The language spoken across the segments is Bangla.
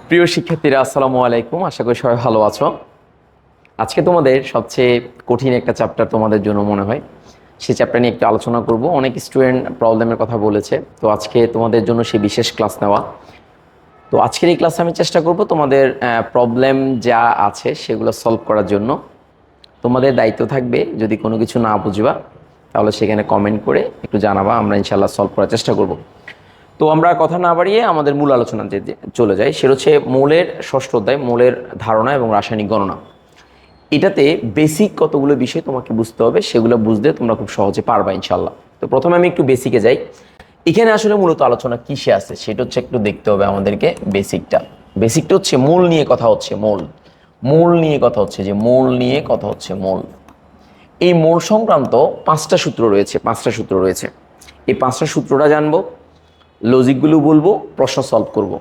প্রিয় শিক্ষার্থীরা, আসসালামু আলাইকুম। আশা করি সবাই ভালো আছো। আজকে তোমাদের সবচেয়ে কঠিন একটা চ্যাপ্টার তোমাদের জন্য মনে হয়, সেই চ্যাপ্টার নিয়ে একটু আলোচনা করব। অনেক স্টুডেন্ট প্রবলেমের কথা বলেছে, তো আজকে তোমাদের জন্য সেই বিশেষ ক্লাস নেওয়া। তো আজকের এই ক্লাসে আমি চেষ্টা করব তোমাদের প্রবলেম যা আছে সেগুলো সলভ করার জন্য। তোমাদের দায়িত্ব থাকবে, যদি কোনো কিছু না বুঝবা তাহলে সেখানে কমেন্ট করে একটু জানাবা, আমরা ইনশাল্লাহ সলভ করার চেষ্টা করব। তো আমরা কথা না বাড়িয়ে আমাদের মূল আলোচনা যে চলে যাই, সেটা হচ্ছে মৌলের ষষ্ঠ অধ্যায়, মৌলের ধারণা এবং রাসায়নিক গণনা। এটাতে বেসিক কতগুলো বিষয় তোমাকে বুঝতে হবে, সেগুলো বুঝতে তোমরা খুব সহজে পারবা ইনশাল্লাহ। তো প্রথমে আমি একটু বেসিকে যাই। এখানে আসলে মূলত আলোচনা কিসে আছে সেটা হচ্ছে একটু দেখতে হবে আমাদেরকে। বেসিকটা হচ্ছে মূল নিয়ে কথা হচ্ছে। মূল নিয়ে কথা হচ্ছে, যে মূল নিয়ে কথা হচ্ছে। এই মূল সংক্রান্ত পাঁচটা সূত্র রয়েছে। এই পাঁচটা সূত্রটা জানবো, লজিকগুলো বলবো, প্রশ্ন সলভ করব।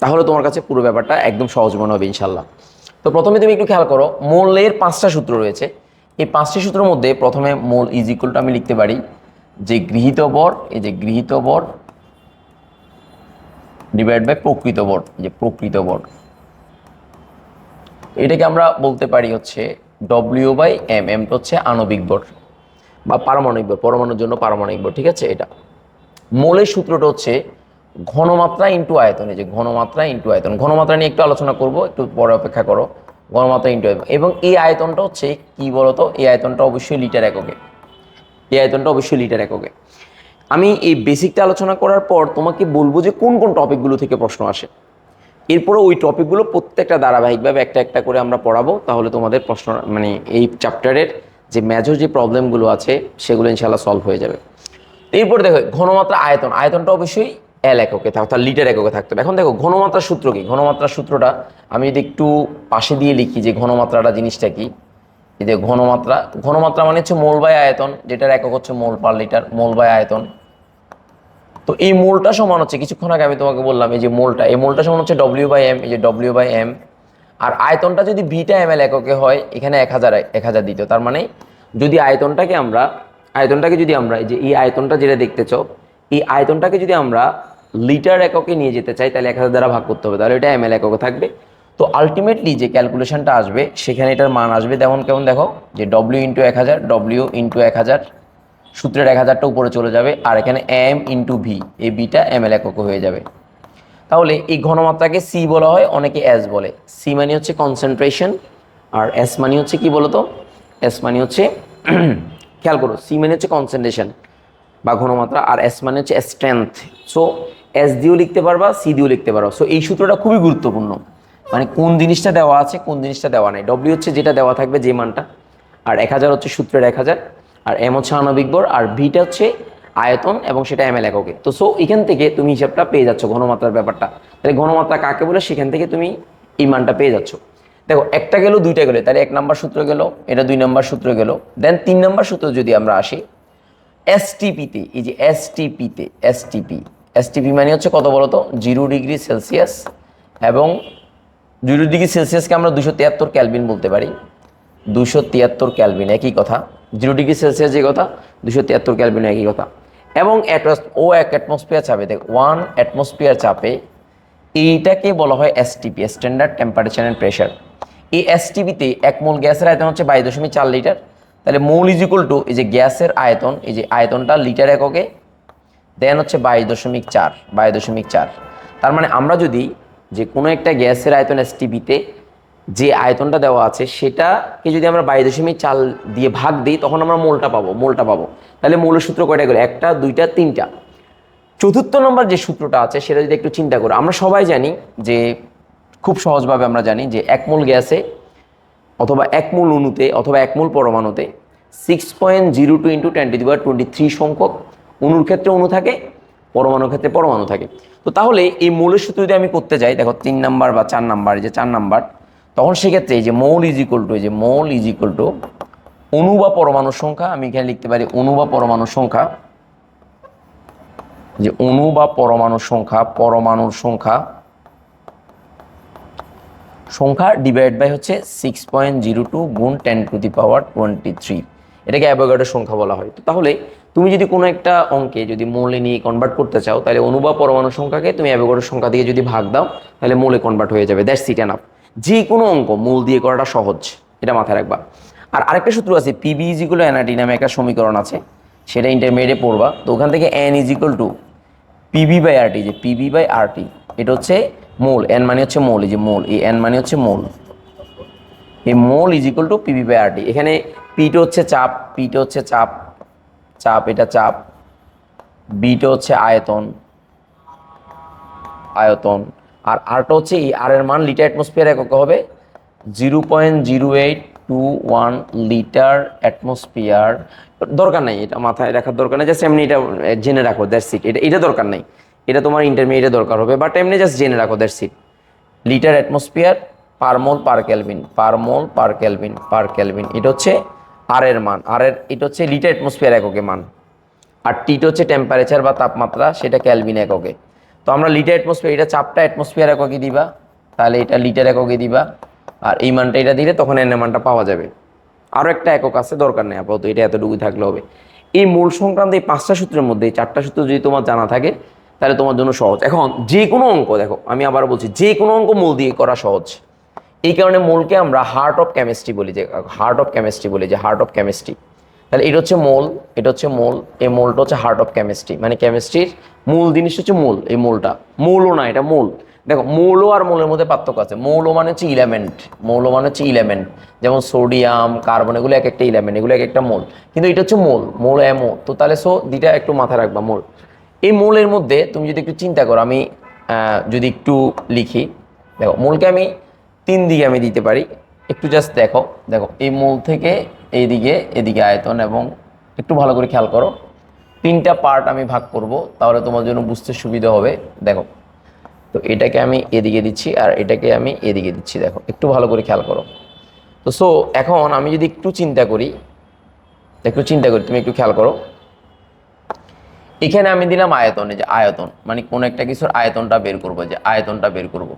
তাহলে তোমার কাছে পুরো ব্যাপারটা একদম সহজ মনে হবে ইনশাল্লাহ। তো প্রথমে তুমি একটু খেয়াল করো, মৌলের পাঁচটা সূত্র রয়েছে। এই পাঁচটি সূত্রের মধ্যে প্রথমে মোল ইজ ইকুয়াল টু আমি লিখতে পারি যে গৃহীত ভর, এই যে গৃহীত ভর ডিভাইড বাই প্রকৃত ভর, যে প্রকৃত ভর। এটাকে আমরা বলতে পারি হচ্ছে ডব্লিউ বাই এম। এমটা হচ্ছে আণবিক ভর বা পারমাণবিক ভর, পরমাণুর জন্য পারমাণবিক ভর, ঠিক আছে। এটা মোলের সূত্রটা হচ্ছে ঘনমাত্রা ইন্টু আয়তন। এই যে ঘনমাত্রা ইন্টু আয়তন, ঘনমাত্রা নিয়ে একটু আলোচনা করব, একটু পরে অপেক্ষা করো। ঘনমাত্রা ইন্টু আয়তন, এবং এই আয়তনটা হচ্ছে কি বলতো, এই আয়তনটা অবশ্যই লিটার এককে। আমি এই বেসিকটা আলোচনা করার পর তোমাকে বলবো যে কোন কোন টপিকগুলো থেকে প্রশ্ন আসে। এরপরে ওই টপিকগুলো প্রত্যেকটা ধারাবাহিকভাবে একটা একটা করে আমরা পড়াবো, তাহলে তোমাদের প্রশ্ন মানে এই চ্যাপ্টারের যে মেজর যে প্রবলেমগুলো আছে সেগুলো ইনশাল্লাহ সলভ হয়ে যাবে। এরপর দেখো ঘনমাত্রা আয়তনটা অবশ্যই এল এককে থাকতো, লিটার এককে থাকতো। এখন দেখো ঘনমাত্রার সূত্র কি। ঘনমাত্রার সূত্রটা আমি যদি একটু পাশে দিয়ে লিখি, যে ঘনমাত্রাটা জিনিসটা কি। এই যে ঘনমাত্রা মানে হচ্ছে মোল বাই আয়তন, যেটার একক হচ্ছে মোল পার লিটার, মোল বাই আয়তন। তো এই মোলটা সমান হচ্ছে, কিছুক্ষণ আগে আমি তোমাকে বললাম এই যে এই মোলটা সমান হচ্ছে ডব্লিউ বাই এম। এই যে ডব্লিউ বাই এম। আর আয়তনটা যদি ভিটা এম এল এককে হয়, এখানে 1000 দিত। তার মানে যদি আয়তনটাকে যদি আমরা এই যে এই আয়তনটা যেটা দেখতে চাও, এই আয়তনটাকে যদি আমরা লিটার এককে নিয়ে যেতে চাই, তাহলে 1000 দ্বারা ভাগ করতে হবে, তাহলে এটা এম এল এককে থাকবে। তো আলটিমেটলি যে ক্যালকুলেশনটা আসবে সেখানে এটার মান আসবে কেমন দেখো, যে ডব্লিউ ইন্টু 1000, ডব্লিউ ইন্টু 1000, সূত্রের 1000টা উপরে চলে যাবে, আর এখানে এম ইন্টু ভি, এই বিটা এম এল এককে হয়ে যাবে। তাহলে এই ঘনমাত্রাকে সি বলা হয়, অনেকে এস বলে। সি মানে হচ্ছে কনসেন্ট্রেশন, আর এস মানে হচ্ছে কি বলতো, এস মানে হচ্ছে খেয়াল করো, সি মানে হচ্ছে কনসেন্ট্রেশন বা ঘনমাত্রা, আর এস মানে হচ্ছে স্ট্রেংথ। সো এস দিয়েও লিখতে পারবা, সি দিয়েও লিখতে পারবা। সো এই সূত্রটা খুবই গুরুত্বপূর্ণ, মানে কোন জিনিসটা দেওয়া আছে, কোন জিনিসটা দেওয়া নেই। ডব্লিউ হচ্ছে যেটা দেওয়া থাকবে যে মানটা, আর 1000 হচ্ছে সূত্রের 1000, আর এম হচ্ছে আণবিক ভর, আর ভিটা হচ্ছে আয়তন, এবং সেটা এম এল এককে। তো সো এখান থেকে তুমি হিসাবটা পেয়ে যাচ্ছ ঘনমাত্রার ব্যাপারটা। তাহলে ঘনমাত্রা কাকে বলে সেখান থেকে তুমি এই মানটা পেয়ে যাচ্ছ। দেখো একটা গেল, দুইটা গেলো, তাহলে 1 নম্বর সূত্র গেল, এটা 2 নম্বর সূত্র গেল। দেন 3 নম্বর সূত্র যদি আমরা আসি এসটিপিতে, এই যে এসটিপি মানে হচ্ছে কত বলতো, 0 ডিগ্রি সেলসিয়াস, এবং 0 ডিগ্রি সেলসিয়াসকে আমরা 273 ক্যালভিন বলতে পারি। 273 ক্যালভিন একই কথা, 0 ডিগ্রি সেলসিয়াস যে কথা, 273 ক্যালভিন একই কথা। এবং এক অ্যাটমসফিয়ার চাপে, দেখ 1 অ্যাটমসফিয়ার চাপে, এইটাকে বলা হয় STP, standard temperature and pressure. এই এসটিপিতে 1 মোল গ্যাসের আয়তন হচ্ছে 22.4 লিটার। তাহলে মোল ইজ ইকুয়াল টু এই যে গ্যাসের আয়তন, এই যে আয়তনটা লিটার এককে, দেন হচ্ছে 22.4। তার মানে আমরা যদি যে কোনো একটা গ্যাসের আয়তন এসটিপিতে যে আয়তনটা দেওয়া আছে সেটাকে যদি আমরা 22.4 দিয়ে ভাগ দিই, তখন আমরা মোলটা পাবো। তাহলে মৌলের সূত্র কয়টা গেলো, 1টা 2টা 3টা। চতুর্থ নম্বর যে সূত্রটা আছে সেটা যদি একটু চিন্তা করো, আমরা সবাই জানি যে খুব সহজভাবে আমরা জানি যে 1 মোল গ্যাসে অথবা 1 মোল অণুতে অথবা 1 মোল পরমাণুতে 6.02 ইন্টু 10⁻23 সংখ্যক অণুর ক্ষেত্রে অণু থাকে, পরমাণুর ক্ষেত্রে পরমাণু থাকে। তো তাহলে এই মৌলের সূত্র যদি আমি করতে যাই, দেখো 3 নাম্বার বা 4 নাম্বার, যে 4 নাম্বার, তখন সেক্ষেত্রে এই যে মৌল ইজ ইকুয়াল টু অণু বা পরমাণুর সংখ্যা, আমি এখানে লিখতে পারি অণু বা পরমাণুর সংখ্যা, যে অণু বা পরমাণুর সংখ্যা ডিভাইড বাই হচ্ছে 6.02 গুণ 10⁻23। এটাকে অ্যাভোগাড্রোর সংখ্যা বলা হয়। তো তাহলে তুমি যদি কোনো একটা অঙ্কে যদি মোলে নিয়ে কনভার্ট করতে চাও, তাহলে অণু বা পরমাণু সংখ্যাকে তুমি অ্যাভোগাড্রোর সংখ্যা দিয়ে যদি ভাগ দাও, তাহলে মোলে কনভার্ট হয়ে যাবে। That's it enough. যে কোনো অঙ্ক মোল দিয়ে করাটা সহজ, এটা মাথায় রাখবা। আর আরেকটা সূত্র আছে, পিবি ইজ ইকুয়াল এনআরটি নামে একটা সমীকরণ আছে, সেটা ইন্টারমিডিয়েটে পড়বা। তো ওখান থেকে n is equal to PV by RT, যে পিবি বাই আরটি এটা হচ্ছে মোল, এন মানে হচ্ছে মোল, এই যে মোল, এই এন মানে হচ্ছে মোল, এই mole is equal to PV by RT. এখানে পিটা হচ্ছে চাপ, পিটা হচ্ছে চাপ, চাপ এটা চাপ, বিটা হচ্ছে আয়তন, আয়তন, আর আরটা হচ্ছে এই আর এর মান লিটার অ্যাটমসফিয়ার এককে হবে 0.0821 লিটার অ্যাটমসফিয়ার। দরকার নাই, এটা মাথায় রাখার দরকার নেই, জাস্ট এমনি এটা জেনে রাখো, দ্যাটস ইট। এটা দরকার নাই, এটা তোমার ইন্টারমিডিয়েটে দরকার হবে, বাট এমনি জাস্ট জেনে রাখো, that's it. Litre atmosphere per mole per kelvin, per mole per kelvin, per kelvin, এটা হচ্ছে আর এর মান, আর এর এটা হচ্ছে লিটার অ্যাটমসফিয়ার এককে মান। আর টিটা হচ্ছে টেম্পারেচার বা তাপমাত্রা, সেটা ক্যালভিন এককে। তো আমরা লিটার অ্যাটমসফিয়ার, এটা চাপটা অ্যাটমসফিয়ার এককে দিবা, তাহলে এটা লিটার এককে দিবা, আর এই মানটা এটা দিলে তখন এর মানটা পাওয়া যাবে। আরও একটা একক আছে, দরকার নেই আপাতত, এটা এতটুকুই থাকলে হবে। এই মূল সংক্রান্ত এই 5টা সূত্রের মধ্যে এই 4টা সূত্র যদি তোমার জানা থাকে, তাহলে তোমার জন্য সহজ। এখন যে কোনো অঙ্ক দেখো, আমি আবার বলছি, যে কোনো অঙ্ক মূল দিয়ে করা সহজ। এই কারণে মূলকে আমরা হার্ট অফ কেমিস্ট্রি বলি, যে হার্ট অফ কেমিস্ট্রি বলি, যে হার্ট অফ কেমিস্ট্রি। তাহলে এটা হচ্ছে মোল, এটা হচ্ছে মোল, এই মোলটা হচ্ছে হার্ট অফ কেমিস্ট্রি, মানে কেমিস্ট্রির মূল জিনিস হচ্ছে মোল। এই মোলটা মৌলও না, এটা মোল। দেখো মৌল আর মোলের মধ্যে পার্থক্য আছে। মৌল মানে হচ্ছে ইলেমেন্ট, মৌল মানে হচ্ছে ইলেমেন্ট, যেমন সোডিয়াম, কার্বন, এগুলো এক একটা ইলেমেন্ট, এগুলো এক একটা মোল। কিন্তু এটা হচ্ছে মোল, মোল এমও। তো তাহলে দুইটা একটু মাথায় রাখবা, মোল। এই মোলের মধ্যে তুমি যদি একটু চিন্তা করো, আমি যদি একটু লিখি, দেখো মোলকে আমি 3 দিকে আমি দিতে পারি। একটু জাস্ট দেখো, দেখো এই মোল থেকে এইদিকে, এদিকে আয়তন, এবং একটু ভালো করে খেয়াল করো, 3টা পার্ট আমি ভাগ করব, তাহলে তোমার জন্য বুঝতে সুবিধা হবে। দেখো, তো এটাকে আমি এদিকে দিচ্ছি আর এটাকে আমি এদিকে দিচ্ছি, দেখো একটু ভালো করে খেয়াল করো। তো এখন আমি যদি একটু চিন্তা করি, তুমি একটু খেয়াল করো, এখানে আমি দিলাম আয়তনে, যে আয়তন মানে কোন একটা কিছুর আয়তনটা বের করবো, যে আয়তনটা বের করব।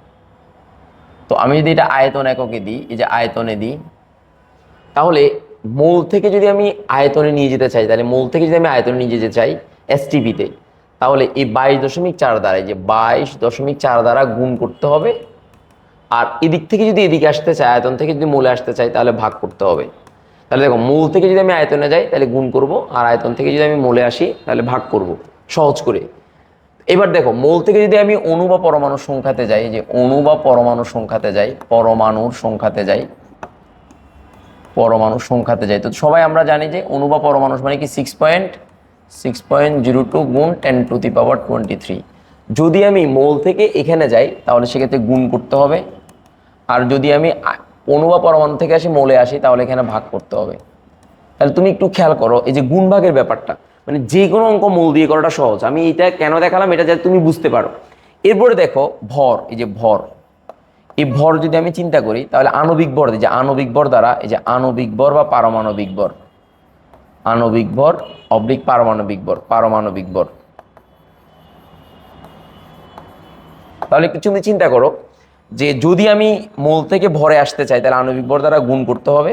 তো আমি যদি এটা আয়তন এককে দিই, এই যে আয়তনে দিই, তাহলে মূল থেকে যদি আমি আয়তনে নিয়ে যেতে চাই, তাহলে মূল থেকে যদি আমি আয়তনে নিয়ে যেতে চাই এসটিপিতে, তাহলে এই 22.4 দ্বারা, এই যে 22.4 দ্বারা গুণ করতে হবে। আর এদিক থেকে যদি এদিকে আসতে চাই, আয়তন থেকে যদি মূলে আসতে চাই, তাহলে ভাগ করতে হবে। তাহলে দেখো, মূল থেকে যদি আমি আয়তনে যাই তাহলে গুণ করব, আর আয়তন থেকে যদি আমি মূলে আসি তাহলে ভাগ করব, সহজ করে। এবার দেখো, মূল থেকে যদি আমি অণু বা পরমাণুর সংখ্যাতে যাই, যে অণু বা পরমাণুর সংখ্যাতে যাই, পরমাণুর সংখ্যাতে যাই, পরমাণুর সংখ্যাতে যাই, তো সবাই আমরা জানি যে অণু বা পরমাণু মানে কি 6.02 গুণ 10⁻23। যদি আমি মোল থেকে এখানে যাই তাহলে সেক্ষেত্রে গুণ করতে হবে, আর যদি আমি অণু বা পরমাণু থেকে আসি মোলে আসি, তাহলে এখানে ভাগ করতে হবে। তাহলে তুমি একটু খেয়াল করো এই যে গুণ ভাগের ব্যাপারটা, মানে যে কোনো অঙ্ক মোল দিয়ে করাটা সহজ। আমি এটা কেন দেখালাম, এটা যাতে তুমি বুঝতে পারো। এরপরে দেখো ভর, এই যে ভর, এই ভর যদি আমি চিন্তা করি, তাহলে আণবিক ভর, যে আণবিক ভর দ্বারা, এই যে আণবিক ভর বা পারমাণবিক ভর, আণবিক ভর অবলিক পারমাণবিক ভর, পারমাণবিক ভর। তাহলে কিছু তুমি চিন্তা করো, যে যদি আমি মোল থেকে ভরে আসতে চাই, তাহলে আণবিক ভর দ্বারা গুণ করতে হবে,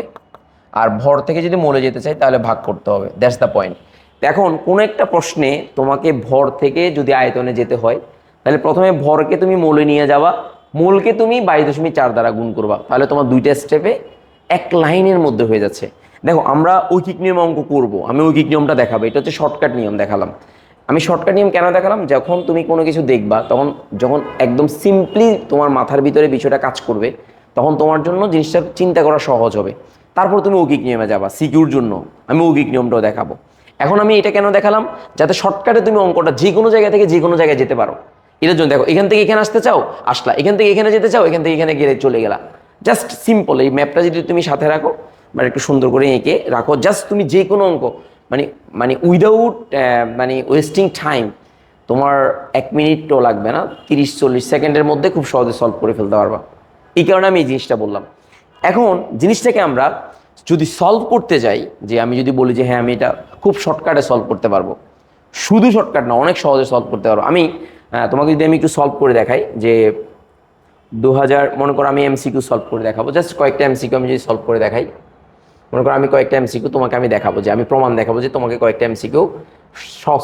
আর ভর থেকে যদি মোলে যেতে চাই তাহলে ভাগ করতে হবে। That's the point. এখন কোনো একটা প্রশ্নে তোমাকে ভর থেকে যদি আয়তনে যেতে হয়, তাহলে প্রথমে ভরকে তুমি মোলে নিয়ে যাওয়া, মোলকে তুমি 22.4 দ্বারা গুণ করবা, তাহলে তোমার 2টা স্টেপে এক লাইনের মধ্যে হয়ে যাচ্ছে। দেখো, আমরা ঐকিক নিয়ম অঙ্ক করবো, আমি ঐকিক নিয়মটা দেখাবো, এটা হচ্ছে শর্টকাট নিয়ম দেখালাম। আমি শর্টকাট নিয়ম কেন দেখালাম, যখন তুমি কোনো কিছু দেখবা, তখন যখন একদম সিম্পলি তোমার মাথার ভিতরে বিষয়টা কাজ করবে, তখন তোমার জন্য জিনিসটা চিন্তা করা সহজ হবে। তারপর তুমি ঐকিক নিয়মে যাবা, সিকিউর জন্য আমি ঐকিক নিয়মটাও দেখাবো। এখন আমি এটা কেন দেখালাম, যাতে শর্টকাটে তুমি অঙ্কটা যে কোনো জায়গা থেকে যে কোনো জায়গায় যেতে পারো। এটার জন্য দেখো, এখান থেকে এখানে আসতে চাও, আসলা, এখান থেকে এখানে যেতে চাও, এখান থেকে এখানে গেলে চলে গেলা। জাস্ট সিম্পল, এই ম্যাপটা যদি তুমি সাথে রাখো, মানে একটু সুন্দর করে এঁকে রাখো, জাস্ট তুমি যে কোনো অঙ্ক মানে মানে উইদাউট মানে ওয়েস্টিং টাইম, তোমার 1 মিনিটও লাগবে না, 30-40 সেকেন্ডের মধ্যে খুব সহজে সলভ করে ফেলতে পারবা। এই কারণে আমি এই জিনিসটা বললাম। এখন জিনিসটাকে আমরা যদি সলভ করতে যাই, যে আমি যদি বলি যে হ্যাঁ আমি এটা খুব শর্টকাটে সলভ করতে পারবো, শুধু শর্টকাট না, অনেক সহজে সলভ করতে পারবো। আমি তোমাকে যদি আমি একটু সলভ করে দেখাই, যে 2000, মনে করো আমি এমসিকিউ সলভ করে দেখাবো, জাস্ট কয়েকটা এমসিকিউ আমি যদি সলভ করে দেখাই, মনে করো আমি কয়েকটা এমসিকিউ তোমাকে আমি দেখাবো, যে আমি প্রমাণ দেখাবো যে তোমাকে কয়েকটা এমসিকিউ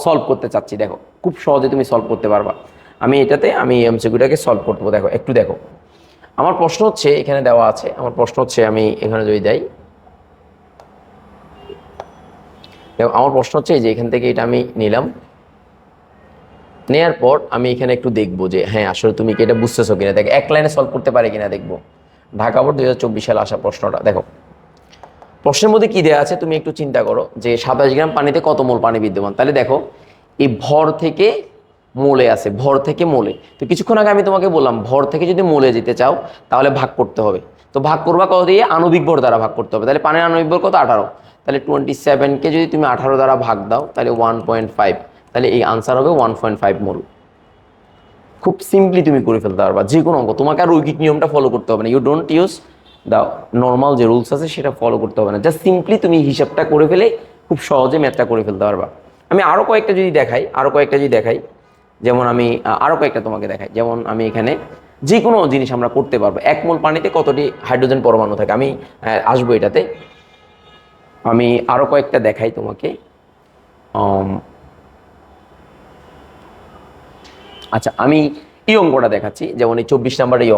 সলভ করতে চাচ্ছি। দেখো খুব সহজে তুমি সলভ করতে পারবা। আমি এটাতে আমি এমসিকিউটাকে সলভ করতে দেখো একটু দেখো। আমার প্রশ্ন হচ্ছে এখানে দেওয়া আছে, আমার প্রশ্ন হচ্ছে আমি এখানে যদি দেই, দেখো আমার প্রশ্ন হচ্ছে যে এখান থেকে এটা আমি নিলাম, নেওয়ার পর আমি এখানে একটু দেখবো যে হ্যাঁ আসলে তুমি কি এটা বুঝতেছো কিনা। দেখো এক লাইনে সলভ করতে পারে কিনা দেখবো। ঢাকা বোর্ড 2024 সালে আসা প্রশ্নটা দেখো। প্রশ্নের মধ্যে কি দেওয়া আছে তুমি একটু চিন্তা করো, যে 27 গ্রাম পানিতে কত মোল পানি বিদ্যমান। তাহলে দেখো এই ভর থেকে মোলে আছে, ভর থেকে মোলে। তো কিছুক্ষণ আগে আমি তোমাকে বললাম ভর থেকে যদি মোলে যেতে চাও তাহলে ভাগ করতে হবে। তো ভাগ করবা কত দিয়ে? আণবিক ভর দ্বারা ভাগ করতে হবে। তাহলে পানির আণবিক ভর কত? 18। তাহলে 27কে যদি তুমি 18 দ্বারা ভাগ দাও তাহলে 1.5, তাহলে এই আনসার হবে 1.5 মোল। খুব সিম্পলি তুমি করে ফেলতে পারবা যে কোনো অঙ্ক। তোমাকে আর রৈখিক নিয়মটা ফলো করতে হবে না, you don't use the normal যে রুলস আছে সেটা ফলো করতে হবে না। জাস্ট সিম্পলি তুমি হিসাবটা করে ফেলে খুব সহজে ম্যাথটা করে ফেলতে পারবা। আমি আরও কয়েকটা যদি দেখাই, যেমন আমি আরও কয়েকটা তোমাকে দেখাই, যেমন আমি এখানে যে কোনো জিনিস আমরা করতে পারবো। 1 মোল পানিতে কতটি হাইড্রোজেন পরমাণু থাকে, আমি আসবো এটাতে। আমি আরও কয়েকটা দেখাই তোমাকে। আচ্ছা আমি এই অঙ্কটা দেখাচ্ছি, যেমন এই 24 নাম্বার এই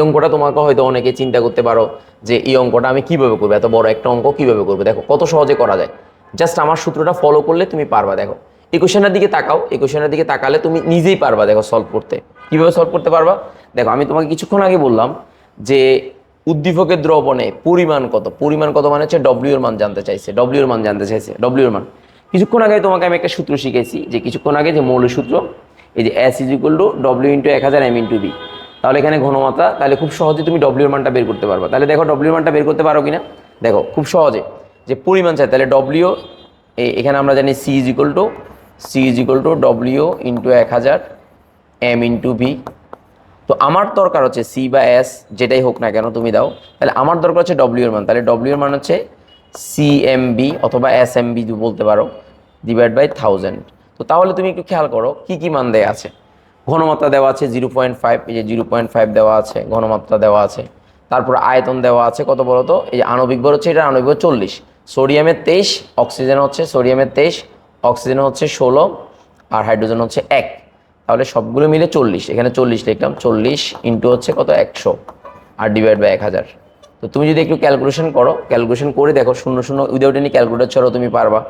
অঙ্কটা তোমাকে হয়তো অনেকে চিন্তা করতে পারো যে এই অঙ্কটা আমি কিভাবে করবো, এত বড় একটা অঙ্ক কিভাবে করবো। দেখো কত সহজে করা যায়, জাস্ট আমার সূত্রটা ফলো করলে তুমি পারবা। দেখো এই কোশ্চেনের দিকে তাকাও, এই কোশ্চেনের দিকে তাকালে তুমি নিজেই পারবা দেখো সলভ করতে। কিভাবে সলভ করতে পারবা দেখো, আমি তোমাকে কিছুক্ষণ আগে বললাম যে উদ্দীপকের দ্রবণে পরিমাণ কত, পরিমাণ কত মানে হচ্ছে ডব্লিউ এর মান জানতে চাইছে, ডব্লিউ এর মান। কিছুক্ষণ আগে তোমাকে আমি একটা সূত্র শিখেছি, যে কিছুক্ষণ আগে যে মৌলের সূত্র, এই যে S = W × 1000 M × V। তাহলে এখানে ঘনমাত্রা, তাহলে খুব সহজে তুমি ডব্লিউ এর মানটা বের করতে পারবা। তাহলে দেখো ডব্লিউ এর মানটা বের করতে পারো কিনা দেখো খুব সহজে। যে পরিমাণ চাই তাহলে ডব্লিউ, এখানে আমরা জানি C = W × 1000 M × V। তো আমার দরকার হচ্ছে C বা S যেটাই হোক না কেন তুমি দাও, তাহলে আমার দরকার হচ্ছে ডব্লিউ এর মান। তাহলে ডব্লিউ এর মান হচ্ছে CMB অথবা SMB বলতে পারো, /1000। তো তাহলে তুমি একটু খেয়াল করো কি কি মান দেওয়া আছে। ঘনমাত্রা দেওয়া আছে 0.5, এই যে 0.5 দেওয়া আছে, ঘনমাত্রা দেওয়া আছে। তারপর আয়তন দেওয়া আছে কত বলো তো, এই যে আণবিক ভর হচ্ছে, এটা আণবিক ভর 40, সোডিয়ামের 23, অক্সিজেন হচ্ছে সোডিয়ামের 23, অক্সিজেন হচ্ছে 16, আর হাইড্রোজেন হচ্ছে 1। তাহলে সবগুলো মিলে 40, এখানে 40 লিখলাম, 40 ইন্টু হচ্ছে কত 100 আর /1000। তো তুমি যদি একটু ক্যালকুলেশন করে দেখো 00 উইদাউট এনি ক্যালকুলেটর ছাড়াও তুমি পারবা।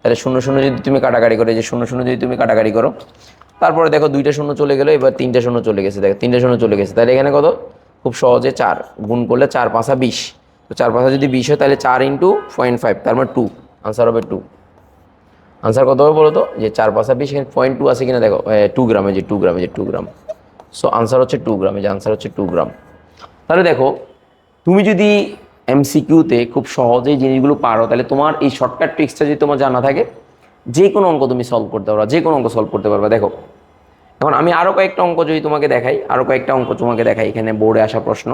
তাহলে 00 যদি তুমি কাটাকাটি করে, যে 00 যদি তুমি কাটাকাটি করো, তারপরে দেখো 2টা শূন্য চলে গেলো, এবার 3টা শূন্য চলে গেছে, দেখো 3টা শূন্য চলে গেছে। তাহলে এখানে কত, খুব সহজে 4 গুণ করলে 4 × 5 = 20। তো 4 × 5 যদি 20 হয় তাহলে 4 × 0.5, তার মানে 2, আনসার হবে 2। আনসার কত হবে বলো তো, যে 4 × 5 = 20, এখানে 0.2 আছে কিনা দেখো, 2 গ্রামে, যে 2 গ্রাম। সো আনসার হচ্ছে 2 গ্রাম, যে আনসার হচ্ছে 2 গ্রাম। তাহলে দেখো তুমি যদি এমসিকিউতে খুব সহজেই জিনিসগুলো পারো, তাহলে তোমার এই শর্টকাট ট্রিক্সটা যদি তোমার জানা থাকে, যে কোনো অঙ্ক তুমি সলভ করতে পারবা, যে কোনো অঙ্ক সলভ করতে পারবা। দেখো এখন আমি আরও কয়েকটা অঙ্ক যদি তোমাকে দেখাই, এখানে বোর্ডে আসা প্রশ্ন।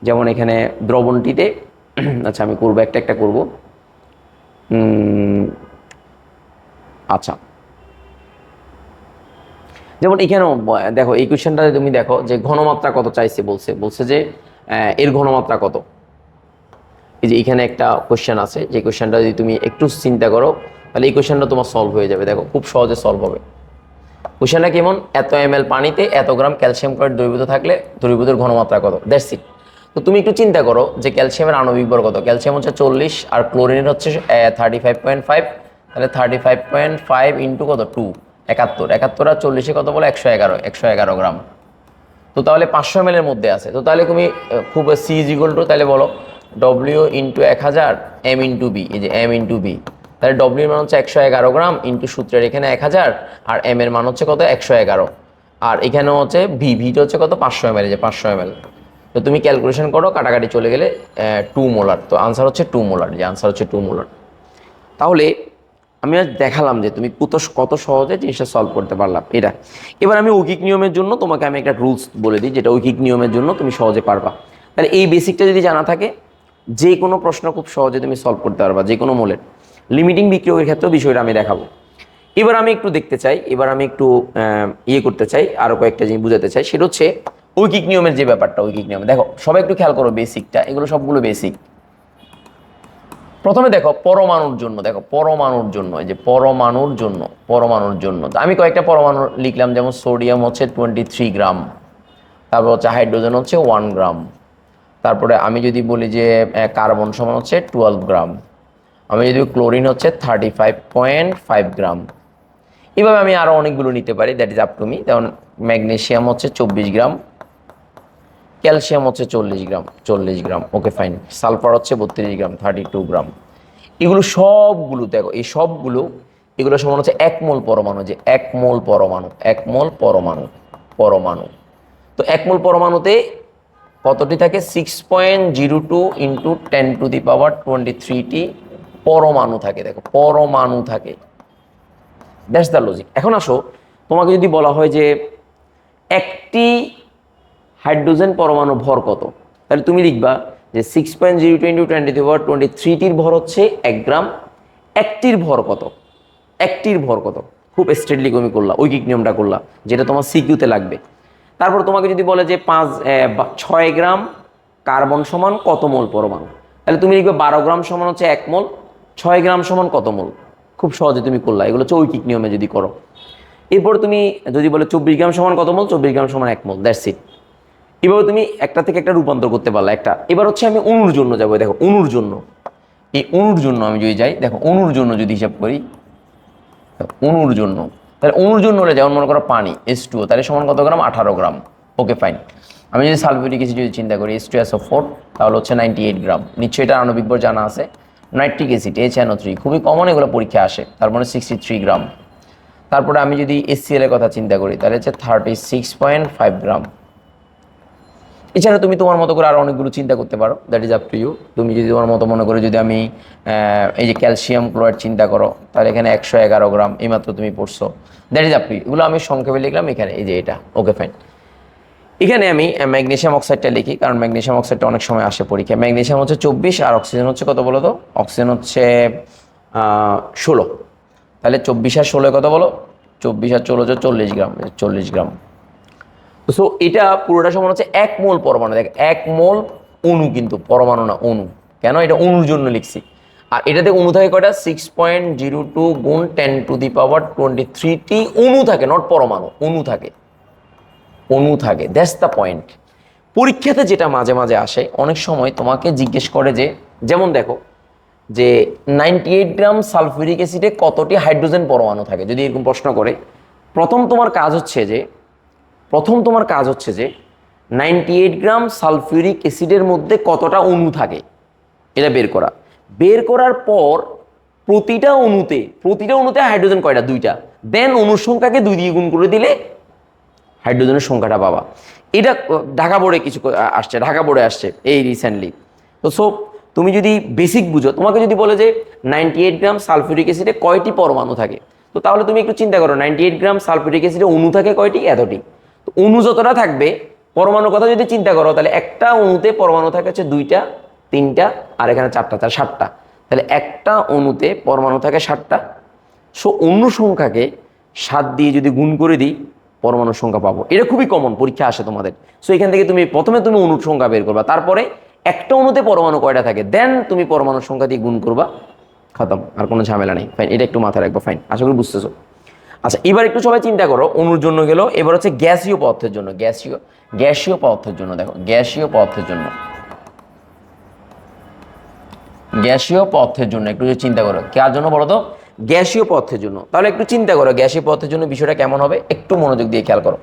যেমন এখানে দ্রবণটিতে আচ্ছা আমি করবো একটা করবো। আচ্ছা যেমন এখানেও দেখো এই কোয়েশ্চেনটা তুমি দেখো যে ঘনমাত্রা কত চাইছে, বলছে যে এর ঘনমাত্রা কত। এই যে এখানে একটা কোয়েশ্চেন আছে, যে কোয়েশ্চেনটা যদি তুমি একটু চিন্তা করো তাহলে এই কোয়েশ্চেনটা তোমার সলভ হয়ে যাবে। দেখো খুব সহজে সলভ হবে। কোয়েশ্চেনটা কেমন, এত ml পানিতে এত গ্রাম ক্যালসিয়াম ক্লোরাইড দ্রবীভূত থাকলে দ্রবীভূতের ঘনমাত্রা কত, দ্যাটস ইট। তো তুমি একটু চিন্তা করো যে ক্যালসিয়ামের আণবিক ভর কত, ক্যালসিয়াম হচ্ছে 40 আর ক্লোরিনের হচ্ছে 35.5, তাহলে 35.5 ইন্টু কত 2, 71, আর 40-এ কত বলো 111 গ্রাম। তো তাহলে 500 ml এর মধ্যে আছে। তো তাহলে তুমি খুব C = তাহলে বলো W × 1000 M × V, এই যে M × V। তাহলে W এর মান হচ্ছে 111 গ্রাম ইন্টু সূত্রের এখানে 1000, আর M এর মান হচ্ছে কত 111, আর এখানেও হচ্ছে ভিটা হচ্ছে কত 500 ml, যে 500 ml। তো তুমি ক্যালকুলেশন করো, কাটাকাটি চলে গেলে 2 মোলার। তো আনসার হচ্ছে 2 মোলার, যে আনসার হচ্ছে 2 মোলার। তাহলে আমি আজ দেখালাম যে তুমি কত সহজে জিনিসটা সলভ করতে পারলাম এটা। এবার আমি ঐকিক নিয়মের জন্য তোমাকে আমি একটা রুলস বলে দিই, যেটা ঐকিক নিয়মের জন্য তুমি সহজে পারবা। তাহলে এই বেসিকটা যদি জানা থাকে, যে কোনো প্রশ্ন খুব সহজে তুমি সলভ করতে পারবা, যে কোনো মোলের। লিমিটিং বিক্রিয়কের ক্ষেত্রেও বিষয়টা আমি দেখাবো। এবার আমি একটু দেখতে চাই, করতে চাই, আরও কয়েকটা জিনিস বুঝাতে চাই। সেটা হচ্ছে ঐকিক নিয়মের যে ব্যাপারটা, ঐকিক নিয়মে দেখো সবাই একটু খেয়াল করো বেসিকটা, এগুলো সবগুলো বেসিক। প্রথমে দেখো পরমাণুর জন্য, দেখো পরমাণুর জন্য, এই যে পরমাণুর জন্য আমি কয়েকটা পরমাণু লিখলাম, যেমন সোডিয়াম হচ্ছে 23 গ্রাম, তারপর হচ্ছে হাইড্রোজেন হচ্ছে 1 গ্রাম, তারপরে আমি যদি বলি যে কার্বন সমান হচ্ছে 12 গ্রাম, আমি যদি ক্লোরিন হচ্ছে 35.5 গ্রাম। এভাবে আমি আরও অনেকগুলো নিতে পারি, that is up to me. যেমন ম্যাগনেসিয়াম হচ্ছে 24 গ্রাম, ক্যালসিয়াম হচ্ছে 40 গ্রাম, ওকে ফাইন। সালফার হচ্ছে 32 গ্রাম, 32 গ্রাম। এগুলো সবগুলো দেখো, এই সবগুলো এগুলো সমান হচ্ছে 1 মোল পরমাণু, যে 1 মোল পরমাণু, 1 মোল পরমাণু। তো 1 মোল পরমাণুতে কতটি থাকে? 6.02 ইন্টু 10⁻23টি পরমাণু থাকে। দেখো পরমাণু থাকে, দ্যাটস দ্য লজিক। এখন আসো, তোমাকে যদি বলা হয় যে একটি হাইড্রোজেন পরমাণু ভর কত, তাহলে তুমি লিখবা যে 6.02 ইন্টু 10⁻23টির ভর হচ্ছে 1 গ্রাম। একটির ভর কত? একটির ভর কত? খুব স্ট্রেটলি তুমি করলা, ঐকিক নিয়মটা করলা, যেটা তোমার সিকিউতে লাগবে। তারপর তোমাকে যদি বলে যে 6 গ্রাম কার্বন সমান কত মোল পরমাণু, তাহলে তুমি লিখবে 12 গ্রাম সমান হচ্ছে 1 মোল, 6 গ্রাম সমান কত মোল। খুব সহজে তুমি করলা, এগুলো হচ্ছে ঐকিক নিয়মে যদি করো। এরপর তুমি যদি বলে 24 গ্রাম সমান কত মোল, 24 গ্রাম সমান 1 মোল, দ্যাটস ইট। এভাবে তুমি একটা থেকে একটা রূপান্তর করতে পারলা একটা। এবার হচ্ছে আমি অণুর জন্য যাবো। দেখো অণুর জন্য, এই অণুর জন্য আমি যদি যাই, দেখো অণুর জন্য যদি হিসাব করি, অণুর জন্য, তাহলে অণুর জন্য হলে যেমন মনে করো পানি H2O, তাহলে সমান কত গ্রাম? 18 গ্রাম, ওকে ফাইন। আমি যদি সালফিউরিক অ্যাসিড যদি চিন্তা করি H2SO4, তাহলে হচ্ছে 98 গ্রাম। নিশ্চয়ই এটা আণবিক ভর জানা আছে। নাইট্রিক অ্যাসিড HNO3, খুবই কমন, এগুলো পরীক্ষা আসে, তার মানে 63 গ্রাম। তারপরে আমি যদি HCl এর কথা চিন্তা করি, তাহলে হচ্ছে 36.5 গ্রাম। এছাড়া তুমি তোমার মতো করে আরও অনেকগুলো চিন্তা করতে পারো, that is up to you. তুমি যদি তোমার মতো মনে করে, যদি আমি এই যে ক্যালসিয়াম ক্লোরাইড চিন্তা করো, তাহলে এখানে 111 গ্রাম, এইমাত্র তুমি পড়ছো, that is up to you. এগুলো আমি সংক্ষেপে লিখলাম এখানে, এই যে এটা, ওকে ফাইন। এখানে আমি ম্যাগনেসিয়াম অক্সাইডটা লিখি, কারণ ম্যাগনেসিয়াম অক্সাইডটা অনেক সময় আসে পরীক্ষায়। ম্যাগনেসিয়াম হচ্ছে 24 আর অক্সিজেন হচ্ছে কত বলো তো? অক্সিজেন হচ্ছে 16। তাহলে 24 আর 16 কত বলো? 24 আর 16 হচ্ছে 40 গ্রাম, 40 গ্রাম। সো এটা পুরোটা সমান হচ্ছে 1 মোল পরমাণু। দেখ 1 মোল অণু, কিন্তু পরমাণু না, অণু। কেন? এটা অণুর জন্য লিখছি। আর এটাতে অণু থাকে কয়টা? 6.02 গুণ 10⁻23টি অণু থাকে, নট পরমাণু, অণু থাকে, অণু থাকে, দ্যাটস দ্য পয়েন্ট। পরীক্ষাতে যেটা মাঝে মাঝে আসে, অনেক সময় তোমাকে জিজ্ঞেস করে যে, যেমন দেখো যে 98 গ্রাম সালফিউরিক অ্যাসিডে কতটি হাইড্রোজেন পরমাণু থাকে, যদি এরকম প্রশ্ন করে, প্রথম তোমার কাজ হচ্ছে যে 98 গ্রাম সালফিউরিক অ্যাসিডের মধ্যে কতটা অণু থাকে এটা বের করা। বের করার পর প্রতিটা অণুতে হাইড্রোজেন কয়টা? 2টা। দেন অণুর সংখ্যাকে 2 দিয়ে গুণ করে দিলে হাইড্রোজেনের সংখ্যাটা পাবা। এটা ঢাকা বোর্ডে আসছে এই রিসেন্টলি। তো সো তুমি যদি বেসিক বুঝো, তোমাকে যদি বলে যে 98 গ্রাম সালফিউরিক অ্যাসিডে কয়টি পরমাণু থাকে, তো তাহলে তুমি একটু চিন্তা করো, 98 গ্রাম সালফিউরিক অ্যাসিডে অণু থাকে কয়টি? এতটি। তো অণু যতটা থাকবে, পরমাণুর কথা যদি চিন্তা করো, তাহলে একটা অণুতে পরমাণু থাকে হচ্ছে 2টা, 3টা, আর এখানে 4টা, তাহলে 7টা। তাহলে একটা অণুতে পরমাণু থাকে 7টা। সো অণু সংখ্যাকে 7 দিয়ে যদি গুণ করে দিই, পরমাণুর সংখ্যা পাবো। এটা খুবই কমন, পরীক্ষা আসে তোমাদের। সো এখান থেকে প্রথমে তুমি অণুর সংখ্যা বের করবা, তারপরে একটা অণুতে পরমাণু কয়টা থাকে, দেন তুমি পরমাণুর সংখ্যা দিয়ে গুণ করবা, খতম, আর কোনো ঝামেলা নেই। ফাইন, এটা একটু মাথায় রাখবো। ফাইন, আশা করি বুঝতেছো। আচ্ছা, এবার একটু সবাই চিন্তা করো, অণুর জন্য গেল, এবার হচ্ছে গ্যাসীয় পদার্থের জন্য। গ্যাসীয় পদার্থের জন্য দেখো, গ্যাসীয় পদার্থের জন্য একটু চিন্তা করো। কার জন্য বলো তো? গ্যাসীয় পদার্থের জন্য। তাহলে একটু চিন্তা করো গ্যাসীয় পদার্থের জন্য বিষয়টা কেমন হবে, একটু মনোযোগ দিয়ে খেয়াল করো।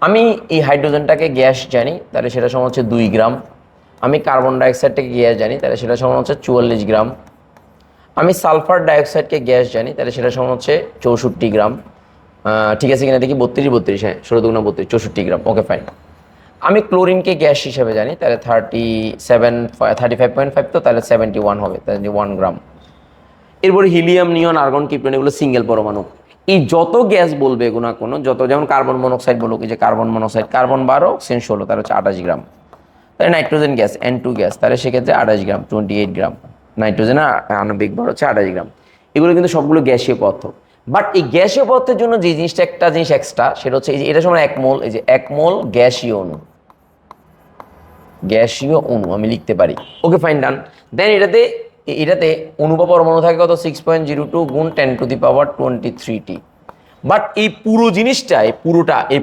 আমি এই হাইড্রোজেনটাকে গ্যাস জানি, তাহলে সেটা সমান হচ্ছে 2 গ্রাম। আমি কার্বন ডাইঅক্সাইডটাকে গ্যাস জানি, তাহলে সেটা সমান হচ্ছে 44 গ্রাম। আমি সালফার ডাইঅক্সাইডকে গ্যাস জানি, তাহলে সেটা সমান হচ্ছে 64 গ্রাম। ঠিক আছে কিনা দেখি, 32, হ্যাঁ, 16 দুগুণা 32, 64 গ্রাম, ওকে ফাইন। আমি ক্লোরিনকে গ্যাস হিসেবে জানি, তাহলে 35.5, তো তাহলে 71 হবে, তাহলে 1 গ্রাম। এরপরে হিলিয়াম, নিয়ন, আর্গন, ক্রিপ্টন, এগুলো সিঙ্গেল পরমাণু। এই যত গ্যাস বলবে এগুলো কোনো, যত, যেমন কার্বন মনোক্সাইড বলুক, এই যে কার্বন মনোক্সাইড, কার্বন 12, অক্সিজেন 16, তাহলে হচ্ছে 28 গ্রাম। তাহলে নাইট্রোজেন গ্যাস N2 গ্যাস, তাহলে সেক্ষেত্রে 28 গ্রাম, 28 গ্রাম। নাইট্রোজেন আণবিক ভর হচ্ছে 28 গ্রাম। এগুলো কিন্তু সবগুলো গ্যাসীয় পদার্থ। বাট এই গ্যাসীয় পদার্থের জন্য যে জিনিসটা, একটা জিনিস এক্সট্রা, সেটা হচ্ছে এই যে এটা সমান 1 মোল, এই যে 1 মোল গ্যাসীয় অণু আমি লিখতে পারি, ওকে ফাইন, ডান। দেন এটাতে এটাতে অণু বা পরমাণু থাকে কত 6.02 গুণ 10⁻23t। বাট এই পুরো জিনিসটা এই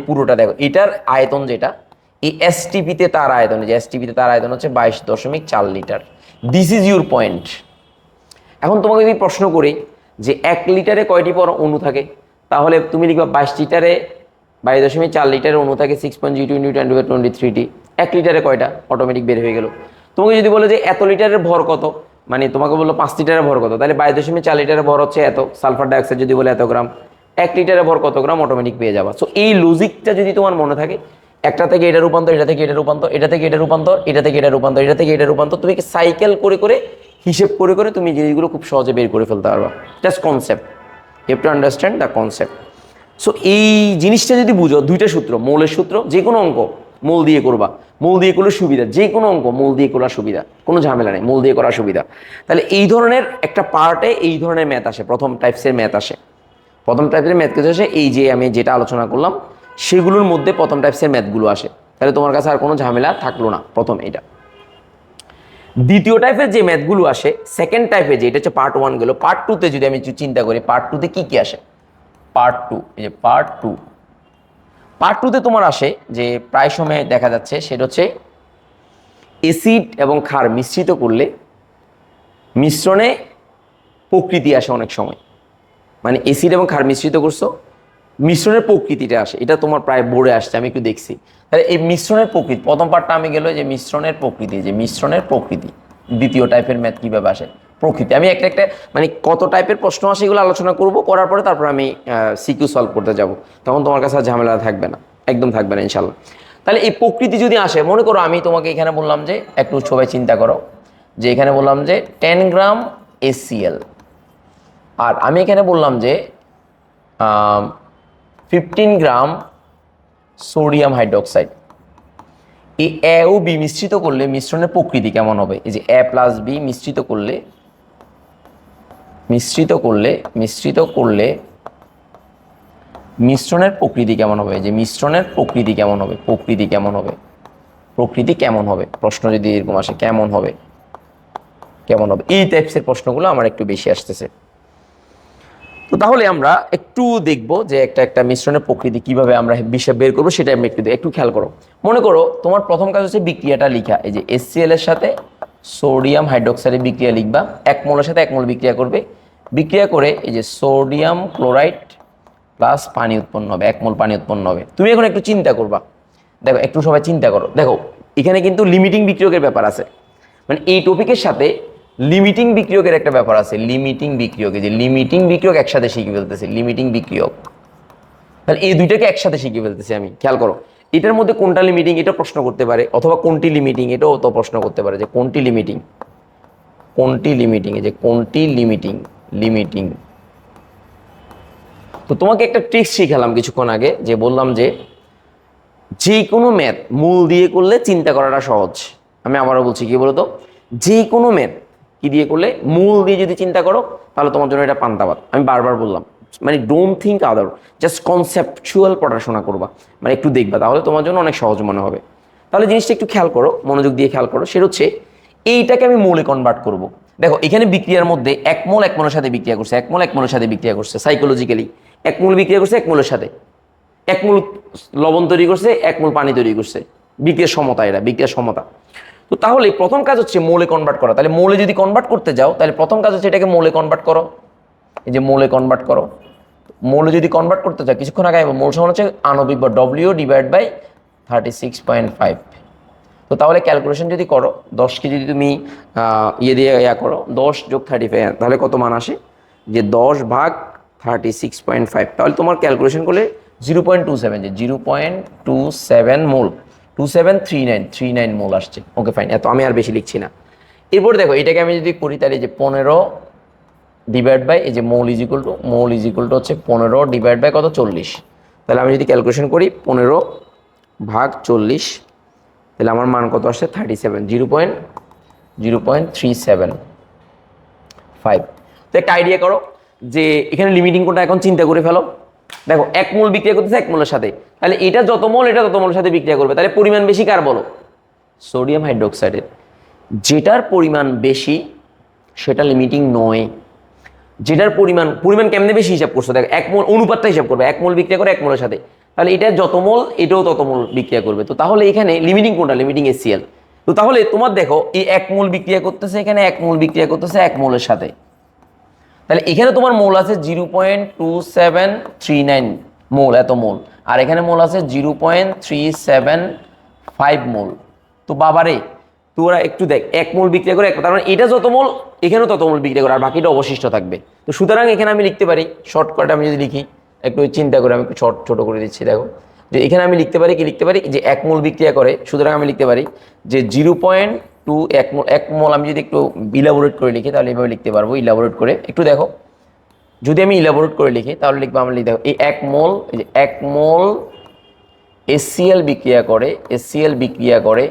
পুরোটা দেখো, এটার আয়তন যেটা এই এসটিপিতে তার আয়তন, যে এসটিপিতে তার আয়তন হচ্ছে 22.4 litre. This is your point. এখন তোমাকে যদি প্রশ্ন করি যে 1 লিটারে কয়টি অণু থাকে, তাহলে তুমি লিখবা 22 লিটারে 22.4 লিটারের অণু থাকে 6.02 × 10⁻23t। 1 লিটারে কয়টা, অটোমেটিক বের হয়ে গেল। তোমাকে যদি বলে যে এত লিটারের ভর কত, মানে তোমাকে বললো 5 লিটারের ভর কত, তাহলে 22.4 লিটারের ভর হচ্ছে এত, সালফার ডাইঅক্সাইড যদি বলে এত গ্রাম, 1 লিটারের ভর কত গ্রাম, অটোমেটিক পেয়ে যাবা। সো এই লজিকটা যদি তোমার মনে থাকে, একটা থেকে এটা রূপান্তর, এটা থেকে এটা রূপান্তর, এটা থেকে এটা রূপান্তর, এটা থেকে এটা রূপান্তর, এটা থেকে এটা রূপান্তর, তুমি সাইকেল করে করে হিসেব করে করে তুমি জিনিসগুলো খুব সহজে বের করে ফেলতে পারবা। Just concept, you have to understand the concept. So এই জিনিসটা যদি বুঝো, দুইটা সূত্র, মৌলের সূত্র, যে কোনো অঙ্ক মৌল দিয়ে করবা, মৌল দিয়ে করলে সুবিধা, যে কোনো অঙ্ক মৌল দিয়ে করার সুবিধা, কোনো ঝামেলা নেই, মৌল দিয়ে করার সুবিধা। তাহলে এই ধরনের একটা পার্টে এই ধরনের ম্যাথ আসে, প্রথম টাইপসের ম্যাথ আসে। প্রথম টাইপের ম্যাথ কিছু আসে, এই যে আমি যেটা আলোচনা করলাম সেগুলোর মধ্যে প্রথম টাইপসের ম্যাথগুলো আসে। তাহলে তোমার কাছে আর কোনো ঝামেলা থাকলো না, প্রথম এটা। দ্বিতীয় টাইপের যে ম্যাথগুলো আসে, সেকেন্ড টাইপে যে, এটা হচ্ছে পার্ট 1 গেল। পার্ট 2তে যদি আমি চিন্তা করি, পার্ট 2তে কি কি আসে, পার্ট 2, এই যে পার্ট 2তে তোমার আসে যে প্রায় সময় দেখা যাচ্ছে সেটা হচ্ছে অ্যাসিড এবং ক্ষার মিশ্রিত করলে মিশ্রণে প্রকৃতি আসে অনেক সময়। মানে অ্যাসিড এবং ক্ষার মিশ্রিত করছো, মিশ্রণের প্রকৃতিটা আসে, এটা তোমার প্রায় বোর্ডে আসছে, আমি একটু দেখছি। তাহলে এই মিশ্রণের প্রকৃতি, প্রথম পার্টটা আমি গেল যে মিশ্রণের প্রকৃতি, যে মিশ্রণের প্রকৃতি। দ্বিতীয় টাইপের ম্যাথ কীভাবে আসে, প্রকৃতি। আমি একটা একটা মানে কত টাইপের প্রশ্ন আসে এগুলো আলোচনা করব, করার পরে তারপর আমি সিকিউ সলভ করতে যাব। তখন তোমার কাছে আর ঝামেলা থাকবে না, একদম থাকবে না ইনশাল্লাহ। তাহলে এই প্রকৃতি যদি আসে, মনে করো আমি তোমাকে এখানে বললাম যে, একটু সবাই চিন্তা করো যে এখানে বললাম যে 10 গ্রাম HCl, আর আমি এখানে বললাম যে 15 গ্রাম সোডিয়াম হাইড্রোক্সাইড। এই এ ও বি মিশ্রিত করলে মিশ্রণের প্রকৃতি কেমন হবে? এই যে A + B মিশ্রিত করলে মিশ্রণের প্রকৃতি কেমন হবে? যে মিশ্রণের প্রকৃতি কেমন হবে, প্রকৃতি কেমন হবে, প্রশ্ন যদি এরকম আসে, কেমন হবে, এই টাইপসের প্রশ্নগুলো আমার একটু বেশি আসতেছে। তো তাহলে আমরা একটু দেখব যে একটা মিশ্রণের প্রকৃতি কিভাবে আমরা হিসাব বের করবো, সেটা আমি একটু খেয়াল করো। মনে করো তোমার প্রথম কাজ হচ্ছে বিক্রিয়াটা লিখা। এই যে HCl এর সাথে সোডিয়াম হাইড্রোক্সাইডের বিক্রিয়া লিখবা, 1 মোলের সাথে 1 মোল বিক্রিয়া করবে, বিক্রিয়া করে এই যে সোডিয়াম ক্লোরাইড প্লাস পানি উৎপন্ন হবে, 1 মোল পানি উৎপন্ন হবে। তুমি এখন একটু চিন্তা করবা, দেখো একটু সবাই চিন্তা করো, দেখো এখানে কিন্তু লিমিটিং বিক্রিয়কের ব্যাপার আছে। মানে এই টপিকের সাথে লিমিটিং বিক্রিয়কের একটা ব্যাপার আছে। লিমিটিং বিক্রিয়ক একসাথে শিখে ফেলতেছি, লিমিটিং বিক্রিয়ক। তাহলে এই দুইটাকে একসাথে শিখে ফেলতেছি আমি, খেয়াল করো। এটার মধ্যে কোনটা লিমিটিং এটা প্রশ্ন করতে পারে, অথবা কোনটি লিমিটিং এটাও তো প্রশ্ন করতে পারে, যে কোনটি লিমিটিং, এই যে কোনটি লিমিটিং। তো তোমাকে একটা ট্রিক্স শিখালাম কিছুক্ষণ আগে, যে বললাম যে কোনো ম্যাথ মূল দিয়ে করলে চিন্তা করাটা সহজ। আমি আবারও বলছি, কি বলতো, যে কোনো ম্যাথ কি দিয়ে করলে, মূল দিয়ে যদি চিন্তা করো, তাহলে তোমার জন্য এটা পান্তাভাত। আমি বারবার বললাম, মানে don't think other, just conceptual পড়াশোনা করবা, মানে একটু দেখবা, তাহলে তোমার জন্য অনেক সহজ মনে হবে। তাহলে জিনিসটা একটু খেয়াল করো, মনোযোগ দিয়ে খেয়াল করো। সেটা হচ্ছে এইটাকে আমি মোলে কনভার্ট করব। দেখো এখানে বিক্রিয়ার মধ্যে 1 মোল 1 মোলের সাথে বিক্রিয়া করছে, 1 মোল 1 মোলের সাথে বিক্রিয়া করছে, সাইকোলজিক্যালি 1 মোল বিক্রিয়া করছে 1 মোলের সাথে, 1 মোল লবণ তৈরি করছে, 1 মোল পানি তৈরি করছে, বিক্রিয়ার সমতা, এটা বিক্রিয়ার সমতা। তো তাহলে প্রথম কাজ হচ্ছে মোলে কনভার্ট করা। তাহলে মোলে যদি কনভার্ট করতে যাও, তাহলে প্রথম কাজ হচ্ছে এটাকে মোলে কনভার্ট করো। এই যে মোলে কনভার্ট করো, মোলে যদি কনভার্ট করতে চাও, কিছুক্ষণ আগে মোল সমান হচ্ছে আণবিক ভর W/36.5। তো তাহলে ক্যালকুলেশন যদি করো, 10কে যদি তুমি দিয়ে করো, 10 + 35, তাহলে কত মান আসে, যে 10/36.5। তাহলে তোমার ক্যালকুলেশন করলে 0.27, যে 0.27 মোল, 2739 মোল আসছে। ওকে ফাইন, এত আমি আর বেশি লিখছি না। এরপর দেখো এটাকে আমি যদি করি, তাহলে যে 15 ডিভাইড বাই, এই যে মোল ইজ ইকুয়াল টু হচ্ছে 15 / কত, 40। তাহলে আমি যদি ক্যালকুলেশন করি 15/40, তাহলে আমার মান কত আসছে, 37, 0.375। তো একটা আইডিয়া করো যে এখানে লিমিটিং কোনটা, এখন চিন্তা করে ফেলো। দেখো 1 মোল বিক্রিয়া করতেছে 1 মোলের সাথে, তাহলে এটা যত মোল এটা তত মোলের সাথে বিক্রিয়া করবে, তাহলে পরিমাণ বেশি কার বলো, সোডিয়াম হাইড্রোক্সাইডের। যেটার পরিমাণ বেশি সেটা লিমিটিং নয়। যেটার পরিমাণ পরিমাণ কেমনে বেশি হিসাব করছো, দেখো 1 মোল অনুপাতটা হিসাব করবে, 1 মোল বিক্রিয়া করে 1 মোলের সাথে, তাহলে এটা যত মোল এটাও তত মোল বিক্রিয়া করবে। তো তাহলে এখানে লিমিটিং কোনটা? Limiting HCl। তো তাহলে তোমার দেখো এই 1 মোল বিক্রিয়া করতেছে, এখানে 1 মোল বিক্রিয়া করতেছে 1 মোলের সাথে, তাহলে এখানে তোমার মোল আছে 0.2739 মোল, এত মোল, আর এখানে মোল আছে 0.375 মোল। তো বাবারে তোরা একটু দেখ, 1 মোল বিক্রিয়া করে তার মানে এটা যত মোল এখানেও তত মোল বিক্রিয়া করে, আর বাকিটা অবশিষ্ট থাকবে। তো সুতরাং এখানে আমি লিখতে পারি শর্টকাট, আমি যদি লিখি একটু চিন্তা করে, আমি একটু ছোট করে দিচ্ছি, দেখো যে এখানে আমি লিখতে পারি কি, লিখতে পারি যে 1 মোল বিক্রিয়া করে, সুতরাং আমি লিখতে পারি যে 1 মোল আমি যদি একটু ইলাবোরেট করে লিখি তাহলে এভাবে লিখতে পারবো, ইলাবোরেট করে একটু দেখো, যদি আমি ইলাবোরেট করে লিখি তাহলে লিখবো, আমরা লিখতে এই 1 মোল, এই যে 1 মোল HCl বিক্রিয়া করে, HCl বিক্রিয়া করে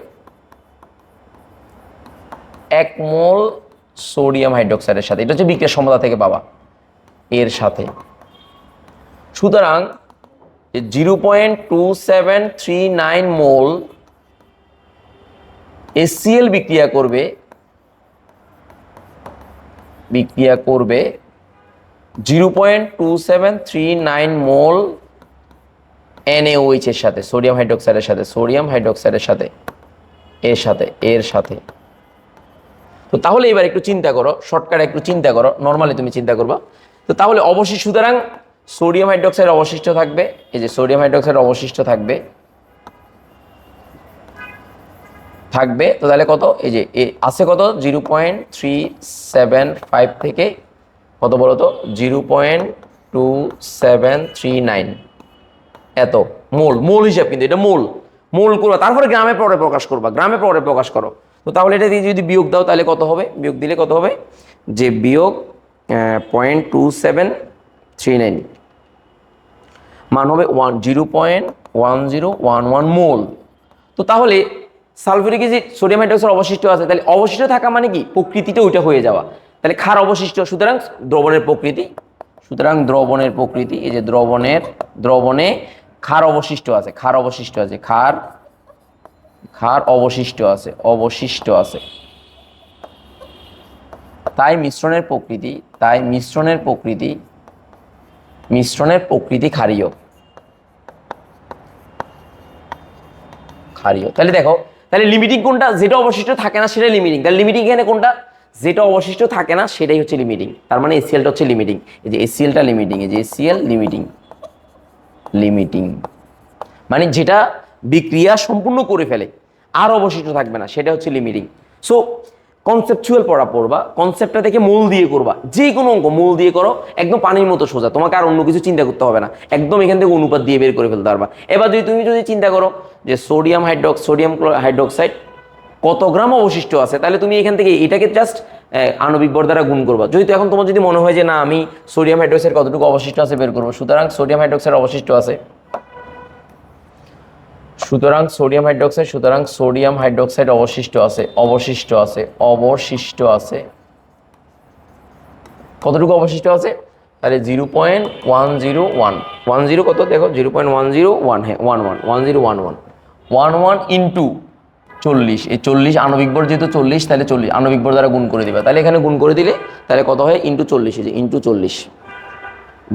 1 মোল সোডিয়াম হাইড্রোক্সাইডের সাথে, এটা হচ্ছে বিক্রিয়া সমতা থেকে পাবা এর সাথে। সুতরাং 0.2739 মোল HCl বিক্রিয়া করবে 0.2739 মোল NaOH এর সাথে, সোডিয়াম হাইড্রোক্সাইডের সাথে, সোডিয়াম হাইড্রোক্সাইডের সাথে, এর সাথে। তো তাহলে এবার একটু চিন্তা করো, শর্টকাট একটু চিন্তা করো, নর্মালি তুমি চিন্তা করবা। তো তাহলে অবশিষ্ট, সুতরাং সোডিয়াম হাইড্রোক্সাইড অবশিষ্ট থাকবে, এই যে সোডিয়াম হাইড্রোক্সাইড অবশিষ্ট থাকবে, তো তাহলে কত, এই যে আছে কত 0.375 থেকে কত বলো তো 0.2739 এত মোল হিসাব, কিন্তু এটা মোল করবা, তারপরে গ্রামে পরে প্রকাশ করবা, গ্রামে পরে প্রকাশ করো। তো তাহলে এটা দিয়ে যদি বিয়োগ দাও তাহলে কত হবে, বিয়োগ দিলে কত হবে যে বিয়োগ 0.2739 মান হবে 0.1011 মোল। তো তাহলে সালফিউরিক অ্যাসিড সোডিয়াম হাইড্রোক্সাইড অবশিষ্ট আছে, তাহলে অবশিষ্ট থাকা মানে কি প্রকৃতিটা ওইটা হয়ে যাওয়া, তাহলে ক্ষার অবশিষ্ট, সুতরাং দ্রবণের প্রকৃতি, এই যে দ্রবণে ক্ষার অবশিষ্ট আছে, ক্ষার অবশিষ্ট আছে, তাই মিশ্রণের প্রকৃতি ক্ষারীয়। তাহলে দেখো, তাহলে লিমিটিং কোনটা? যেটা অবশিষ্ট থাকে না সেটাই লিমিটিং। তাহলে লিমিটিং এখানে কোনটা? যেটা অবশিষ্ট থাকে না সেটাই হচ্ছে লিমিটিং। তার মানে HClটা হচ্ছে লিমিটিং, এই যে HClটা লিমিটিং, এই যে HCl লিমিটিং মানে যেটা বিক্রিয়া সম্পূর্ণ করে ফেলে আর অবশিষ্ট থাকবে না, সেটা হচ্ছে লিমিটিং। সো কনসেপচুয়াল পড়বা, কনসেপ্টটা থেকে মূল দিয়ে করবা, যে কোনো অঙ্ক মূল দিয়ে করো, একদম পানির মতো সোজা, তোমাকে আর অন্য কিছু চিন্তা করতে হবে না, একদম এখান থেকে অনুপাত দিয়ে বের করে ফেলতে পারবা। এবার তুমি যদি চিন্তা করো যে সোডিয়াম হাইড্রোক্সাইড কত গ্রাম অবশিষ্ট আছে, তাহলে তুমি এখান থেকে এটাকে জাস্ট আণবিক ভর দ্বারা গুণ করবা। যদি এখন তোমার যদি মনে হয় যে না আমি সোডিয়াম হাইড্রোক্সাইড কতটুকু অবশিষ্ট আছে বের করবো, সুতরাং সোডিয়াম হাইড্রোক্সাইড অবশিষ্ট আছে, কতটুকু অবশিষ্ট আছে, তাহলে 0.1011 কত দেখো 0.101, হ্যাঁ 11 ইন্টু 40, এই 40 আণবিক ভর যেহেতু 40, তাহলে 40 আণবিক ভর দ্বারা গুণ করে দিবা, তাহলে এখানে গুণ করে দিলে তাহলে কত হয় ইন্টু 40, এই যে ইন্টু 40,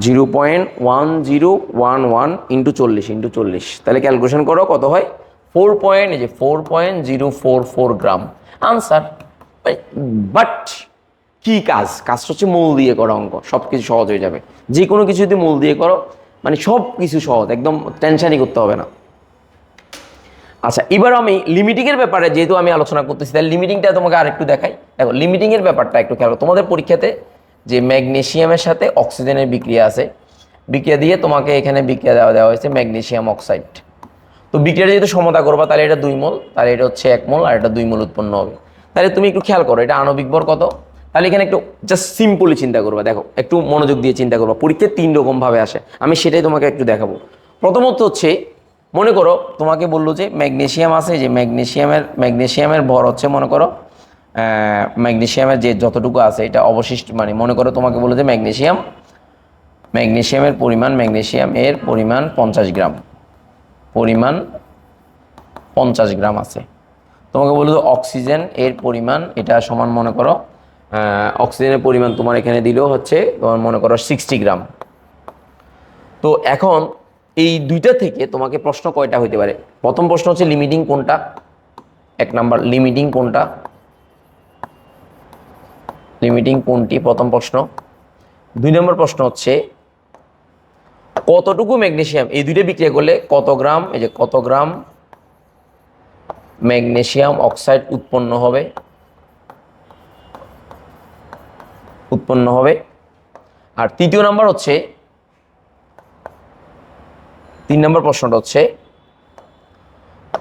0.1011 ইন্টু 40, তাহলে ক্যালকুলেশন করো কত হয় 4.044 গ্রাম আনসার। বাট কি কাজটা হচ্ছে মূল দিয়ে করো অঙ্ক, সব কিছু সহজ হয়ে যাবে। যে কোনো কিছু যদি মূল দিয়ে করো মানে সব কিছু সহজ, একদম টেনশনই করতে হবে না। আচ্ছা, এবার আমি লিমিটিংয়ের ব্যাপারে যেহেতু আমি আলোচনা করতেছি, তাহলে লিমিটিংটা তোমাকে আরেকটু দেখাই। দেখো লিমিটিংয়ের ব্যাপারটা একটু খেয়াল, তোমাদের পরীক্ষাতে যে ম্যাগনেসিয়ামের সাথে অক্সিজেনের বিক্রিয়া আছে, বিক্রিয়া দিয়ে তোমাকে এখানে বিক্রিয়া দেওয়া হয়েছে ম্যাগনেসিয়াম অক্সাইড। তো বিক্রিয়াটা যেহেতু সমতা করবা, তাহলে এটা 2 মোল, তাহলে এটা হচ্ছে 1 মোল, আর এটা 2 মোল উৎপন্ন হবে। তাহলে তুমি একটু খেয়াল করো এটা আণবিক ভর কত, তাহলে এখানে একটু জাস্ট সিম্পলি চিন্তা করবা। দেখো একটু মনোযোগ দিয়ে চিন্তা করবা, পরীক্ষায় 3 রকমভাবে আসে, আমি সেটাই তোমাকে একটু দেখাবো। প্রথমত হচ্ছে মনে করো তোমাকে বললো যে ম্যাগনেসিয়াম আছে, যে ম্যাগনেসিয়ামের ভর হচ্ছে মনে করো ম্যাগনেসিয়ামের যে যতটুকু আছে এটা অবশিষ্ট, মানে মনে করো তোমাকে বললো যে ম্যাগনেসিয়ামের পরিমাণ 50 গ্রাম, 50 গ্রাম আছে। তোমাকে বললো অক্সিজেন এর পরিমাণ এটা সমান মনে করো অক্সিজেনের পরিমাণ তোমার এখানে দিলেও হচ্ছে তোমার মনে করো 60 গ্রাম। তো এখন এই দুইটা থেকে তোমাকে প্রশ্ন কয়টা হইতে পারে? প্রথম প্রশ্ন হচ্ছে লিমিটিং কোনটা, 1 নাম্বার লিমিটিং কোনটা, লিমিটিং কোনটি, প্রথম প্রশ্ন। 2 নম্বর প্রশ্ন হচ্ছে কতটুকু ম্যাগনেসিয়াম, এই দুইটা বিক্রিয়া করলে কত গ্রাম, এই যে কত গ্রাম ম্যাগনেসিয়াম অক্সাইড উৎপন্ন হবে। আর তৃতীয় নাম্বার হচ্ছে 3 নম্বর প্রশ্নটা হচ্ছে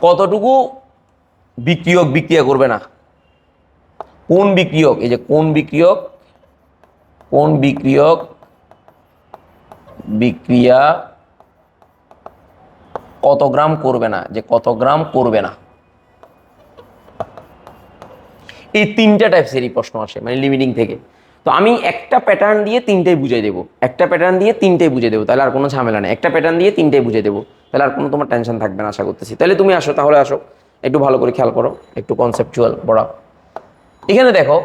কতটুকু বিক্রিয়া করবে না, কোন বিক্রিয়ক, এই যে কোন বিক্রিয়া কত গ্রাম করবে না, যে কত গ্রাম করবে না। এই 3টা টাইপসেরই প্রশ্ন আসে মানে লিমিটিং থেকে। তো আমি একটা প্যাটার্ন দিয়ে 3টাই বুঝিয়ে দেবো, তাহলে আর কোনো ঝামেলা নেই। একটা প্যাটার্ন দিয়ে 3টাই বুঝিয়ে দেবো, তাহলে আর কোনো তোমার টেনশন থাকবে না আশা করতেছি। তাহলে তুমি আসো, তাহলে আসো, একটু ভালো করে খেয়াল করো, একটু কনসেপচুয়াল পড়া। এখানে দেখো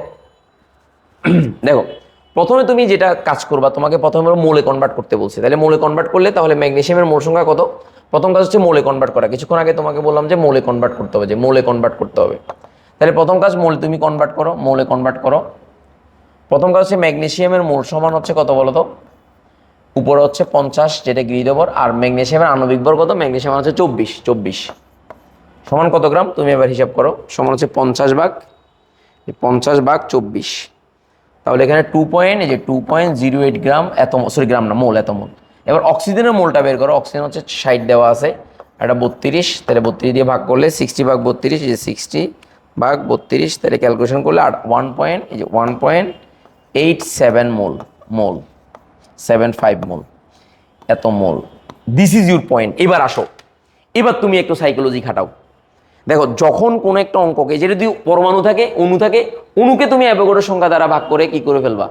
প্রথমে তুমি যেটা কাজ করবা, তোমাকে প্রথমে মোলে কনভার্ট করতে বলছে। তাহলে মোলে কনভার্ট করলে তাহলে ম্যাগনেসিয়ামের মোল সংখ্যা কত? প্রথম কাজ হচ্ছে মোলে কনভার্ট করা। কিছুক্ষণ আগে তোমাকে বললাম যে মোলে কনভার্ট করতে হবে, তাহলে প্রথম কাজ মোলে তুমি কনভার্ট করো। প্রথম কাজ হচ্ছে ম্যাগনেসিয়ামের মোল সমান হচ্ছে কত বলো তো? উপরে হচ্ছে 50, যেটা গৃহীত ভর, আর ম্যাগনেসিয়ামের আণবিক ভর কত? ম্যাগনেসিয়াম হচ্ছে 24 সমান কত গ্রাম? তুমি এবার হিসাব করো, সমান হচ্ছে 50 ভাগ 24। তাহলে এখানে 2.08 গ্রাম, গ্রাম না, মোল, মোল। এবার অক্সিজেনের মোলটা বের করো। অক্সিজেন হচ্ছে 60 দেওয়া আছে, এটা 32, তাহলে 32 দিয়ে ভাগ করলে 60 ভাগ 32, এই যে 60 ভাগ 32, তাহলে ক্যালকুলেশন করলে 1.87 মোল 75 মোল, এত mole. This is your point. এবার আসো, এবার তুমি একটু সাইকোলজি খাটাও। দেখো যখন কোনো একটা অঙ্ককে, যেটা যদি পরমাণু থাকে, অণুকে তুমি অ্যাভোগাড্রোর সংখ্যা দ্বারা ভাগ করে কি করে ফেলবা?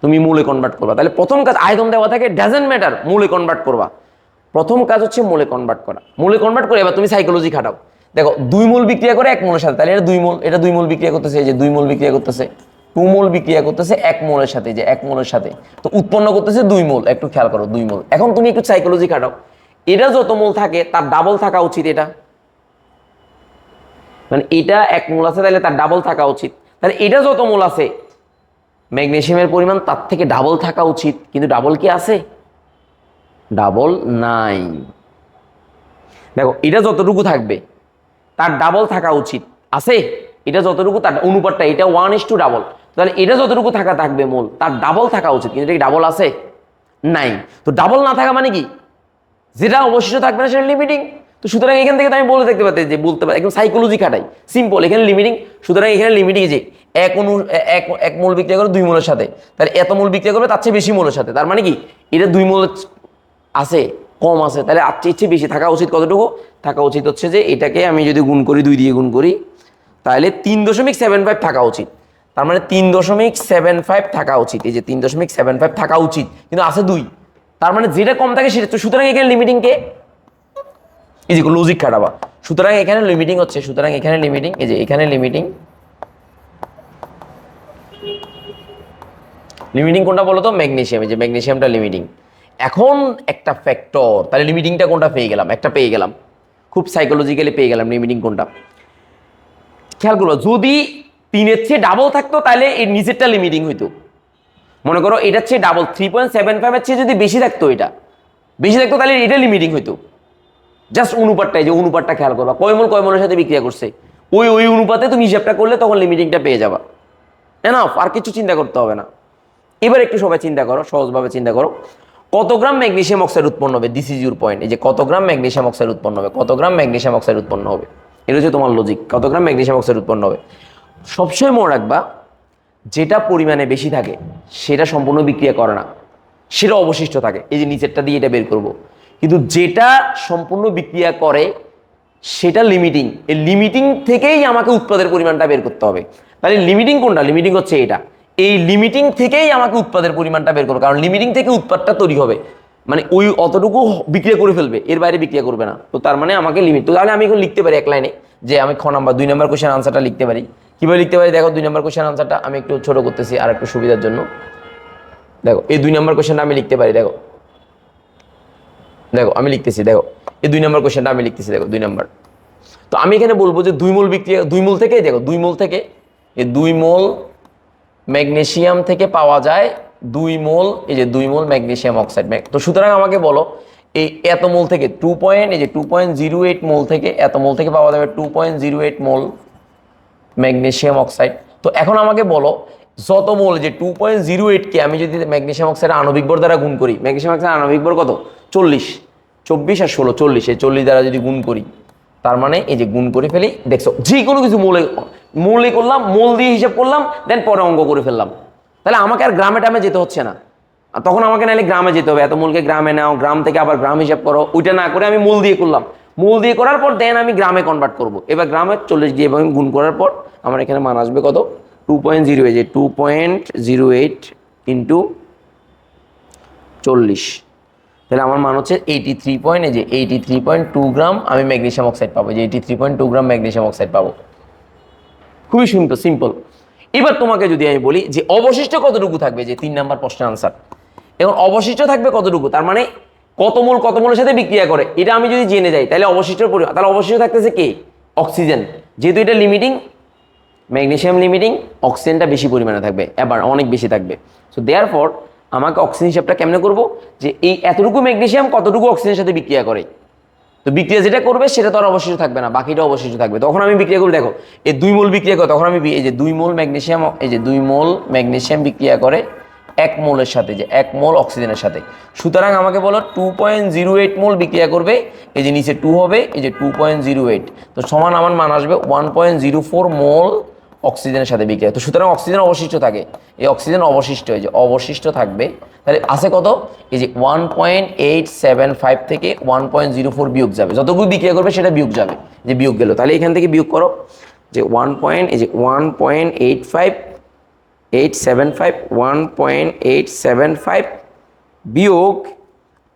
তুমি মোলে কনভার্ট করবা। তাহলে প্রথম কাজ, আয়তন দেওয়া থাকে, ডাজেন্ট ম্যাটার, মোলে কনভার্ট করবা। প্রথম কাজ হচ্ছে মোলে কনভার্ট করা। মোলে কনভার্ট করে এবার তুমি সাইকোলজি খাটাও। দেখো 2 মোল বিক্রিয়া করে 1 মোলের সাথে, তাহলে এটা 2 মোল, এটা 2 মোল বিক্রিয়া করতেছে, এই যে 2 মোল বিক্রিয়া করতেছে। 2 মোল বিক্রিয়া করতেছে 1 মোলের সাথে, যে 1 মোলের সাথে, তো উৎপন্ন করতেছে 2 মোল। একটু খেয়াল করো, 2 মোল। এখন তুমি একটু সাইকোলজি খাটাও, এটা যত মোল থাকে তার ডাবল থাকা উচিত। এটা মানে এটা 1 মোল আছে, তাহলে তার ডাবল থাকা উচিত। তাহলে এটা যত মোল আছে, ম্যাগনেসিয়ামের পরিমাণ তার থেকে ডাবল থাকা উচিত, কিন্তু ডাবল কি আছে? ডাবল নাই। দেখো এটা যতটুকু থাকবে তার ডাবল থাকা উচিত, আছে? এটা যতটুকু তার অনুপাতটা, এটা 1:, ডাবল। তাহলে এটা যতটুকু থাকবে মোল, তার ডাবল থাকা উচিত, কিন্তু এটা কি ডাবল আছে? নাই। তো ডাবল না থাকা মানে কি? যেটা অবশিষ্ট থাকবে না সেটা লিমিটিং। তো সুতরাং এখান থেকে আমি বলতে পারি একদম সাইকোলজি খাটাই, সিম্পল। এখানে লিমিটিং, সুতরাং এখানে লিমিটিং যে এক মোল বিক্রিয়া করে 2 মোলের সাথে, তাহলে এত মোল বিক্রিয়া করবে তার চেয়ে বেশি মোলের সাথে। তার মানে কি এটা 2 মোল আছে, কম আছে, তাহলে আর চেয়ে বেশি থাকা উচিত। কতটুকু থাকা উচিত? হচ্ছে যে এটাকে আমি যদি গুণ করি, 2 দিয়ে গুণ করি, তাহলে 3.75 থাকা উচিত। তার মানে 3.75 থাকা উচিত, এই যে 3.75 থাকা উচিত, কিন্তু আছে 2। তার মানে যেটা কম থাকে সেটা। সুতরাং এখানে লিমিটিং কে? এই যে লজিক খাটাবা। সুতরাং এখানে লিমিটিং হচ্ছে, এই যে এখানে লিমিটিং কোনটা বলো তো? ম্যাগনেসিয়াম, এই যে ম্যাগনেসিয়ামটা লিমিটিং। এখন একটা ফ্যাক্টর, তাহলে লিমিটিংটা কোনটা পেয়ে গেলাম? একটা পেয়ে গেলাম, খুব সাইকোলজিক্যালি পেয়ে গেলাম লিমিটিং কোনটা। খেয়াল করবো, যদি 3-এর চেয়ে ডাবল থাকতো তাহলে এর নিচেরটা লিমিটিং হইতো। মনে করো এটার চেয়ে ডাবল, 3.75-এর চেয়ে যদি বেশি থাকতো, এটা বেশি থাকতো, তাহলে এটা লিমিটিং হইতো। জাস্ট অনুপাতটাই, যে অনুপাতটা খেয়াল করবা, কয় মোলের সাথে বিক্রিয়া করছে, ওই অনুপাতে তুমি হিসাবটা করলে তখন লিমিটিংটা পেয়ে যাবা। এনাফ, আর কিছু চিন্তা করতে হবে না। এবার একটু সবাই চিন্তা করো, সহজভাবে চিন্তা করো, কত গ্রাম ম্যাগনেসিয়াম অক্সাইড উৎপন্ন হবে? This is your point. এই যে কত গ্রাম ম্যাগনেসিয়াম অক্সাইড উৎপন্ন হবে, এটা হচ্ছে তোমার লজিক। কত গ্রাম ম্যাগনেসিয়াম অক্সাইড উৎপন্ন হবে? সবসময় মনে রাখবা, যেটা পরিমাণে বেশি থাকে সেটা সম্পূর্ণ বিক্রিয়া করে না, সেটা অবশিষ্ট থাকে। এই যে নিচেরটা দিয়ে এটা বের করব, কিন্তু যেটা সম্পূর্ণ বিক্রিয়া করে সেটা লিমিটিং। এই লিমিটিং থেকেই আমাকে উৎপাদের পরিমাণটা বের করতে হবে। তাহলে লিমিটিং কোনটা? লিমিটিং হচ্ছে এটা। এই লিমিটিং থেকেই আমাকে উৎপাদের পরিমাণটা বের করবো, কারণ লিমিটিং থেকে উৎপাদটা তৈরি হবে, মানে ওই অতটুকু বিক্রিয়া করে ফেলবে, এর বাইরে বিক্রিয়া করবে না। তো তার মানে আমাকে লিমিট। তো তাহলে আমি এখন লিখতে পারি এক লাইনে, যে আমি 2 নম্বর কোশ্চেন আনসারটা লিখতে পারি কীভাবে লিখতে পারি দেখো, 2 নম্বর কোশ্চেন আনসারটা আমি একটু ছোট করতেছি আর একটু সুবিধার জন্য। দেখো এই 2 নম্বর কোশ্চেনটা আমি লিখতে পারি, দেখো দেখো আমি লিখতেছি, দেখো এই 2 নম্বর কোশ্চেনটা আমি লিখতেছি, দেখো 2 নম্বর। তো আমি এখানে বলবো যে 2 মোল বিক্রিয়া, 2 মোল থেকে, দেখো 2 মোল থেকে, এই 2 মোল ম্যাগনেসিয়াম থেকে পাওয়া যায় 2 মোল, এই যে 2 মোল ম্যাগনেসিয়াম অক্সাইড। তো সুতরাং আমাকে বলো এই এত মোল থেকে 2.08 মোল থেকে, এত মোল থেকে পাওয়া যাবে 2.08 মোল ম্যাগনেসিয়াম অক্সাইড। তো এখন আমাকে বলো যত মোল, যে 2.08 কে আমি যদি ম্যাগনেসিয়াম অক্সাইড আণবিক ভর দ্বারা গুণ করি, ম্যাগনেসিয়াম অক্সাইড আণবিক ভর কত? 40, 24 আর 16, 40, এই 40 দ্বারা যদি গুণ করি, তার মানে এই যে গুণ করে ফেলি, দেখছো যে কোনো কিছু মোলে করলাম, মোল দিয়ে হিসাব করলাম, দেন পরে অঙ্ক করে ফেললাম। তাহলে আমাকে আর গ্রামে টামে যেতে হচ্ছে না। আর তখন আমাকে নাহলে গ্রামে যেতে হবে, এত মোলকে গ্রামে নাও, গ্রাম থেকে আবার গ্রাম হিসাব করো, ওইটা না করে আমি মোল দিয়ে করলাম। মোল দিয়ে করার পর দেন আমি গ্রামে কনভার্ট করব। এবার গ্রামে 40 দিয়ে গুণ করার পর আমার এখানে মান আসবে কত? 2.08, যে 2.08 ইন্টু 40, তাহলে আমার মান হচ্ছে 83.2 গ্রাম আমি ম্যাগনেসিয়াম অক্সাইড পাবো, যে 83.2 গ্রাম ম্যাগনেসিয়াম অক্সাইড পাবো। খুবই সিম্পল। এবার তোমাকে যদি আমি বলি যে অবশিষ্ট কতটুকু থাকবে, যে 3 নাম্বার প্রশ্নের আনসার, এখন অবশিষ্ট থাকবে কতটুকু, তার মানে কত মোলের সাথে বিক্রিয়া করে, এটা আমি যদি জেনে যাই তাহলে অবশিষ্টের পরিমাণ, তাহলে অবশিষ্ট থাকতেছে কে? অক্সিজেন। যেহেতু এটা লিমিটিং, ম্যাগনেসিয়াম লিমিটিং, অক্সিজেনটা বেশি পরিমাণে থাকবে, এবার অনেক বেশি থাকবে। সো দেয়ারফর আমাকে অক্সিজেন হিসাবটা কেমনে করবো, যে এই এতটুকু ম্যাগনেসিয়াম কতটুকু অক্সিজেনের সাথে বিক্রিয়া করে। তো বিক্রিয়া যেটা করবে সেটা তো আর অবশিষ্ট থাকবে না, বাকিটা অবশিষ্ট থাকবে। তখন আমি বিক্রিয়া করি, দেখো এই 2 মোল বিক্রিয়া করে, তখন আমি এই যে 2 মোল ম্যাগনেসিয়াম, এই যে 2 মোল ম্যাগনেসিয়াম বিক্রিয়া করে 1 মোলের সাথে, যে 1 মোল অক্সিজেনের সাথে। সুতরাং আমাকে বলো 2.08 মোল বিক্রিয়া করবে, এই যে নিচে 2 হবে, এই যে 2.08, তো সমান আমার মান আসবে 1.04 মোল অক্সিজেনের সাথে বিক্রিয়া। তো সুতরাং অক্সিজেন অবশিষ্ট থাকে, এই অক্সিজেন অবশিষ্ট, এই যে অবশিষ্ট থাকবে, তাহলে আছে কত? এই যে 1.875 থেকে 1.04 বিয়োগ যাবে, যতটুকু বিক্রিয়া করবে সেটা বিয়োগ যাবে, যে বিয়োগ গেল। তাহলে এখান থেকে বিয়োগ করো, যে 1.875 বিয়োগ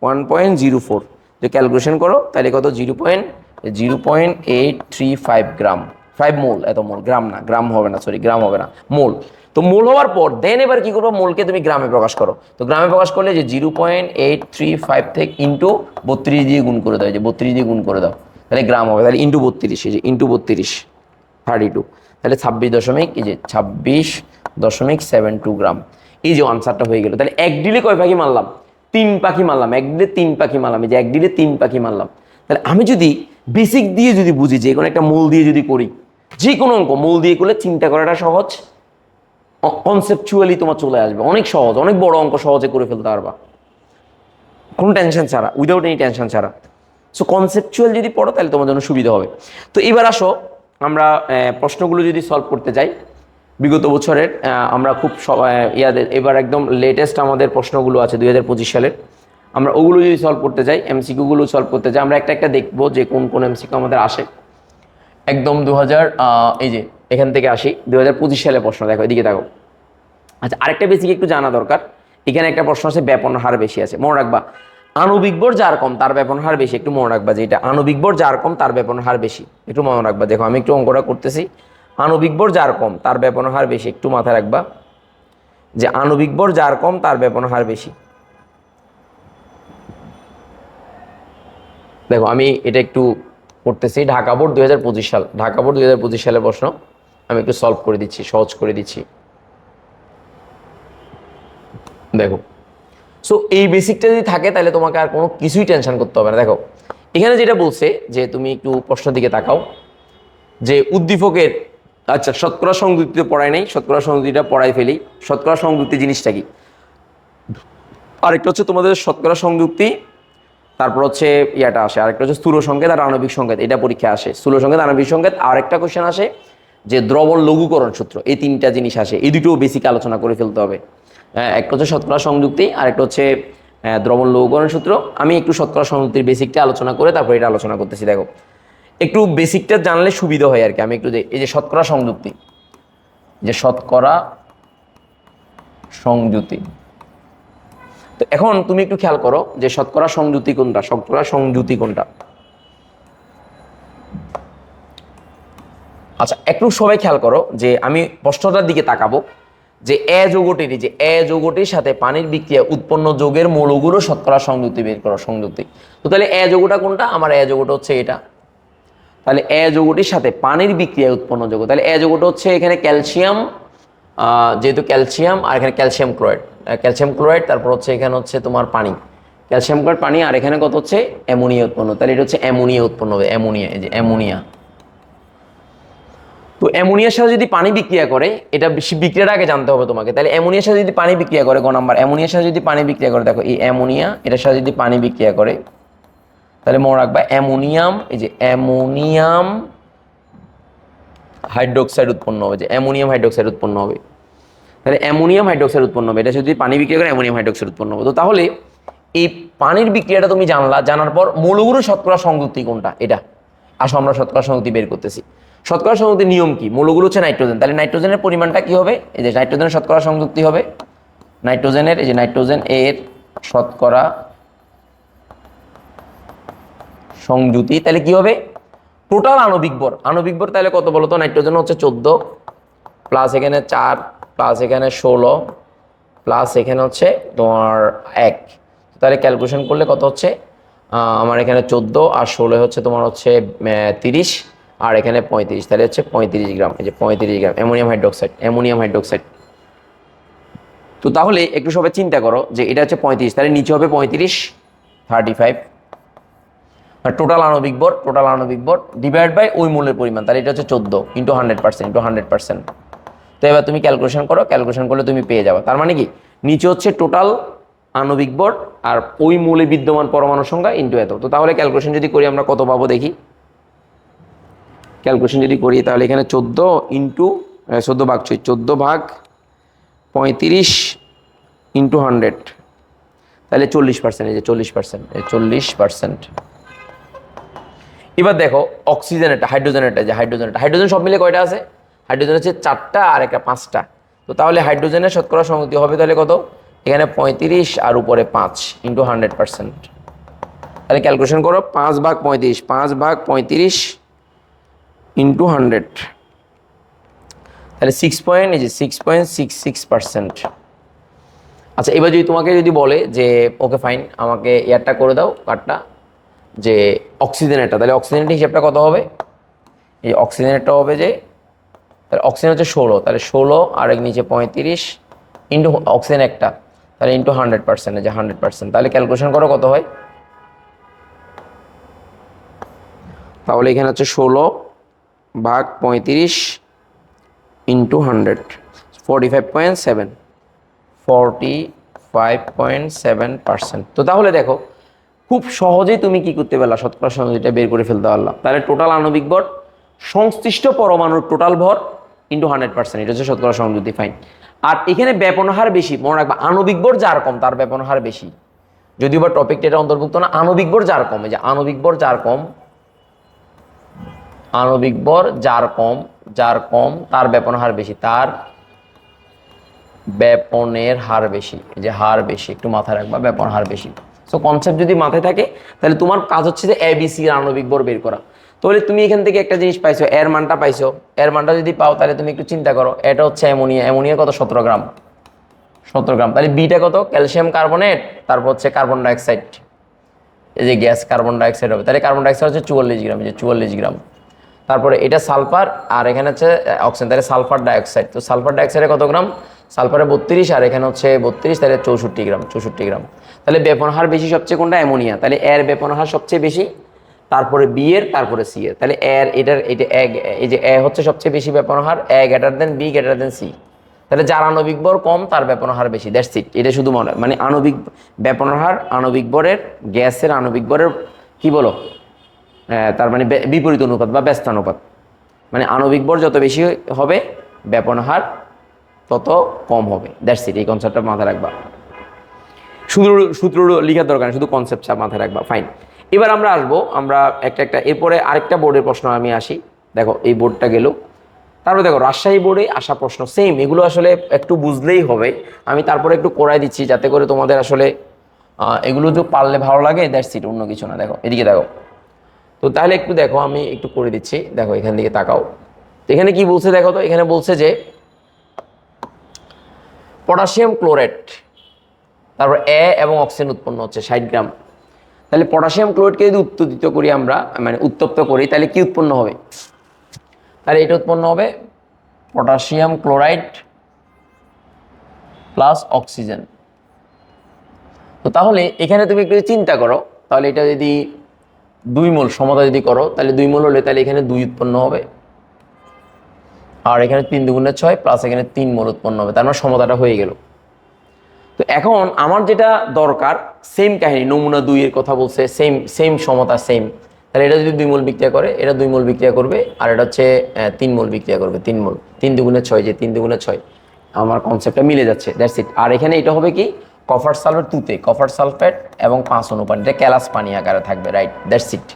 1.04, যে ক্যালকুলেশন করো, তাহলে কত? 0.835 গ্রাম, 5 মোল, এত মোল, গ্রাম না, গ্রাম হবে না, সরি গ্রাম হবে না, মোল। তো মোল হওয়ার পর দেন এবার কি করবো, মোলকে তুমি গ্রামে প্রকাশ করো। তো গ্রামে প্রকাশ করলে যে 0.835 থেকে ইন্টু 32 দিয়ে গুণ করে দাও, যে 32 দিয়ে গুণ করে দাও, তাহলে গ্রাম হবে। তাহলে ইন্টু 32, এই যে ইন্টু 32, 32, তাহলে 26.72 গ্রাম, এই যে আনসারটা হয়ে গেল। তাহলে এক ডিলে কয় পাখি মারলাম? 3 পাখি মারলাম, এক ডিলে 3 পাখি মারলাম, এই যে এক ডিলে 3 পাখি মারলাম। তাহলে আমি যদি বেসিক দিয়ে যদি বুঝি, যে কোনো একটা মূল দিয়ে যদি করি, যে কোনো অঙ্ক মূল দিয়ে করলে চিন্তা করাটা সহজ, কনসেপচুয়ালি তোমার চলে আসবে, অনেক সহজ, অনেক বড় অঙ্ক সহজে করে ফেলতে পারবা, কোনো টেনশন ছাড়া, উইদাউট এনি টেনশন ছাড়া। সো কনসেপচুয়াল যদি পড়ো তাহলে তোমার জন্য সুবিধা হবে। তো এবার আসো আমরা প্রশ্নগুলো যদি সলভ করতে যাই বিগত বছরের, আমরা খুব ইয়াদের, এবার একদম লেটেস্ট আমাদের প্রশ্নগুলো আছে 2025 সালের, আমরা ওগুলো যদি সলভ করতে যাই, এমসিকিউগুলো সলভ করতে যাই, আমরা একটা একটা দেখবো যে কোন কোন এমসিকিউ আমাদের আসে। একদম 2000, এই যে এখান থেকে আসি 2025 সালের প্রশ্ন, দেখো এদিকে দেখো। আচ্ছা, আরেকটা বেসিক একটু জানা দরকার, এখানে একটা প্রশ্ন আছে ব্যাপন হার বেশি আছে, মনে রাখবা আণবিক ভর যার কম তার ব্যাপন হার বেশি, একটু মনে রাখবা যে এটা আণবিক ভর যার কম তার ব্যাপন হার বেশি, একটু মনে রাখবা। দেখো আমি একটু অঙ্কটা করতেছি, আণবিক ভর যার কম তার ব্যাপন হার বেশি, একটু মাথায় রাখবা যে আণবিক ভর যার কম তার ব্যাপন হার বেশি। দেখো আমি এটা একটু করতেছি, ঢাকা বোর্ড 2025 সাল, ঢাকা বোর্ড 2025 সালের প্রশ্ন আমি একটু সলভ করে দিচ্ছি, সহজ করে দিচ্ছি। দেখো, সো এই বেসিকটা যদি থাকে তাহলে তোমাকে আর কোনো কিছুই টেনশন করতে হবে না। দেখো এখানে যেটা বলছে, যে তুমি একটু প্রশ্নের দিকে তাকাও, যে উদ্দীপকের, আচ্ছা শতকরা সংযুক্তি পড়াই নাই, শতকরা সংযুক্তিটা পড়াই ফেলি। শতকরা সংযুক্তি জিনিসটা কি? আরেকটা হচ্ছে তোমাদের শতকরা সংযুক্তি, তারপর হচ্ছে ইয়াটা আসে, আরেকটা হচ্ছে স্থূল সংকেত আর আণবিক সংকেত, এটা পরীক্ষা আসে, স্থূল সংকেত আণবিক সংকেত। আরেকটা কোশ্চেন আসে যে দ্রবণ লঘুকরণ সূত্র, এই 3টা জিনিস আসে, এই দুটো বেসিক আলোচনা করে ফেলতে হবে। একটা হচ্ছে শতকরা সংযুক্তি, আরেকটা হচ্ছে দ্রবণ লঘুকরণ সূত্র। আমি একটু শতকরা সংযুক্তির বেসিকটা আলোচনা করে তারপর এটা আলোচনা করতেছি। দেখো একটু বেসিকটা জানলে সুবিধা হয় আর কি। আমি একটু এই যে শতকরা সংযুক্তি, যে শতকরা সংযুতি, তো এখন তুমি একটু খেয়াল করো যে শতকরা সংযুতি কোনটা, শতকরা সংযুতি কোনটা। আচ্ছা একটু সবাই খেয়াল করো যে আমি প্রশ্নটার দিকে তাকাবো যে এ যৌগটির সাথে পানির বিক্রিয়া উৎপন্ন যৌগের মৌলগুলো শতকরা সংযুক্তি বের করো সংযুক্তি। তো তাহলে এ যৌগটা কোনটা? আমার এ যৌগটা হচ্ছে এটা। তাহলে এ যৌগটির সাথে পানির বিক্রিয়ায় উৎপন্ন যৌগ, তাহলে এ যৌগটা হচ্ছে এখানে ক্যালসিয়াম, যেহেতু ক্যালসিয়াম আর এখানে ক্যালসিয়াম ক্লোরাইড, তারপর হচ্ছে এখানে হচ্ছে তোমার পানি, ক্যালসিয়াম ক্লোরাইড পানি, আর এখানে কত হচ্ছে অ্যামোনিয়া উৎপন্ন, তাহলে এটা হচ্ছে অ্যামোনিয়া উৎপন্ন হবে, অ্যামোনিয়া, এই যে অ্যামোনিয়া। তো অ্যামোনিয়ার সাথে যদি পানি বিক্রিয়া করে, এটা বিক্রিয়াটা আগে জানতে হবে তোমাকে। তাহলে অ্যামোনিয়ার সাথে যদি পানি বিক্রিয়া করে, গ নাম্বার, অ্যামোনিয়ার সাথে যদি পানি বিক্রিয়া করে, দেখো এই অ্যামোনিয়া এটার সাথে যদি পানি বিক্রিয়া করে, তাহলে মনে রাখবা অ্যামোনিয়াম, এই যে অ্যামোনিয়াম হাইড্রোক্সাইড উৎপন্ন হবে, যে অ্যামোনিয়াম হাইড্রোক্সাইড উৎপন্ন হবে। তাহলে অ্যামোনিয়াম হাইড্রোক্সাইড উৎপন্ন হবে, এটা যদি পানি বিক্রিয়া করে অ্যামোনিয়াম হাইড্রোক্সাইড উৎপন্ন হবে। তো তাহলে এই পানির বিক্রিয়াটা তুমি জানার পর মৌলগুলোর শতকরা সংযুক্তি কোনটা, এটা আসো আমরা শতকরা সংযুক্তি বের করতেছি। শতকরা সংযুক্তির নিয়ম কি? মৌলগুলো হচ্ছে নাইট্রোজেন, তাহলে নাইট্রোজেনের পরিমাণটা কি হবে? এই যে নাইট্রোজেনের শতকরা সংযুক্তি হবে নাইট্রোজেনের, এই যে নাইট্রোজেন এর শতকরা সংযুতি, তাহলে কি হবে? টোটাল আণবিক ভর তাহলে কত বলো তো? নাইট্রোজেন হচ্ছে 14 প্লাস এখানে 4 প্লাস এখানে 16 প্লাস এখানে হচ্ছে তোমার 1, তাহলে ক্যালকুলেশন করলে কত হচ্ছে? আমার এখানে 14 আর 16 হচ্ছে তোমার হচ্ছে 30 আর এখানে 35, তাহলে হচ্ছে 35 গ্রাম, এই যে 35 গ্রাম অ্যামোনিয়াম হাইড্রোক্সাইড। তো তাহলে একটু সবাই চিন্তা করো যে এটা হচ্ছে 35, তাহলে নিচে হবে 35, 35 টোটাল আণবিক ভর ডিভাইড বাই ওই মূলের পরিমাণ, তাহলে এটা হচ্ছে 14 ইন্টু 100%। তো এবার তুমি ক্যালকুলেশন করলে তুমি পেয়ে যাবে। তার মানে কি নিচে হচ্ছে টোটাল আণবিক ভর আর ওই মূলে বিদ্যমান পরমাণু সংখ্যা ইন্টু এত। তো তাহলে ক্যালকুলেশন যদি করি আমরা কত পাবো দেখি। ক্যালকুলেশন যদি করি তাহলে এখানে 14 ইন্টু 14 ভাগ 35 ইন্টু 100, তাহলে 40%, এই যে 40%। এবার দেখো অক্সিজেনেরটা, হাইড্রোজেন সব মিলে কয়টা আছে? হাইড্রোজেন হচ্ছে 4টা আর একটা 5টা। তো তাহলে হাইড্রোজেনের শতকরা সংযুক্তি হবে তাহলে কত? এখানে 35 আর উপরে 5 ইন্টু 100%। তাহলে ক্যালকুলেশন করো 5 ভাগ 35 ইন্টু 100, তাহলে 6.66%। আচ্ছা এবার তোমাকে যদি বলে যে ওকে ফাইন আমাকে এয়ারটা করে দাও কার্ডটা, যে অক্সিজেনেরটা, তাহলে অক্সিজেনের হিসাবটা কত হবে? এই অক্সিজেনেরটা হবে যে, তাহলে অক্সিজেন হচ্ছে 16, তাহলে 16 আর এক নিচে 35 ইন্টু অক্সিজেন একটা, তাহলে ইন্টু 100%, যে 100%। তাহলে ক্যালকুলেশন করো কত হয়? তাহলে এখানে হচ্ছে 16 ভাগ 35 ইন্টু 100, 45.7। তো তাহলে দেখো খুব সহজেই তুমি কি করতে পারলা? শতকরা সংযুক্তিটা বের করে ফেলতে পারলাম। তাহলে টোটাল আণবিক ভর সংশ্লিষ্ট পরমাণুর টোটাল ভর ইন্টু 100%, এটা হচ্ছে শতকরা সংযুক্তি, ফাইন। আর এখানে ব্যাপন হার বেশি, মনে রাখবা আণবিক ভর যার কম তার ব্যাপন হার বেশি, যদিও বা টপিকটা এটা অন্তর্ভুক্ত না। আণবিক ভর যার কম, এই যে আণবিক ভর যার কম তার ব্যাপন হার বেশি, তার ব্যাপনের হার বেশি, এই যে হার বেশি, একটু মাথায় রাখবা ব্যাপন হার বেশি। সো কনসেপ্ট যদি মাথায় থাকে তাহলে তোমার কাজ হচ্ছে যে ABC এর আণবিক ভর বের করা। তাহলে তুমি এখান থেকে একটা জিনিস পাইছো, এর মানটা যদি পাও তাহলে তুমি একটু চিন্তা করো, এটা হচ্ছে অ্যামোনিয়া কত? 17 গ্রাম। তাহলে বিটা কত? ক্যালসিয়াম কার্বনেট, তারপর হচ্ছে কার্বন ডাইঅক্সাইড, এই যে গ্যাস কার্বন ডাইঅক্সাইড হবে, তাহলে কার্বন ডাইঅক্সাইড হচ্ছে 44 গ্রাম, এই যে 44 গ্রাম। তারপরে এটা সালফার আর এখানে হচ্ছে অক্সিজেন, তাহলে সালফার ডাইঅক্সাইড, তো সালফার ডাইঅক্সাইডে কত গ্রাম? সালফারে 32 আর এখানে হচ্ছে 32, তাহলে 64 গ্রাম। তাহলে ব্যাপন হার বেশি সবচেয়ে কোনটা? অ্যামোনিয়া, তাহলে এর ব্যাপন হার সবচেয়ে বেশি, তারপরে বি এর, তারপরে সি এর। তাহলে এটা এই যে এ হচ্ছে সবচেয়ে বেশি ব্যাপন হার, A greater than B greater than C. তাহলে যার আণবিক ভর কম তার ব্যাপন হার বেশি, দ্যাটস ইট। এটা শুধু মানে আণবিক ব্যাপন হার আণবিক ভরের, গ্যাসের আণবিক ভরের কি বলো, তার মানে বিপরীত অনুপাত বা ব্যস্তানুপাত। মানে আণবিক ভর যত বেশি হবে ব্যাপন হার তত কম হবে, দ্যাটস ইট। এই কনসেপ্টটা মাথায় রাখবা, সূত্র লেখার দরকার নেই, শুধু কনসেপ্ট মাথায় রাখবা, ফাইন। এবার আমরা আসবো একটা এরপরে আরেকটা বোর্ডের প্রশ্ন আমি আসি। দেখো এই বোর্ডটা গেল, তারপরে দেখো রাজশাহী বোর্ডে আসা প্রশ্ন সেম, এগুলো আসলে একটু বুঝলেই হবে। আমি তারপরে একটু করাই দিচ্ছি যাতে করে তোমাদের আসলে এগুলো যে পারলে ভালো লাগে, দ্যাটস ইট, অন্য কিছু না। দেখো এদিকে দেখো, তো তাহলে একটু দেখো আমি একটু করে দিচ্ছি, দেখো এখান দিকে তাকাও। তো এখানে কি বলছে দেখো তো, এখানে বলছে যে পটাশিয়াম ক্লোরাইড, তারপর এবং অক্সিজেন উৎপন্ন হচ্ছে 60 গ্রাম। তাহলে পটাশিয়াম ক্লোরাইডকে যদি উত্তেজিত করি আমরা, মানে উত্তপ্ত করি, তাহলে কি উৎপন্ন হবে? তাহলে এটা উৎপন্ন হবে পটাশিয়াম ক্লোরাইড প্লাস অক্সিজেন। তো তাহলে এখানে তুমি একটু চিন্তা করো, তাহলে এটা যদি 2 মোল সমতা যদি করো, তাহলে 2 মোল হলে তাহলে এখানে 2 উৎপন্ন হবে, আর এখানে 3 দুগুণে 6 প্লাস এখানে 3 মোল উৎপন্ন হবে, তার মানে সমতাটা হয়ে গেল। তো এখন আমার যেটা দরকার, সেম কাহিনী, নমুনা 2 এর কথা বলছে, সেম সেম সমতা সেম। তাহলে এটা যদি 2 মোল বিক্রিয়া করে, এটা 2 মোল বিক্রিয়া করবে, আর এটা হচ্ছে 3 মোল বিক্রিয়া করবে, 3 মোল, 3 দুগুণে 6, যে 3 দুগুণে 6, আমার কনসেপ্টটা মিলে যাচ্ছে, দ্যাটস ইট। আর এখানে এটা হবে কি, কপার সালফেট 2 কপার সালফেট এবং 5 অনু পানি, এটা ক্যালাস পানি আকারে থাকবে, রাইট, দ্যাটস ইট।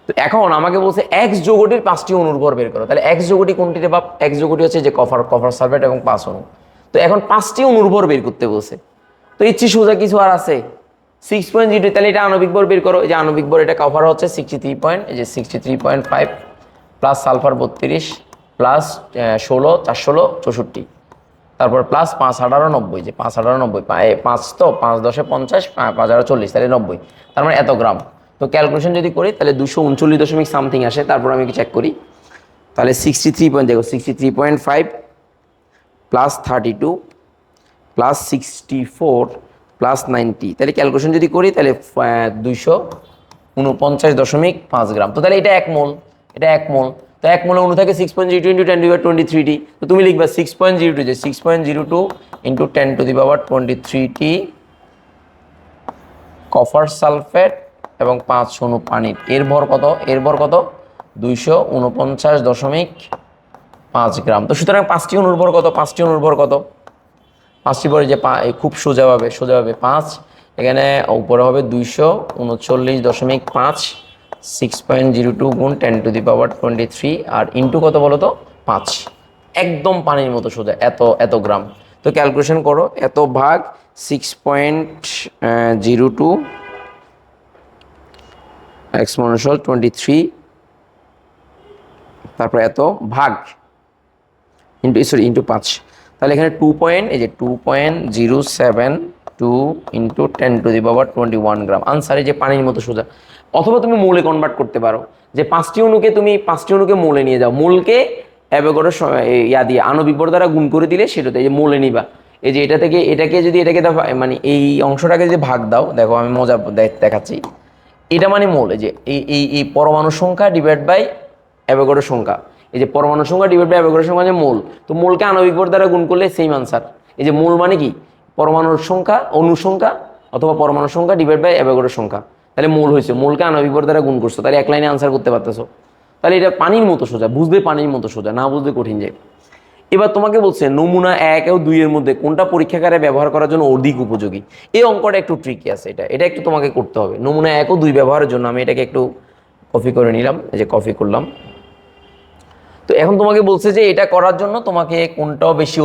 তো এখন আমাকে বলছে এক্স যৌগটির 5টি অনুর ভর বের করো। তাহলে এক্স যৌগটি কোনটি রে বাপ? এক্স যৌগটি হচ্ছে যে কপার সালফেট এবং 5 অনু। তো এখন 5টি অনুর ভর বের করতে বলছে। তো ইচ্ছি সোজা কিছু আর আছে, 6.0, তাহলে এটা আণবিক ভর বের করো। এই যে আণবিক ভর, এটা কপার হচ্ছে 63.5 প্লাস সালফার 32 প্লাস 16 416 64, তারপর প্লাস 5 18 90, যে 5 18 90, 5 তো 5 10 50, 5 18 40, তাহলে 90, তার মানে এত গ্রাম। তো ক্যালকুলেশন যদি করি তাহলে 239 সামথিং আসে। তারপর আমি চেক করি, তাহলে 63.5 প্লাস 32 প্লাস 64 প্লাস 90, তাহলে ক্যালকুলেশন যদি করি তাহলে 249.5 গ্রাম। তো তাহলে এটা 1 মোল, এটা 1 মোল। তো 1 মোলে অনু থাকে 6.02 × 10⁻23t। তো তুমি লিখবা 6.02, যে 6.02 × 10⁻23t কপার সালফেট এবং 5 অনু পানির, এর ভর কত? এর ভর কত? 249.5 গ্রাম। তো সুতরাং 5টি অনুর ভর কত? 5টি অনুর ভর কত? 5টি ভর, যে খুব সোজাভাবে 5, এখানে উপরে হবে 239.5, 6.02 গুণ 10⁻23, আর ইন্টু কত বলো তো? 5, একদম পানির মতো সোজা, এত গ্রাম। তো ক্যালকুলেশন করো, এত ভাগ 6.02 এক্সপোনেনশিয়াল 23, তারপর এত ভাগ ইন্টু 5, তাহলে এখানে 2.07 ইন্টু 10⁻21 গ্রাম। আনসারে যে পানির মতো সোজা। অথবা তুমি মোলে কনভার্ট করতে পারো, যে 5টি অণুকে মোলে নিয়ে যাও, মোলকে অ্যাভোগাড্রো দিয়ে আণবিক ভর দ্বারা গুণ করে দিলে সেটাতে যে মোলে নিবা। এই যে এটা থেকে এটাকে যদি এটাকে দাও, মানে এই অংশটাকে যদি ভাগ দাও, দেখো আমি মজা দেখাচ্ছি, এটা মানে মোল। এই যে এই পরমাণু সংখ্যা ডিভাইড বাই অ্যাভোগাড্রো সংখ্যা, এই যে পরমাণু সংখ্যা ডিভাইড বাই অ্যাভোগাড্রো সংখ্যা, যে মোল। তো মোলকে আণবিক ভর দ্বারা গুণ করলে সেম আনসার। এই যে মোল মানে কি, পরমাণুর সংখ্যা, অণু সংখ্যা অথবা পরমাণু সংখ্যা ডিভাইড বাই অ্যাভোগাড্রো সংখ্যা, তাহলে মোল হয়েছে, মোলকে আণবিক ভর দ্বারা গুণ করছো, তাহলে এক লাইনে আনসার করতে পারতেছো। তাহলে এটা পানির মতো সোজা, বুঝবে পানির মতো সোজা, না বুঝবে কঠিন যায়। এবার তোমাকে বলছে নমুনা 1 ও 2 এর মধ্যে কোনটা পরীক্ষাগারে ব্যবহার করার জন্য অধিক উপযোগী। এই অঙ্কটা একটু ট্রিকি আছে, এটা একটু তোমাকে করতে হবে। নমুনা 1 ও 2 ব্যবহারের জন্য আমি এটাকে একটু কপি করে নিলাম, এই যে কপি করলাম। তো এখন তোমাকে বলছে যে এটা করার জন্য তোমাকে কোনটাও বেশি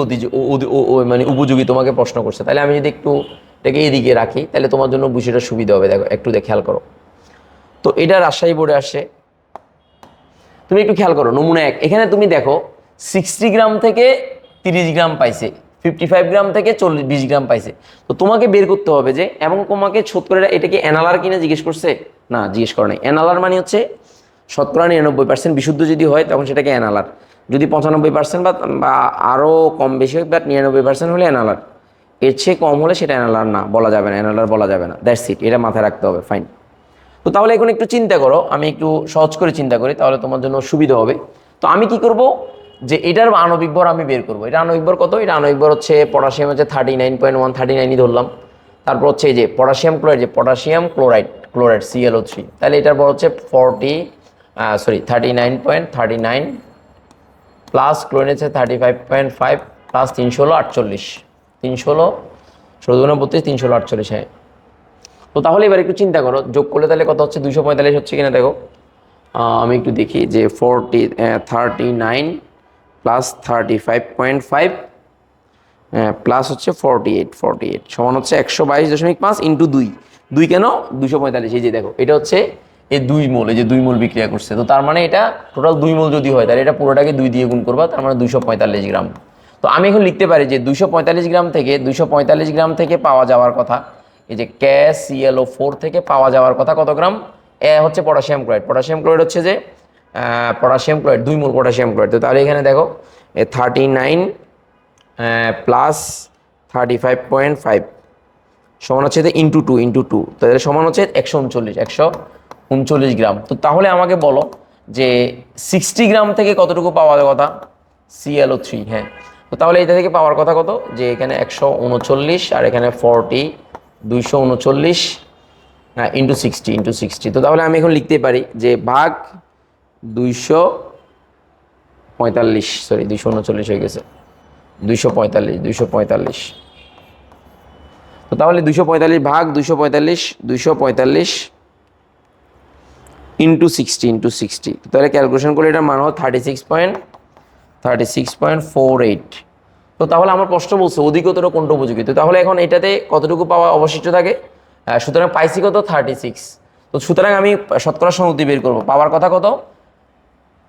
মানে উপযোগী তোমাকে প্রশ্ন করছে। তাহলে আমি যদি একটু এটাকে এদিকে রাখি, তাহলে তোমার জন্য বিষয়টা সুবিধা হবে। দেখো একটু খেয়াল করো, তো এটা রাজশাহী বোর্ডে আসে, তুমি একটু খেয়াল করো। নমুনা 1, এখানে তুমি দেখো 60 গ্রাম থেকে 30 গ্রাম পাইছে, 55 গ্রাম থেকে 20 গ্রাম পাইছে। তো তোমাকে বের করতে হবে যে, এবং তোমাকে শতকরা এটা কি অ্যানালার কিনা জিজ্ঞেস করছে? না, জিজ্ঞেস করে নাই। অ্যানালার মানে হচ্ছে শতকরা 99% বিশুদ্ধ যদি হয় তখন সেটাকে অ্যানালার, যদি 95% বা আরও কম বেশি হয়, বাট 99% হলে অ্যানালার, এর চেয়ে কম হলে সেটা অ্যানালার না, বলা যাবে না, অ্যানালার বলা যাবে না, দ্যাটস ইট। এটা মাথায় রাখতে হবে, ফাইন। তো তাহলে এখন একটু চিন্তা করো, আমি একটু সহজ করে চিন্তা করি, তাহলে তোমার জন্য সুবিধা হবে। তো আমি কি করব, যে এটার আণবিক ভর আমি বের করবো। এটা আণবিক ভর কত? এটা আণবিক ভর হচ্ছে, পটাশিয়াম হচ্ছে 39.1, 39ই ধরলাম। তারপর হচ্ছে এই যে পটাশিয়াম ক্লোরাইড, যে পটাশিয়াম ক্লোরাইড ClO3, তাহলে এটার ভর হচ্ছে 39.39 প্লাস ক্লোরিন হচ্ছে 35.5 প্লাস 316 48, 316 32 348, হ্যাঁ। তো তাহলে এবার একটু চিন্তা করো, যোগ করলে তাহলে কত হচ্ছে? 245 হচ্ছে কিনা দেখো। আমি একটু দেখি, যে 39 প্লাস 35.5 প্লাস হচ্ছে 48 সমান হচ্ছে 122.5 ইন্টু 2 কেন 245। এই যে দেখো, এটা হচ্ছে এই 2 মোল, এই যে 2 মোল বিক্রিয়া করছে। তো তার মানে এটা টোটাল 2 মোল যদি হয় তাহলে এটা পুরোটাকে 2 দিয়ে গুণ করবা, তার মানে 245 গ্রাম। তো আমি এখন লিখতে পারি যে 245 গ্রাম থেকে পাওয়া যাওয়ার কথা, এই যে KClO4 থেকে পাওয়া যাওয়ার কথা কত গ্রাম? হচ্ছে পটাশিয়াম ক্লোরাইড। পটাশিয়াম ক্লোরাইড হচ্ছে যে পটাশিয়াম ক্লোরাইড 2 মোল পটাশিয়াম ক্লোরাইড। তো তাহলে এখানে দেখো 39 প্লাস 35.5 সমান হচ্ছে ইন্টু 2 তাহলে সমান হচ্ছে 139 গ্রাম। তো তাহলে আমাকে বলো যে 60 গ্রাম থেকে কতটুকু পাওয়ার কথা? ClO3। হ্যাঁ, তো তাহলে এটা থেকে পাওয়ার কথা কত? যে এখানে 139 আর এখানে 40, 239 ইন্টু 60। তো তাহলে আমি এখন লিখতে পারি যে ভাগ 239 হয়ে গেছে, 245। তো তাহলে 245 ভাগ 245 ইন্টু 60। তাহলে ক্যালকুলেশন করে এটার মান হলো 36.48। তো তাহলে আমার প্রশ্ন বলছে অধিকতর কোনটা উপযোগী। তো তাহলে এখন এটাতে কতটুকু পাওয়া অবশিষ্ট থাকে? সুতরাং পাইছি কত? 36। তো সুতরাং আমি শতকরা সংযুক্তি বের করবো, পাওয়ার কথা কত?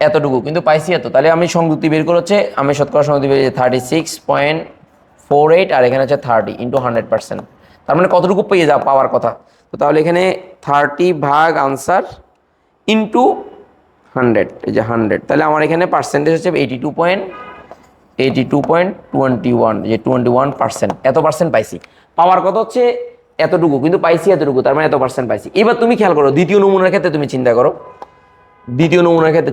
এতটুকু, কিন্তু পাইছি এত। তাহলে আমি সংযুক্তি বের করে হচ্ছে, আমি শতকরা সংযুক্তি বের 36.48 আর এখানে হচ্ছে 30 ইন্টু 100%। তার মানে কতটুকু পেয়ে পাওয়ার কথা? তো তাহলে এখানে 30 ভাগ আনসার ইন্টু 100, এই যে 100। তাহলে আমার এখানে পার্সেন্টেজ হচ্ছে 82.21, যে 21%। এত পার্সেন্ট পাইছি। পাওয়ার কথা হচ্ছে এতটুকু, কিন্তু পাইছি এতটুকু, তার মানে এত পার্সেন্ট পাইছি। এবার তুমি খেয়াল করো দ্বিতীয় নমুনার ক্ষেত্রে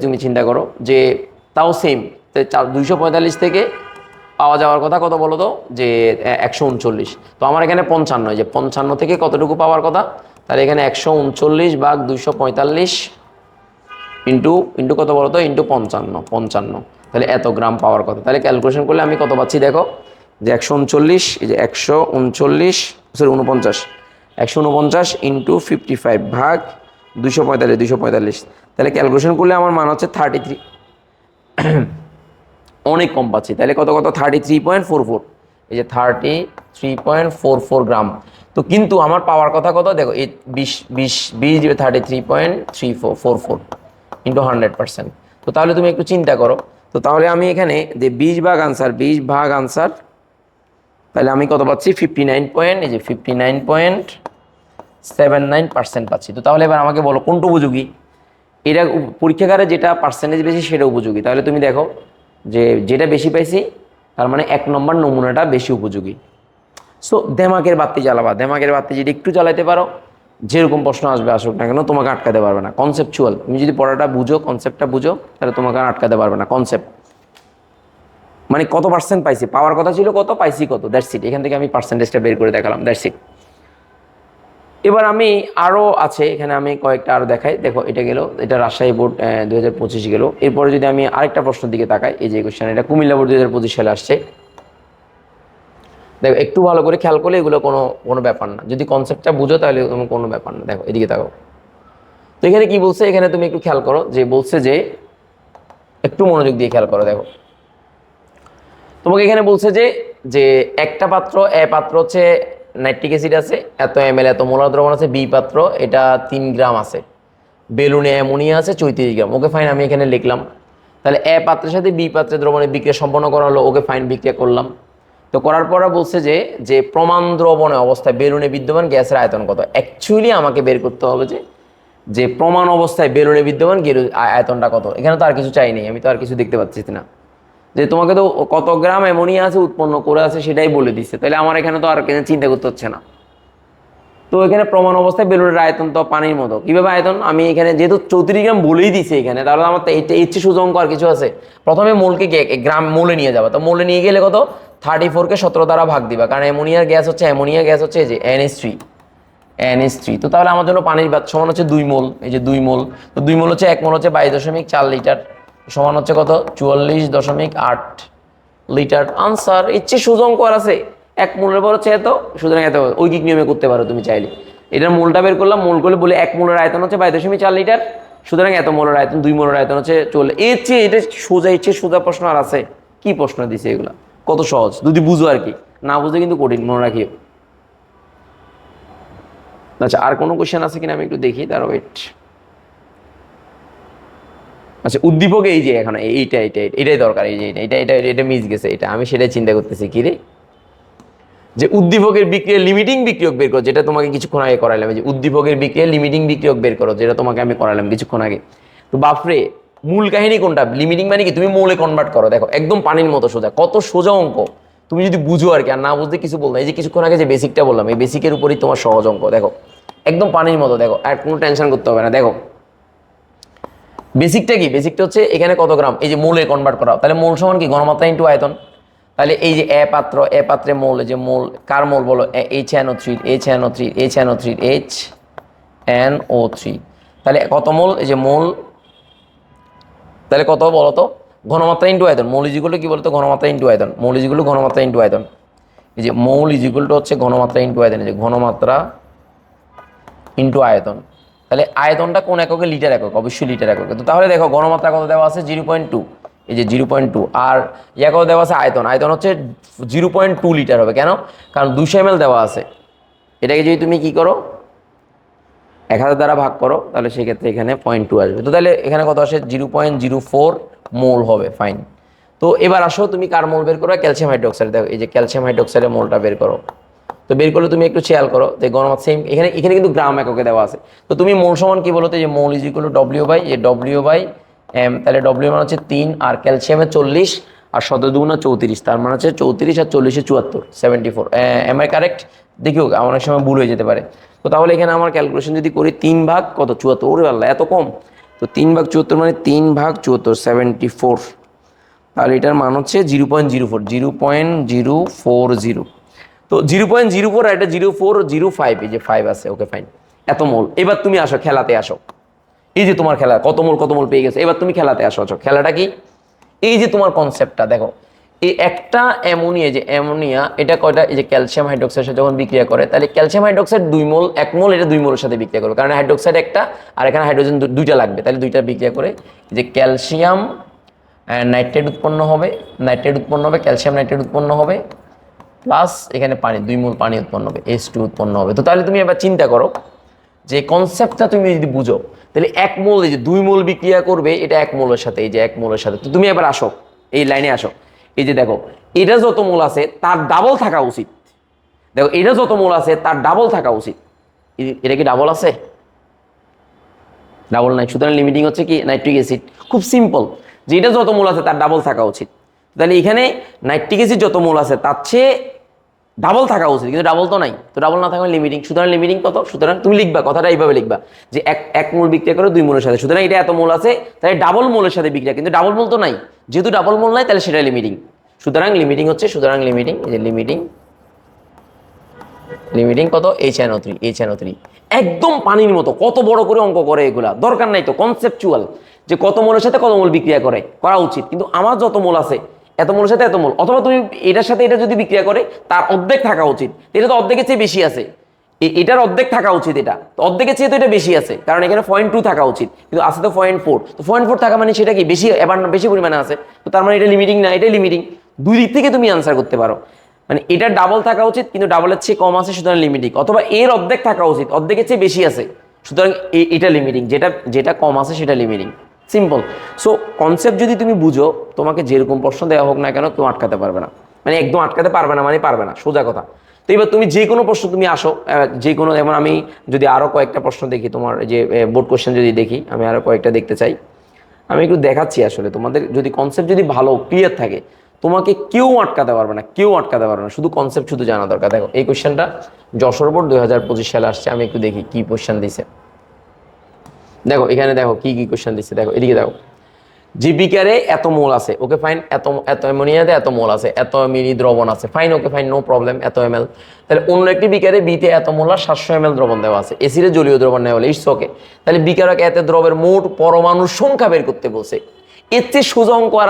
তুমি চিন্তা করো যে তাও সেম 245 থেকে পাওয়া যাওয়ার কথা কত বলো তো? যে 139। তো আমার এখানে 55, যে 55 থেকে কতটুকু পাওয়ার কথা? তাহলে এখানে 139 ভাগ 245 ইন্টু কত বলো তো? ইন্টু 55। তাহলে এত গ্রাম পাওয়ার কথা। তাহলে ক্যালকুলেশন করলে আমি কত পাচ্ছি দেখো, যে 139, এই যে 149 ইন্টু 55 ভাগ 245। তাহলে ক্যালকুলেশন করলে আমার মান হচ্ছে 33। অনেক কম পাচ্ছি। তাহলে কত 33.44, এই যে 33.44 গ্রাম। তো কিন্তু আমার পাওয়ার কথা কত দেখো, এই 20 33.34 ইন্টু 100%। তো তাহলে তুমি একটু চিন্তা করো। তো তাহলে আমি এখানে যে 20 ভাগ আনসার, তাহলে আমি কত পাচ্ছি? 59.79% পাচ্ছি। তো তাহলে এবার আমাকে বলো কোনটা উপযোগী? এটা পরীক্ষাগারে যেটা পার্সেন্টেজ বেশি সেটা উপযোগী। তাহলে তুমি দেখো যে যেটা বেশি পাইছি তার মানে 1 নম্বর নমুনাটা বেশি উপযোগী। সো দেমাগের বাতি জ্বালাবা, দেমাগের বাতি যদি একটু জ্বালাইতে পারো, যেরকম প্রশ্ন আসুক না কেন তোমাকে আটকাতে পারবে না। কনসেপচুয়াল, তুমি যদি পড়াটা বুঝো, কনসেপ্টটা বুঝো, তাহলে তোমাকে আর আটকাতে পারবে না। কনসেপ্ট মানে কত পার্সেন্ট পাইছি, পাওয়ার কথা ছিল কত, পাইছি কত, দ্যাটস ইট। এখান থেকে আমি পার্সেন্টেজটা বের করে দেখালাম, দ্যাটস ইট। এবার আমি আরও আছে এখানে, আমি কয়েকটা আরও দেখাই। দেখো এটা গেল, এটা রাজশাহী বোর্ড 2025 গেল। এরপরে যদি আমি আরেকটা প্রশ্নের দিকে তাকাই, এই যে কোয়েশ্চেন, এটা কুমিল্লা বোর্ড 2025 সালে আসছে। দেখো একটু ভালো করে খেয়াল করলে এগুলো কোনো ব্যাপার না, যদি কনসেপ্টটা বুঝো তাহলে কোনো ব্যাপার না। দেখো এদিকে তাকাও। তো এখানে কি বলছে, এখানে তুমি একটু খেয়াল করো, যে বলছে যে একটু মনোযোগ দিয়ে খেয়াল করো। দেখো তোমাকে এখানে বলছে যে একটা পাত্র, এ পাত্র হচ্ছে নাইট্রিক অ্যাসিড আছে, এত ml এত মোলার দ্রবণ আছে। বি পাত্র এটা 3 গ্রাম আছে, বেলুনে অ্যামোনিয়া আছে 34 গ্রাম। ওকে ফাইন, আমি এখানে লিখলাম। তাহলে এ পাত্রের সাথে বি পাত্রের দ্রবণের বিক্রিয়া সম্পন্ন করা হলো, ওকে ফাইন, বিক্রিয়া করলাম। তো করার পর বলছে যে প্রমাণ দ্রবণে অবস্থায় বেলুনে বিদ্যমান গ্যাসের আয়তন কত। অ্যাকচুয়ালি আমাকে বের করতে হবে যে প্রমাণ অবস্থায় বেলুনে বিদ্যমান আয়তনটা কত। এখানে তো আর কিছু চাই নেই, আমি তো আর কিছু দেখতে পাচ্ছি না, যে তোমাকে তো কত গ্রাম অ্যামোনিয়া আছে উৎপন্ন করে আছে সেটাই বলে দিচ্ছে। তাহলে আমার এখানে তো আর চিন্তা করতে হচ্ছে না। তো এখানে প্রমাণ অবস্থায় বেলুনের আয়তন তো পানির মতো। কিভাবে আয়তন? আমি এখানে যেহেতু 34 গ্রাম বলেই দিছি এখানে, তাহলে আমার এর চেয়ে সোজা অঙ্ক আর কিছু আছে? প্রথমে মোলকে গ্রাম মোলে নিয়ে যাবা। তো মোলে নিয়ে গেলে কত? 34কে 17 দ্বারা ভাগ দিবা, কারণ অ্যামোনিয়া গ্যাস হচ্ছে এই যে NH3। তো তাহলে আমার জন্য পানির সমান হচ্ছে 2 মোল, এই যে 2 মোল। তো 2 মোল হচ্ছে 1 মোল হচ্ছে 22.4 লিটার, সমান হচ্ছে কত? 44.8 লিটার। আনসার। এর চেয়ে সোজা অঙ্ক আর আছে? 1 মোলের পর হচ্ছে এত, সুতরাং এত ঐকিক নিয়মে করতে পারো তুমি চাইলে। এটার মোলটা বের করলাম, মোল করলে বলে 1 মোলের আয়তন হচ্ছে 22.4 লিটার, সুতরাং এত মোলের আয়তন, 2 মোলের আয়তন হচ্ছে এর চেয়ে এটা সোজা, এর চেয়ে সোজা প্রশ্ন আর আছে? কি প্রশ্ন দিছে এগুলা? কত সহজ যদি বুঝো আর কি, না বুঝে কিন্তু কঠিন, মনে রাখিও। আচ্ছা, আর কোনো কোয়েশ্চেন আছে কিনা আমি একটু দেখি, তার ওয়েট। আচ্ছা উদ্দীপক এই যে এখন এটাই দরকার, এই যে এটা মিস গেছে, এটা আমি সেটাই চিন্তা করতেছি কি রে, যে উদ্দীপকের বিক্রিয়া লিমিটিং বিক্রিয়ক বের করো, যেটা তোমাকে কিছুক্ষণ আগে করাইলাম, যে উদ্দীপকের বিক্রিয়া লিমিটিং বিক্রিয়ক বের করো, যেটা তোমাকে আমি করাইলাম কিছুক্ষণ আগে। তো বাপরে, মূল কাহিনী কোনটা? লিমিটিং মানে কি, তুমি মৌলে কনভার্ট করো। দেখো একদম পানির মতো সোজা, কত সোজা অঙ্ক তুমি যদি বুঝো আর কি, আর না বুঝতে কিছু বলতো। এই যে কিছুক্ষণ আগে যে বেসিকটা বললাম, এই বেসিকের উপরই তোমার সহজ অঙ্ক। দেখো একদম পানির মতো, দেখো আর কোনো টেনশন করতে হবে না। দেখো বেসিকটা কি, বেসিকটা হচ্ছে এখানে কত গ্রাম, এই যে মোলে কনভার্ট করা, তাহলে মোল সমান কি ঘনমাত্রা ইন্টু আয়তন। তাহলে এই যে এ পাত্রে মোল, এই যে মোল কার মোল বলো, HNO3 তাহলে কত মোল, এই যে মোল, তাহলে কত বলো তো, ঘনমাত্রা ইন্টু আয়তন। মৌল ইজিগুলো কি বলতো, ঘনমাত্রা ইন্টু আয়তন। মৌল ইজিগুলো ঘনমাত্রা ইন্টু আয়তন। এই যে মৌল ইজিগুলটা হচ্ছে ঘনমাত্রা ইন্টু আয়তন, এই যে ঘনমাত্রা ইন্টু আয়তন। তাহলে আয়তনটা কোন এককে, লিটার একক, অবশ্যই লিটার এককে। তো তাহলে দেখো ঘনমাত্রা কত দেওয়া আছে, 0.2, এই যে 0.2, আর কত দেওয়া আছে, আয়তন। আয়তন হচ্ছে 0.2 লিটার হবে। কেন? কারণ 200 ml দেওয়া আছে। এটাকে যদি তুমি কি করো, 1000 দ্বারা ভাগ করো, তাহলে সেক্ষেত্রে এখানে 0.2 আসবে। তো তাহলে এখানে কত আসে, 0.04 মোল হবে। ফাইন। তো এবার আসো তুমি কার মোল বের করো, ক্যালসিয়াম হাইড্রোক্সাইড। দেখো এই যে ক্যালসিয়াম হাইড্রোক্সাইডের মোলটা বের করো। তো বের করলে তুমি একটু খেয়াল করো যে গণমাত্রা সেম, এখানে এখানে কিন্তু গ্রাম এককে দেওয়া আছে। তো তুমি মোল সমান কি বলতো, যে মোল ইজ ইকুয়াল টু W/M। তাহলে W মানে হচ্ছে 3, আর ক্যালসিয়ামের 40, আর 17 দুগুণা 34, তার মানে হচ্ছে 34 আর 40 74, 74। M I correct? দেখিও অনেক সময় ভুল হয়ে যেতে পারে। তো তাহলে এখানে আমার ক্যালকুলেশন যদি করি, 3 ভাগ কত 74, ওরে আল্লাহ এত কম। তো 3 ভাগ 74 মানে 3 ভাগ 74, 74। তাহলে এটার মান হচ্ছে 0.04, 0.040। তো 0.04 আর এটা 0405, এই যে 5 আছে, ওকে ফাইন। এত মোল। এবার তুমি আসো খেলাতে আসো, এই যে তোমার খেলা কত মোল পেয়ে গেছে। এবার তুমি খেলাতে আসো। খেলাটা কি, এই যে তোমার কনসেপ্টটা দেখো, এই একটা অ্যামোনিয়া, যে অ্যামোনিয়া এটা কয়টা, এই যে ক্যালসিয়াম হাইড্রোক্সাইডের সাথে যখন বিক্রিয়া করে, তাহলে ক্যালসিয়াম হাইড্রোক্সাইড 2 মোল, 1 মোল এটা 2 মোলের সাথে বিক্রিয়া করবে, কারণ হাইড্রোক্সাইড একটা আর এখানে হাইড্রোজেন দুইটা লাগবে, তাহলে দুইটা বিক্রিয়া করে যে ক্যালসিয়াম নাইট্রেট উৎপন্ন হবে, ক্যালসিয়াম নাইট্রেট উৎপন্ন হবে, প্লাস এখানে পানি, 2 মোল পানি উৎপন্ন হবে, H2 উৎপন্ন হবে। তো তাহলে তুমি এবার চিন্তা করো যে কনসেপ্টটা তুমি যদি বুঝো, তাহলে 1 মোল, এই যে 2 মোল বিক্রিয়া করবে এটা 1 মোলের সাথে, এই যে 1 মোলের সাথে। তো তুমি এবার আসো এই লাইনে আসো, এই যে দেখো এটা যত মোল আছে তার ডাবল থাকা উচিত। দেখো এটা যত মোল আছে তার ডাবল থাকা উচিত। এটা কি ডাবল আছে? ডাবল নাই। সুতরাং লিমিটিং হচ্ছে কি, নাইট্রিক অ্যাসিড। খুব সিম্পল, যে এটা যত মোল আছে তার ডাবল থাকা উচিত। তাহলে এখানে নাইট্রিক অ্যাসিড যত মোল আছে তার চেয়ে ডাবল থাকা উচিত, কিন্তু ডাবল তো নাই। তো ডাবল না থাকলে লিমিটিং। সুতরাং লিমিটিং কত? সুতরাং তুমি লিখবা কথাটা এইভাবে লিখবা, যে এক মোল বিক্রিয়া করে 2 মোলের সাথে, সুতরাং এটা এত মোল আছে, তাহলে ডাবল মোলের সাথে বিক্রিয়া, কিন্তু ডাবল মোল তো নাই। যেহেতু ডাবল মোল নাই, তাহলে সেটা লিমিটিং। সুতরাং লিমিটিং হচ্ছে, লিমিটিং, এই যে লিমিটিং কত, HNO3। একদম পানির মতো, কত বড় করে অঙ্ক করে এগুলা, দরকার নাই তো, কনসেপচুয়াল, যে কত মোলের সাথে কত মোল বিক্রিয়া করা উচিত। কিন্তু আমার যত মোল আছে এত মোলের সাথে এত মোল, অথবা তুমি এটার সাথে এটা যদি বিক্রিয়া করে তার অর্ধেক থাকা উচিত। এটা তো অর্ধেকের চেয়ে বেশি আছে, এটার অর্ধেক থাকা উচিত, এটা তো অর্ধেকের চেয়ে তো এটা বেশি আছে, কারণ এখানে 0.2 থাকা উচিত, কিন্তু আছে তো 0.4। তো 0.4 থাকা মানে সেটা কি বেশি, এবার বেশি পরিমাণে আছে। তো তার মানে এটা লিমিটিং না, এটাই লিমিটিং। দুই দিক থেকে তুমি আনসার করতে পারো, মানে এটা ডাবল থাকা উচিত কিন্তু ডাবলের চেয়ে কম আছে, সুতরাং লিমিটিং। অথবা এর অর্ধেক থাকা উচিত, অর্ধেকের চেয়ে বেশি আছে, সুতরাং এটা লিমিটিং। যেটা কম আছে সেটা লিমিটিং। সিম্পল। সো কনসেপ্ট যদি তুমি বুঝো, তোমাকে যেরকম প্রশ্ন দেওয়া হোক না কেন কেউ আটকাতে পারবে না। মানে একদম আটকাতে পারবে না, মানে পারবে না, সোজা কথা। তো এবার তুমি যে কোনো প্রশ্ন তুমি আসো, যে কোনো, যেমন আমি যদি আরও কয়েকটা প্রশ্ন দেখি, তোমার যে বোর্ড কোশ্চেন যদি দেখি, আমি আরও কয়েকটা দেখতে চাই। আমি একটু দেখাচ্ছি। আসলে তোমাদের যদি কনসেপ্ট যদি ভালো ক্লিয়ার থাকে, তোমাকে কেউ আটকাতে পারবে না, শুধু কনসেপ্ট শুধু জানা দরকার। দেখো এই কোশ্চেনটা যশোর বোর্ড 2025 সালে আসছে। আমি একটু দেখি কি কোশ্চেন দিছে। দেখো এখানে দেখো কি কোশ্চেন দিচ্ছে, দেখো এদিকে দেখো, যে বিকারে এত মোল আছে, ওকে ফাইন, এত অ্যামোনিয়াতে এত মোল আছে, এত মিলি দ্রবণ আছে, fine, okay fine, no problem, এত ml। তাহলে অন্য একটি বিকারে বিতে এত মোল আর 700 ml দ্রবণ দেওয়া আছে, এসিডে জলীয় দ্রবণ নেওয়া হলে, ইটস ওকে। তাহলে বিকারক এত দ্রবের মোট পরমাণুর সংখ্যা বের করতে বলছে। এর চেয়ে সোজা অঙ্ক আর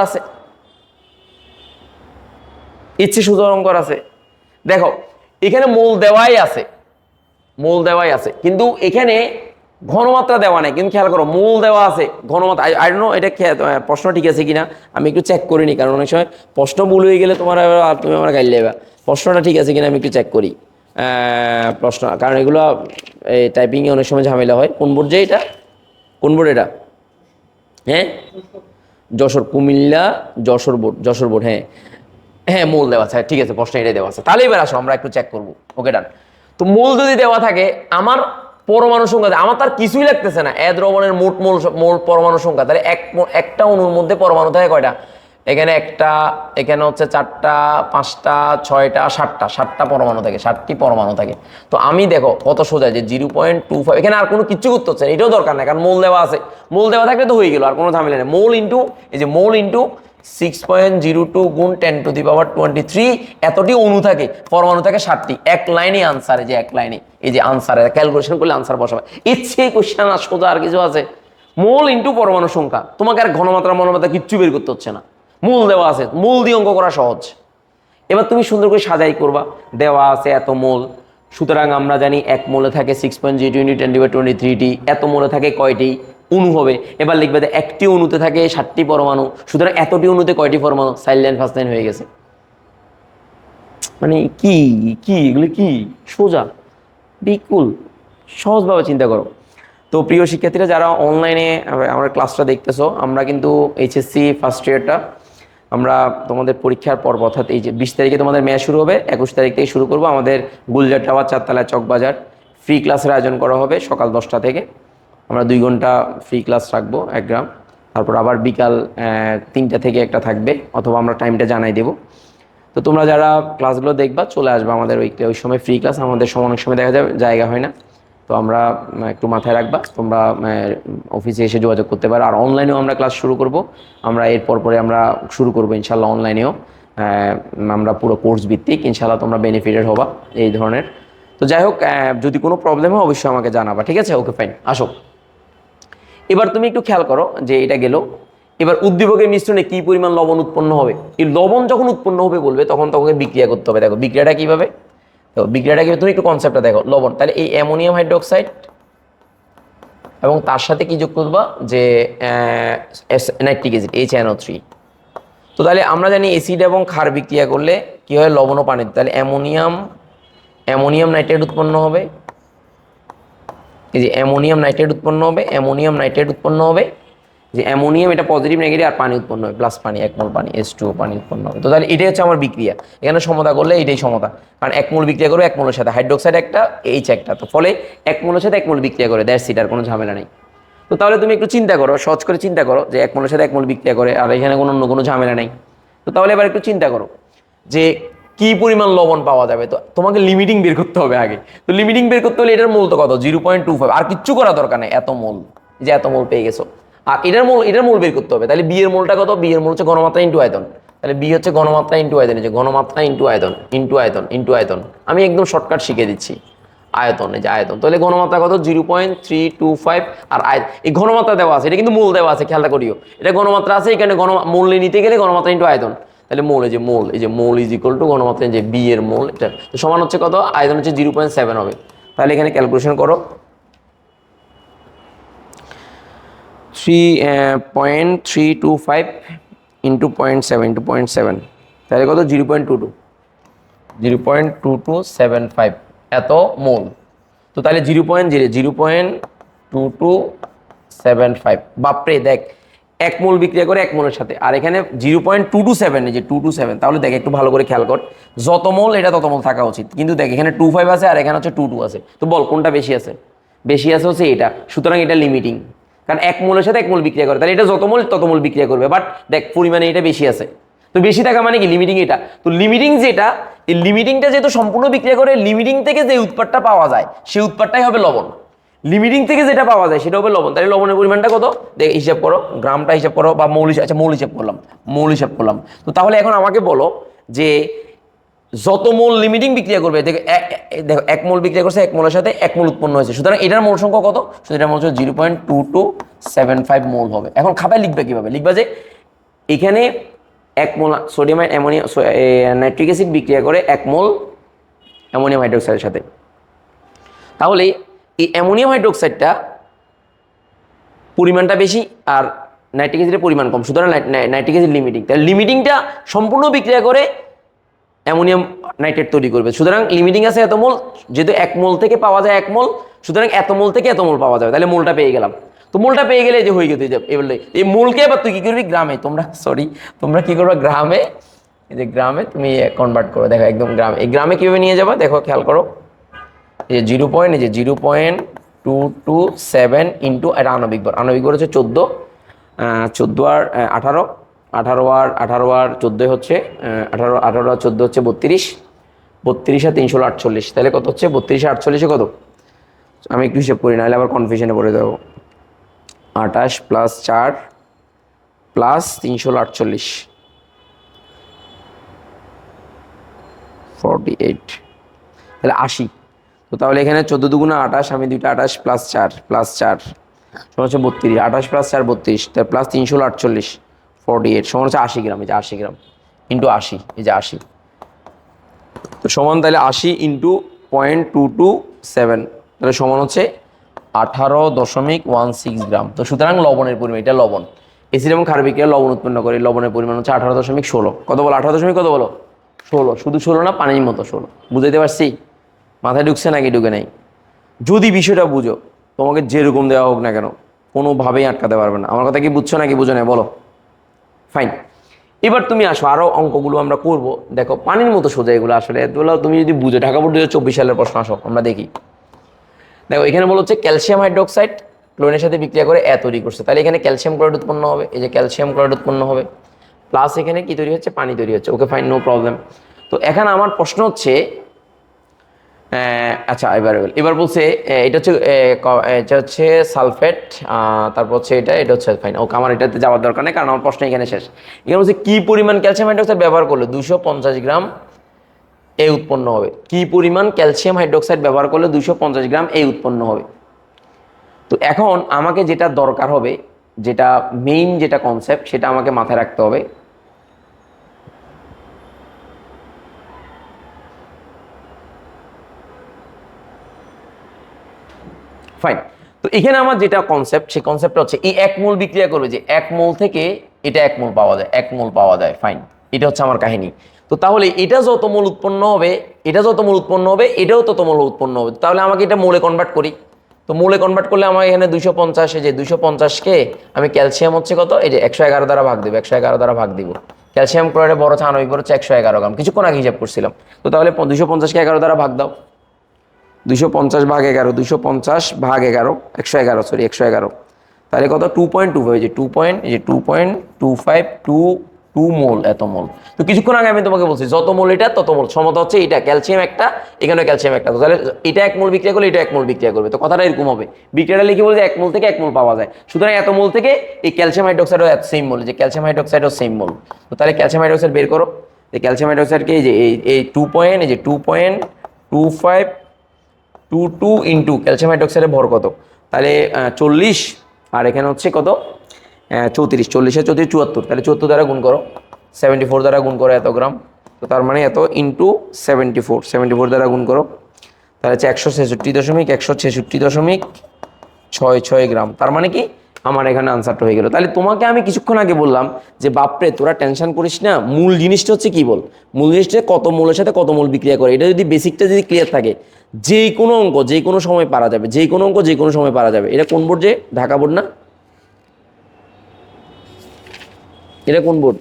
আছে? দেখো এখানে মোল দেওয়াই আছে, কিন্তু এখানে ঘনমাত্রা দেওয়া নেই। কিন্তু খেয়াল করো, মোল দেওয়া আছে, ঘনমাত্রা আই ডোন্ট নো এটা প্রশ্ন ঠিক আছে কিনা, আমি একটু চেক করিনি, কারণ অনেক সময় প্রশ্ন ভুল হয়ে গেলে তুমি আমার গাইল দেবা। প্রশ্নটা ঠিক আছে কিনা আমি একটু চেক করি। প্রশ্ন, কারণ এগুলো টাইপিংয়ে অনেক সময় ঝামেলা হয়। কোন বোর্ড যে এটা, কোন বোর্ড এটা? হ্যাঁ, যশোর, কুমিল্লা, যশোর বোর্ড, হ্যাঁ হ্যাঁ মোল দেওয়া আছে, ঠিক আছে, প্রশ্ন এটাই দেওয়া আছে। তাহলে এবার আসো আমরা একটু চেক করবো। ওকে ডান। তো মোল যদি দেওয়া থাকে, আমার পরমাণু সংখ্যা, আমার তার কিছুই লাগতেছে না, দ্রবণের মোট মোল পরমাণু সংখ্যা, তাহলে একটা অণুর মধ্যে পরমাণু থাকে কয়টা? এখানে একটা, এখানে হচ্ছে 4টা, 5টা, 6টা, 7টা পরমাণু থাকে, 7টি পরমাণু থাকে। তো আমি দেখো কত সোজা, যে 0.25, এখানে আর কোনো কিছু করতে হচ্ছে না, এটাও দরকার নাই, কারণ মোল দেওয়া আছে। মোল দেওয়া থাকলে তো হয়ে গেল, আর কোনো ঝামেলা নেই। মোল ইন্টু, এই যে মোল ইন্টু 6.02 গুণ 10⁻23, এতটি অণু থাকে, পরমাণু থাকে 7টি। এক লাইনে আনসার, এই যে এক লাইনে, এই যে আনসারে ক্যালকুলেশন করলে আনসার বসাবে। এর চেয়ে কোশ্চেন আর সোজা আর কিছু আছে? মোল ইন্টু পরমাণু সংখ্যা, তোমাকে আর ঘনমাত্রা মনোমাত্রা কিচ্ছু বের করতে হচ্ছে না, মূল দেওয়া আছে, মূল দিয়ে অঙ্ক করা সহজ। এবার তুমি সুন্দর করে সাজাই করবা, দেওয়া আছে এত মোল, সুতরাং আমরা জানি এক মোলে থাকে 6.02 × 10⁻23টি, এত মোলে থাকে কয়টি অণু হবে? এবার লিখবে যে একটি অণুতে থাকে 7টি পরমাণু, সুতরাং এতটি অণুতে কয়টি পরমাণু? সাইড লাইন ফার্স্ট লাইন হয়ে গেছে। মানে কি কি এগুলো কি সোজা, বিকুল, সহজভাবে চিন্তা করো। তো প্রিয় শিক্ষার্থীরা, যারা অনলাইনে আমরা ক্লাসটা দেখতেছো, আমরা কিন্তু এইচএসসি ফার্স্ট ইয়ারটা আমরা তোমাদের পরীক্ষার পর্ব, অর্থাৎ এই যে 20 তারিখে তোমাদের ম্যাচ শুরু হবে, 21 তারিখ থেকে শুরু করবো। আমাদের গুলজার টাওয়ার, 4তলায় চকবাজার, ফ্রি ক্লাসের আয়োজন করা হবে সকাল 10টা থেকে। আমরা 2 ঘন্টা ফ্রি ক্লাস রাখবো, 1 গ্রাম। তারপর আবার বিকাল 3টা থেকে একটা থাকবে, অথবা আমরা টাইমটা জানাই দেবো। তো তোমরা যারা ক্লাসগুলো দেখবা চলে আসবে আমাদের ওই সময় ফ্রি ক্লাস। আমাদের অনেক সময় দেখা যাবে জায়গা হয় না, তো আমরা একটু মাথায় রাখবা, তোমরা অফিসে এসে যোগাযোগ করতে পারো। আর অনলাইনেও আমরা ক্লাস শুরু করব, আমরা এরপর পরে আমরা শুরু করবো ইনশাল্লাহ অনলাইনেও। আমরা পুরো কোর্স ভিত্তিক, ইনশাল্লাহ তোমরা বেনিফিটেড হবা এই ধরনের। তো যাই হোক, যদি কোনো প্রবলেম হয় অবশ্যই আমাকে জানাবা, ঠিক আছে? Okay fine. আসো এবার তুমি একটু খেয়াল করো যে এটা গেল। এবার উদ্দীপকের মিশ্রণে কি পরিমাণ লবণ উৎপন্ন হবে? এই লবণ যখন উৎপন্ন হবে বলবে, তখন তোমাকে বিক্রিয়া করতে হবে। দেখো বিক্রিয়াটা কিভাবে, বিক্রিয়াটা কি, তুমি একটু কনসেপ্টটা দেখো। লবণ, তাহলে এই অ্যামোনিয়াম হাইড্রোক্সাইড এবং তার সাথে কি যোগ করবা, যে নাইট্রিক অ্যাসিড HNO3। তো তাহলে আমরা জানি অ্যাসিড এবং ক্ষার বিক্রিয়া করলে কি হয়, লবণ ও পানি। তাহলে অ্যামোনিয়াম নাইট্রেট উৎপন্ন হবে, এই যে অ্যামোনিয়াম নাইট্রেট উৎপন্ন হবে, অ্যামোনিয়াম নাইট্রেট উৎপন্ন হবে, যে অ্যামোনিয়াম, এটা পজিটিভ নেগেটিভ, আর পানি উৎপন্ন হবে, প্লাস পানি, 1 মোল পানি, H2O পানি উৎপন্ন হবে। তো তাহলে এটাই হচ্ছে আমার বিক্রিয়া। এখানে সমতা করলে এটাই সমতা, কারণ 1 মোল বিক্রিয়া করবে 1 মোলের সাথে, হাইড্রোক্সাইড একটা, H একটা, তো ফলে 1 মোলের সাথে 1 মোল বিক্রিয়া করে, দ্যাটস ইট, আর কোনো ঝামেলা নেই। তো তাহলে তুমি একটু চিন্তা করো, সহজ করে চিন্তা করো, যে 1 মোলের সাথে 1 মোল বিক্রিয়া করে, আর এখানে অন্য কোনো ঝামেলা নেই। তো তাহলে এবার একটু চিন্তা করো যে কি পরিমাণ লবণ পাওয়া যাবে। তো তোমাকে লিমিটিং বের করতে হবে আগে। তো লিমিটিং বের করতে হলে এটার মোল তো কত, 0.25, আর কিচ্ছু করা দরকার নেই, এত মোল, যে এত মোল পেয়ে গেছো। আর এটার মোল বের করতে হবে। তাহলে বি এর মোলটা কত? বি এর মোল হচ্ছে ঘনমাত্রা ইন্টু আয়তন। তাহলে বি হচ্ছে ঘনমাত্রা ইন্টু আয়তন, যে ঘনমাত্রা ইন্টু আয়তন, ইন্টু আয়তন, ইন্টু আয়তন। আমি একদম শর্টকাট শিখে দিচ্ছি, আয়তন, এই যে আয়তন। তাহলে ঘনমাত্রা কত? 0.325। আর এই ঘনমাত্রা দেওয়া আছে, এটা কিন্তু মোল দেওয়া আছে, খেয়ালটা করিও, এটা ঘনমাত্রা আছে এখানে। মোল নিতে গেলে ঘনমাত্রা ইন্টু আয়তন, তাহলে মোল, এই যে মোল ইজ ইকুয়াল টু ঘনমাত্রা, যে বি এর মোল, এটা তো সমান হচ্ছে কত? আয়তন হচ্ছে 0.7 হবে। তাহলে এখানে ক্যালকুলেশন করো, 3.325 ইন্টু 0.7 ইন্টু 0.7, তাহলে কত? 0.2275 এত মোল। তো তাহলে 0.2275, বাপরে দেখ, 1 মোল বিক্রিয়া করে 1 মোলের সাথে, আর এখানে 0.227, এই যে 227। তাহলে দেখ একটু ভালো করে খেয়াল কর, যত মোল এটা তত মোল থাকা উচিত, কিন্তু দেখ এখানে 25 আছে, আর এখানে হচ্ছে 22 আছে। তো বল কোনটা বেশি আছে? বেশি আছে হচ্ছে এটা, সুতরাং এটা লিমিটিং, কারণ 1 মোলের সাথে 1 মোল বিক্রিয়া করে, তাহলে এটা যত মোল তত মোল বিক্রিয়া করবে। বাট দেখ পরিমাণে এটা বেশি আছে, তো বেশি থাকা মানে কি লিমিটিং এটা। তো লিমিটিং যেটা, এই লিমিটিংটা যেহেতু সম্পূর্ণ বিক্রিয়া করে, লিমিটিং থেকে যে উৎপাদটা পাওয়া যায় সেই উৎপাদটাই হবে লবণ। লিমিটিং থেকে যেটা পাওয়া যায় সেটা হবে লবণ। তাহলে লবণের পরিমাণটা কত? দেখ হিসাব করো, গ্রামটা হিসাব করো, বা মৌল, আচ্ছা মৌল হিসাব করলাম, মৌল হিসাব করলাম। তো তাহলে এখন আমাকে বলো যে যত মোল লিমিটিং বিক্রিয়া করবে, দেখো 1 মোল বিক্রিয়া করছে 1 মোলের সাথে 1 মোল উৎপন্ন হয়েছে, সুতরাং এটার মোল সংখ্যা কত? এটার মোল হচ্ছে 0.2275 মোল হবে। এখন খাতায় লিখবে কিভাবে? লিখবা যে এখানে 1 মোল সোডিয়াম অ্যামোনিয়াম নাইট্রিক অ্যাসিড বিক্রিয়া করে 1 মোল অ্যামোনিয়াম হাইড্রোক্সাইডের সাথে। তাহলে এই অ্যামোনিয়াম হাইড্রোক্সাইডটা পরিমাণটা বেশি, আর নাইট্রিক অ্যাসিডের পরিমাণ কম, সুতরাং নাইট্রিক অ্যাসিড লিমিটিং। তাহলে লিমিটিংটা সম্পূর্ণ বিক্রিয়া করে অ্যামোনিয়াম নাইট্রেট তৈরি করবে, সুতরাং লিমিটিং আছে এত মোল। যেহেতু 1 মোল থেকে পাওয়া যায় 1 মোল, সুতরাং এত মোল থেকে এত মোল পাওয়া যাবে, তাহলে মোলটা পেয়ে গেলাম। তো মোলটা পেয়ে গেলে এই যে হয়ে গেছে এবার এই মোলকে এবার তুই কি করবি গ্রামে, তোমরা কি করবে গ্রামে, এই যে গ্রামে তুমি কনভার্ট করো। দেখো একদম গ্রামে, এই গ্রামে কীভাবে নিয়ে যাবা দেখো, খেয়াল করো। এই যে 0.0.227 ইন্টু এটা আণবিক ভর হচ্ছে 14, 14 আর 18, 18 আর 14 হচ্ছে 18 আর 14 হচ্ছে 32, 32 আর 348, তাহলে কত হচ্ছে 32 আর 48 কত, আমি একটু হিসেব করি নাহলে আবার কনফিউশনে পড়ে যাবো। 28 প্লাস 4 প্লাস 348, 48, তাহলে 80। তো তাহলে এখানে 14 দুগুণা 28, আমি দুইটা 28 প্লাস 4 সমান হচ্ছে 32, 28 প্লাস 4 32, তার প্লাস 348, 48 সমান হচ্ছে 80 গ্রাম। এই যে 80 গ্রাম ইন্টু 80, এই যে 80, তো সমান তাহলে 80 ইন্টু 0.227, তাহলে সমান হচ্ছে 18.16 গ্রাম। তো সুতরাং লবণের পরিমাণ, এটা লবণ, এসিড এবং ক্ষার বিক্রিয়া লবণ উৎপন্ন করে, লবণের পরিমাণ হচ্ছে 18.16। কত বলো 18 কত বলো 16, শুধু 16 না, পানির মতো 16। বুঝাইতে পারছি? মাথায় ঢুকছে নাকি ঢুকে নেই? যদি বিষয়টা বুঝো, তোমাকে যেরকম দেওয়া হোক না কেন কোনোভাবেই আটকাতে পারবে না। আমার কথা কি বুঝছো নাকি বুঝো না বলো? ফাইন, এবার তুমি আসো, আরও অঙ্কগুলো আমরা করব। দেখো পানির মতো সোজা এগুলো, আসলে এগুলো তুমি যদি বুঝো, ঢাকা বোর্ড 2024 সালের প্রশ্ন। আসো আমরা দেখি। দেখো এখানে বলা হচ্ছে ক্যালসিয়াম হাইড্রোক্সাইড ক্লোরিনের সাথে বিক্রিয়া করে তৈরি করছে, তাহলে এখানে ক্যালসিয়াম ক্লোরাইড উৎপন্ন হবে, এই যে ক্যালসিয়াম ক্লোরাইড উৎপন্ন হবে, প্লাস এখানে কি তৈরি হচ্ছে, পানি তৈরি হচ্ছে। Okay fine, no problem. তো এখানে আমার প্রশ্ন হচ্ছে, আচ্ছা এবার বলছে এটা হচ্ছে সালফেট, তারপর হচ্ছে এটা হচ্ছে ফাইন। ওকে, আমার এটাতে যাওয়ার দরকার নেই, কারণ আমার প্রশ্ন এখানে শেষ। এখানে বলছে কি পরিমাণ ক্যালসিয়াম হাইড্রোক্সাইড ব্যবহার করলে 250 গ্রাম উৎপন্ন হবে। কি পরিমাণ ক্যালসিয়াম হাইড্রোক্সাইড ব্যবহার করলে 250 গ্রাম উৎপন্ন হবে। তো এখন আমাকে যেটা দরকার হবে, যেটা মেইন যেটা কনসেপ্ট, সেটা আমাকে মাথায় রাখতে হবে। ফাইন, তো এখানে আমার যেটা কনসেপ্ট, সেই কনসেপ্টটা হচ্ছে এই 1 মোল বিক্রিয়া করবে, যে 1 মোল থেকে এটা 1 মোল পাওয়া যায়, 1 মোল পাওয়া যায়। ফাইন, এটা হচ্ছে আমার কাহিনী। তো তাহলে এটা যত মোল উৎপন্ন হবে, এটাও তত মোল উৎপন্ন হবে। তাহলে আমাকে এটা মোলে কনভার্ট করি। তো মোলে কনভার্ট করলে আমার এখানে 250, যে 250কে আমি ক্যালসিয়াম হচ্ছে কত, এই যে 111 দ্বারা ভাগ দেবো, 111 দ্বারা ভাগ দিব। ক্যালসিয়াম ক্লোরাইডে বড় হচ্ছে আণবিক ভর হচ্ছে 111 গ্রাম, কিছুক্ষণ আগে হিসাব করছিলাম। তো তাহলে 250কে 11 দ্বারা ভাগ দাও, 250 ভাগ 11, 250 ভাগ 11, 111, সরি 111, তাহলে কত 2.25, এই যে 2.2522 মোল, এত মোল। তো কিছুক্ষণ আগে আমি তোমাকে বলছি যত মোল এটা তত মোল, সমতা হচ্ছে এটা ক্যালসিয়াম একটা, এখানে ক্যালসিয়াম একটা, তো তাহলে এটা 1 মোল বিক্রিয়া করলে এটা 1 মোল বিক্রিয়া করবে। তো কথাটা এরকম হবে, বিক্রিয়াটা লিখে বলছে 1 মোল থেকে 1 মোল পাওয়া যায়, সুতরাং এত মোল থেকে এই ক্যালসিয়াম হাইড্রোক্সাইডও সেম মোল, যে ক্যালসিয়াম হাইড্রোক্সাইডও সেম মোল। তো তাহলে ক্যালসিয়াম হাইড্রোক্সাইড বের করো, এই ক্যালসিয়াম হাইড্রোক্সাইডকে এই যে এই 2.22 ইন্টু ক্যালসিয়াম হাইড্রোক্সাইডের ভর কত, তাহলে 40, আর এখানে হচ্ছে কত 34, 40 আর 34 74, তাহলে 74 দ্বারা গুণ করো, 74 দ্বারা গুণ করো এত গ্রাম। তো তার মানে এত ইন্টু 74 দ্বারা গুণ করো, তাহলে হচ্ছে 166.66 গ্রাম। তার মানে কি আমার এখানে আনসারটা হয়ে গেল। তাহলে তোমাকে আমি কিছুক্ষণ আগে বললাম যে বাপরে তোরা টেনশন করিস না, মূল জিনিসটা হচ্ছে কি বল, মূল জিনিসটা কত মূলের সাথে কত মূল বিক্রিয়া করে, এটা যদি বেসিকটা যদি ক্লিয়ার থাকে, যে কোনো অঙ্ক যে কোনো সময় পারা যাবে, যে কোনো অঙ্ক যে কোনো সময় পারা যাবে। এটা কোন বোর্ড, যে ঢাকা বোর্ড না, এটা কোন বোর্ড,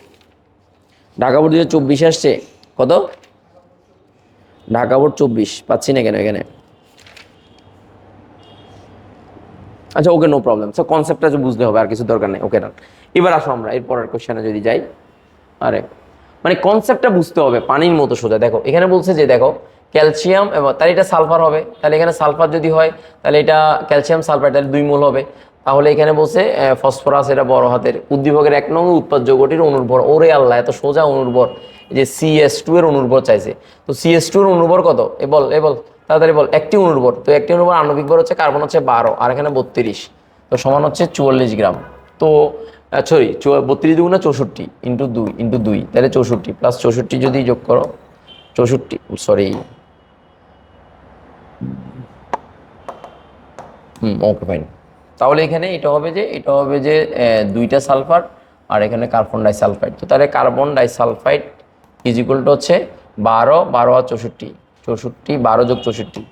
ঢাকা বোর্ড 2024 আসছে। কত, ঢাকা বোর্ড 24 পাচ্ছি না কেন এখানে। আচ্ছা ওকে, নো প্রবলেম। সো কনসেপ্টটা যে বুঝতে হবে, আর কিছু দরকার নেই। ওকে ডান। এবার আসো আমরা এর পরের কোশ্চেনে যদি যাই। আরে মানে কনসেপ্টটা বুঝতে হবে, পানির মতো সোজা। দেখো এখানে বলছে যে দেখো ক্যালসিয়াম এবং তাহলে এটা সালফার হবে, তাহলে এখানে সালফার যদি হয় তাহলে এটা ক্যালসিয়াম সালফার, তাহলে 2 মোল হবে। তাহলে এখানে বলছে ফসফরাস, এটা বড় হাতের উদ্দীপকের 1 নং উৎপাদ যৌগটির অনুর্বর, ওরে আল্লাহ এত সোজা অনুর্বর, যে CH2 এর অনুর্বর চাইছে। তো CH2 এর অনুর্বর কত, এ বল তাড়াতাড়ি বল। একটি অনুর্বর, তো একটি অনুর্বর আণবিক ভর হচ্ছে কার্বন হচ্ছে 12, আর এখানে 32, তো সমান হচ্ছে 44 গ্রাম। তো সরি 32 দুগুণা 64 ইন্টু 2, তাহলে 64 প্লাস 64 যদি যোগ করো 64, সরি ওকে ফাইন। তাহলে এখানে এটা হবে যে 2টা সালফার আর এখানে কার্বন ডাইসালফাইড। তো তাহলে carbon disulphide is equal two হচ্ছে 12 আর 64, 12 যোগ 64,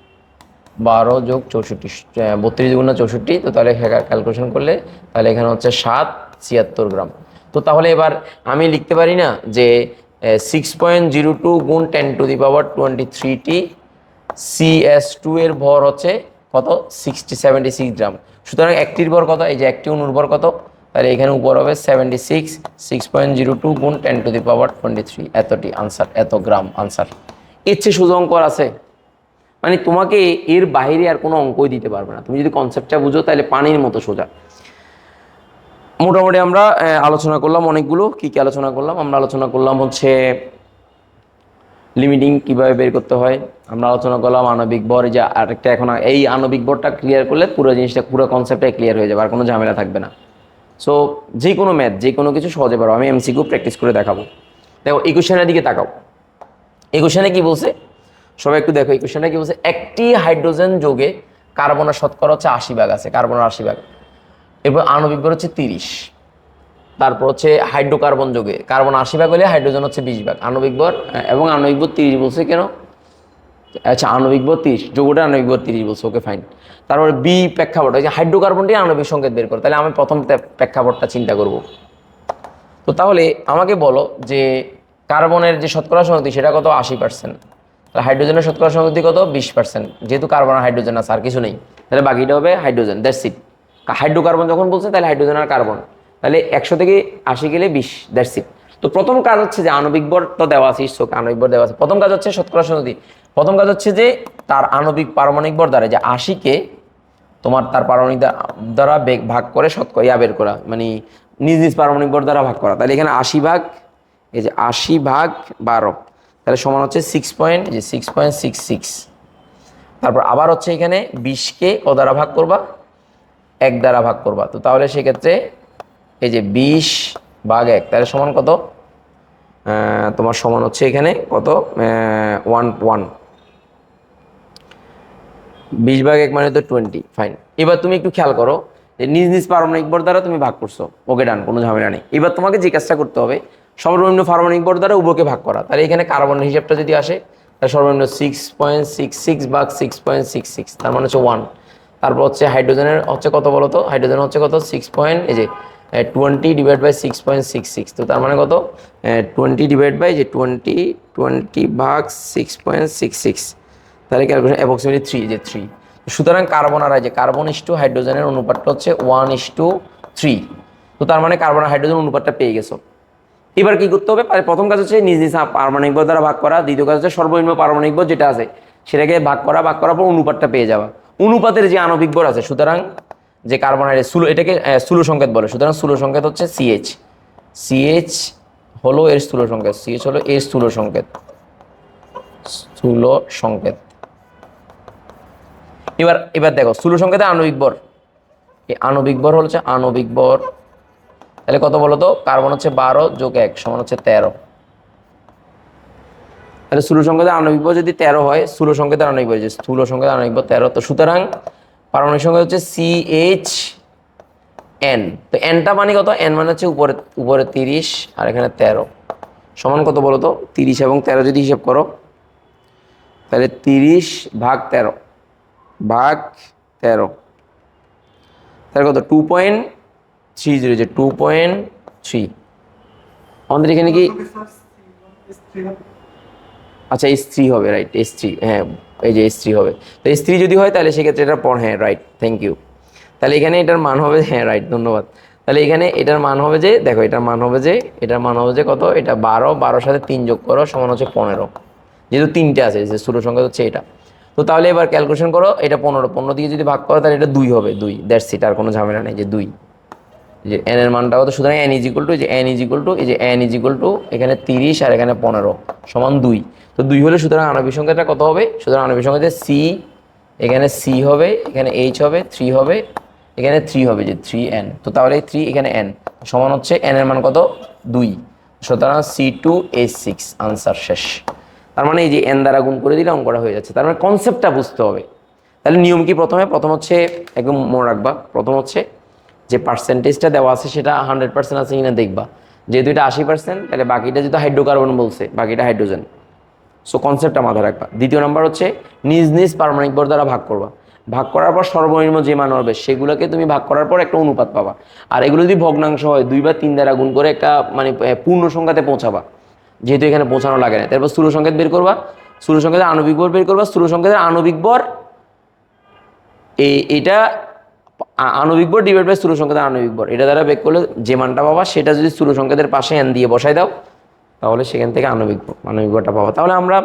12 যোগ 64, 32 গুণা 64, তো তাহলে ক্যালকুলেশন করলে তাহলে এখানে হচ্ছে 776 গ্রাম। তো তাহলে এবার আমি লিখতে পারি না যে 6.02 গুণ 10⁻23টি CS2 এর ভর হচ্ছে কত 76 গ্রাম। সুতরাং একটির ভর কত, এই যে একটি অণুর ভর কত, তাহলে এখানে উপর হবে 76, 6.02 গুণ 10⁻23, এতটি আনসার, এত গ্রাম আনসার। এর চেয়ে সোজা অঙ্ক আর আছে? মানে তোমাকে এর বাইরে আর কোনো অঙ্কই দিতে পারবে না, তুমি যদি কনসেপ্টটা বুঝো তাহলে পানির মতো সোজা। মোটামুটি আমরা আলোচনা করলাম অনেকগুলো। কি কি আলোচনা করলাম? আমরা আলোচনা করলাম হচ্ছে লিমিটিং কিভাবে বের করতে হয়, আমরা আলোচনা করলাম আণবিক ভর, যে আরেকটা এখন এই আণবিক ভরটা ক্লিয়ার করলে পুরো জিনিসটা, পুরো কনসেপ্টটাই ক্লিয়ার হয়ে যাবে, আর কোনো ঝামেলা থাকবে না। সো যে কোনো ম্যাথ, যে কোনো কিছু সহজে পারো। আমি এমসিকিউ প্র্যাকটিস করে দেখাবো। দেখো এই কোশ্চেনের দিকে তাকাও। এই কোশ্চেনে কি বলছে সবাই একটু দেখো। এই কোশ্চেনটা কি বলছে, একটি হাইড্রোজেন যোগে কার্বনের শতকরা হচ্ছে 80 ভাগ আছে, কার্বনের 80 ভাগ। এরপর আণবিক ভর হচ্ছে 30। তারপর হচ্ছে হাইড্রোকার্বন যোগে কার্বন 80 ভাগ হলে হাইড্রোজেন হচ্ছে 20 ভাগ। আণবিক ভর এবং আণবিক ভর 30 বলছে কেন? আচ্ছা আণবিক ভর 30, যোগটা আণবিক ভর 30 বলছে, ওকে ফাইন। তারপরে বি প্রেক্ষাপট, ওই যে হাইড্রোকার্বনটি আণবিক সংকেত বের করে, তাহলে আমি প্রথম প্রেক্ষাপটটা চিন্তা করব। তো তাহলে আমাকে বলো যে কার্বনের যে শতকরা সংগতি সেটা কত? 80%। তাহলে হাইড্রোজেনের শতকরা সংগতি কত? 20%। যেহেতু কার্বন আর হাইড্রোজেন আছে, আর কিছু নেই, তাহলে বাকিটা হবে হাইড্রোজেন, দ্যাটস ইট। হাইড্রোকার্বন যখন বলছে তাহলে হাইড্রোজেন আর কার্বন, তাহলে 100 থেকে 80 গেলে 20, দ্যাটস ইট। তো প্রথম কাজ হচ্ছে যে আণবিক ভর তো দেওয়া আছে, আণবিক ভর দেওয়া আছে। প্রথম কাজ হচ্ছে শতকরা সংগতি, প্রথম কাজ হচ্ছে যে তার আণবিক পারমাণবিক ভর দ্বারা যে 80-কে তোমার তার পারমাণবিক দ্বারা ভাগ করে শতকরা বের করা, মানে নিজ নিজ পারমাণবিক ভর দ্বারা ভাগ করা। তাহলে এখানে 80 ভাগ, এই যে 80 ভাগ 12, তাহলে সমান হচ্ছে 6.66। তারপর আবার হচ্ছে এখানে 20-কে ক দ্বারা ভাগ করবা? 1 দ্বারা ভাগ করবা। তো তাহলে সেক্ষেত্রে এই যে 20 ভাগ 1, তাহলে সমান কত? তোমার সমান হচ্ছে এখানে কত? 1 20 ভাগ 1 মানে তো 20, ফাইন। এবার তুমি একটু খেয়াল করো যে নিজ নিজ পারমাণবিক ভর দ্বারা তুমি ভাগ করছো, ওকে ডান, কোনো ঝামেলা নেই। এবার তোমাকে যে কাজটা করতে হবে সর্বনিম্ন পারমাণবিক ভর দ্বারা উভয়কে ভাগ করা। তাহলে এখানে কার্বনের হিসাবটা যদি আসে তাহলে সর্বনিম্ন 6.66 ভাগ 6.66, তার মানে হচ্ছে 1। তারপর হচ্ছে হাইড্রোজেনের হচ্ছে কত বলো তো? হাইড্রোজেন হচ্ছে কত? 20 ডিভাইড বাই 6.66, তো তার মানে কত? 20 ডিভাইড বাই যে 20 ভাগ 6.66, তাহলে ক্যালকুলেশন অ্যাপ্রক্সিমেটলি 3, যে 3। সুতরাং কার্বন আর যে কার্বন ইস টু হাইড্রোজেনের অনুপাতটা হচ্ছে 1:3। তো তার মানে কার্বন আর হাইড্রোজেন অনুপাতটা পেয়ে গেছো। এবার কি করতে হবে? প্রথম কাজ হচ্ছে নিজ নিজ পারমাণবিক ভর দ্বারা ভাগ করা। দ্বিতীয় কাজ হচ্ছে সর্বনিম্ন পারমাণবিক ভর যেটা আছে সেটাকে ভাগ করার পর অনুপাতটা পেয়ে যাওয়া। অনুপাতের যে আণবিক ভর আছে, সুতরাং যে কার্বন আর এটাকে স্থূল সংকেত বলে, সুতরাং স্থূল সংকেত হচ্ছে CH। CH হলো এর স্থূল সংকেত, CH হলো এর স্থূল সংকেত, স্থূল সংকেত। এবার দেখো স্থূল সংকেতে আণবিক ভর, এই আণবিক ভর হচ্ছে আণবিক ভর, তাহলে কত বলো তো? কার্বন হচ্ছে 12 যোগ 1 সমান হচ্ছে 13। তাহলে স্থূল সংকেতে আণবিক ভর যদি 13 হয়, স্থূল সংকেতের আণবিক ভর, যে স্থূল সংকেতের আণবিক ভর 13, তো সুতরাং পারমাণবিক সংকেত হচ্ছে CHN। তো এনটা মানে কত? এন মানে হচ্ছে উপরে 30 আর এখানে 13, সমান কত বলো তো? 30 এবং 13 যদি হিসাব করো তাহলে 30 ভাগ 13 ভাগ 13, তাহলে কত? 2.30, যে 2.3। আমাদের এখানে কি আচ্ছা S3 হবে, রাইট, S3, হ্যাঁ এই যে S3 হবে। তো S3 যদি হয় তাহলে সেক্ষেত্রে এটা হ্যাঁ রাইট, থ্যাংক ইউ। তাহলে এখানে এটার মান হবে, হ্যাঁ রাইট, ধন্যবাদ। তাহলে এখানে এটার মান হবে যে, দেখো এটার মান হবে যে কত? এটা 12 সাথে 3 যোগ করো সমান হচ্ছে 15, যেহেতু 3টে আছে, যে স্থূল সংখ্যা হচ্ছে এটা। তো তাহলে এবার ক্যালকুলেশন করো, এটা 15 দিয়ে যদি ভাগ করো তাহলে এটা 2 হবে, 2, দ্যাটস ইট, আর কোনো ঝামেলা নেই, যে 2, যে n এর মানটা কত? সুতরাং n ইজ ইকুয়াল টু, যে n ইজ ইকুয়াল টু, এই যে n ইজ ইকুয়াল টু এখানে 30 আর এখানে 15 সমান 2। তো 2 হলে সুতরাং আণবিক সংখ্যাটা কত হবে? সুতরাং আণবিক সংখ্যাতে C, এখানে C হবে, এখানে H হবে, 3 হবে, এখানে 3 হবে, যে 3n। তো তাহলে 3 এখানে n সমান হচ্ছে n এর মান কত? 2। সুতরাং C2H6, আনসার শেষ। তার মানে এই যে n দ্বারা গুণ করে দিলে অঙ্কটা হয়ে যাচ্ছে। তার মানে কনসেপ্টটা বুঝতে হবে। তাহলে নিয়ম কি? প্রথম হচ্ছে একদম মনে রাখবা, প্রথম হচ্ছে যে পার্সেন্টেজটা দেওয়া আছে সেটা 100% আছে কিনা দেখবা। যেহেতু এটা 80%, তাহলে বাকিটা যেহেতু হাইড্রোকার্বন বলছে, বাকিটা হাইড্রোজেন, সো কনসেপ্টটা মাথায় রাখবা। দ্বিতীয় নাম্বার হচ্ছে নিজ নিজ পারমাণবিক ভর দ্বারা ভাগ করবা। ভাগ করার পর সর্বনিম্ন যে মান হবে সেগুলোকে তুমি ভাগ করার পর একটা অনুপাত পাবা। আর এগুলো যদি ভগ্নাংশ হয় 2 বা 3 দ্বারা গুণ করে একটা মানে পূর্ণ সংখ্যাতে পৌঁছাবা, যেহেতু এখানে পৌঁছানো লাগে না। তারপর স্থূল সংকেত বের করবা, স্থূল সংকেতের আণবিক ভর বের করবা, স্থূল সংকেতের আণবিক ভর এটা আণবিক ভর ডিভাইড বাই স্থূল সংকেতের আণবিক ভর, এটা দ্বারা বের করলে যে মানটা পাবা সেটা যদি স্থূল সংকেতের পাশে এন দিয়ে বসাই দাও তাহলে সেখান থেকে আণবিক ভরটা পাবা। তাহলে আমরা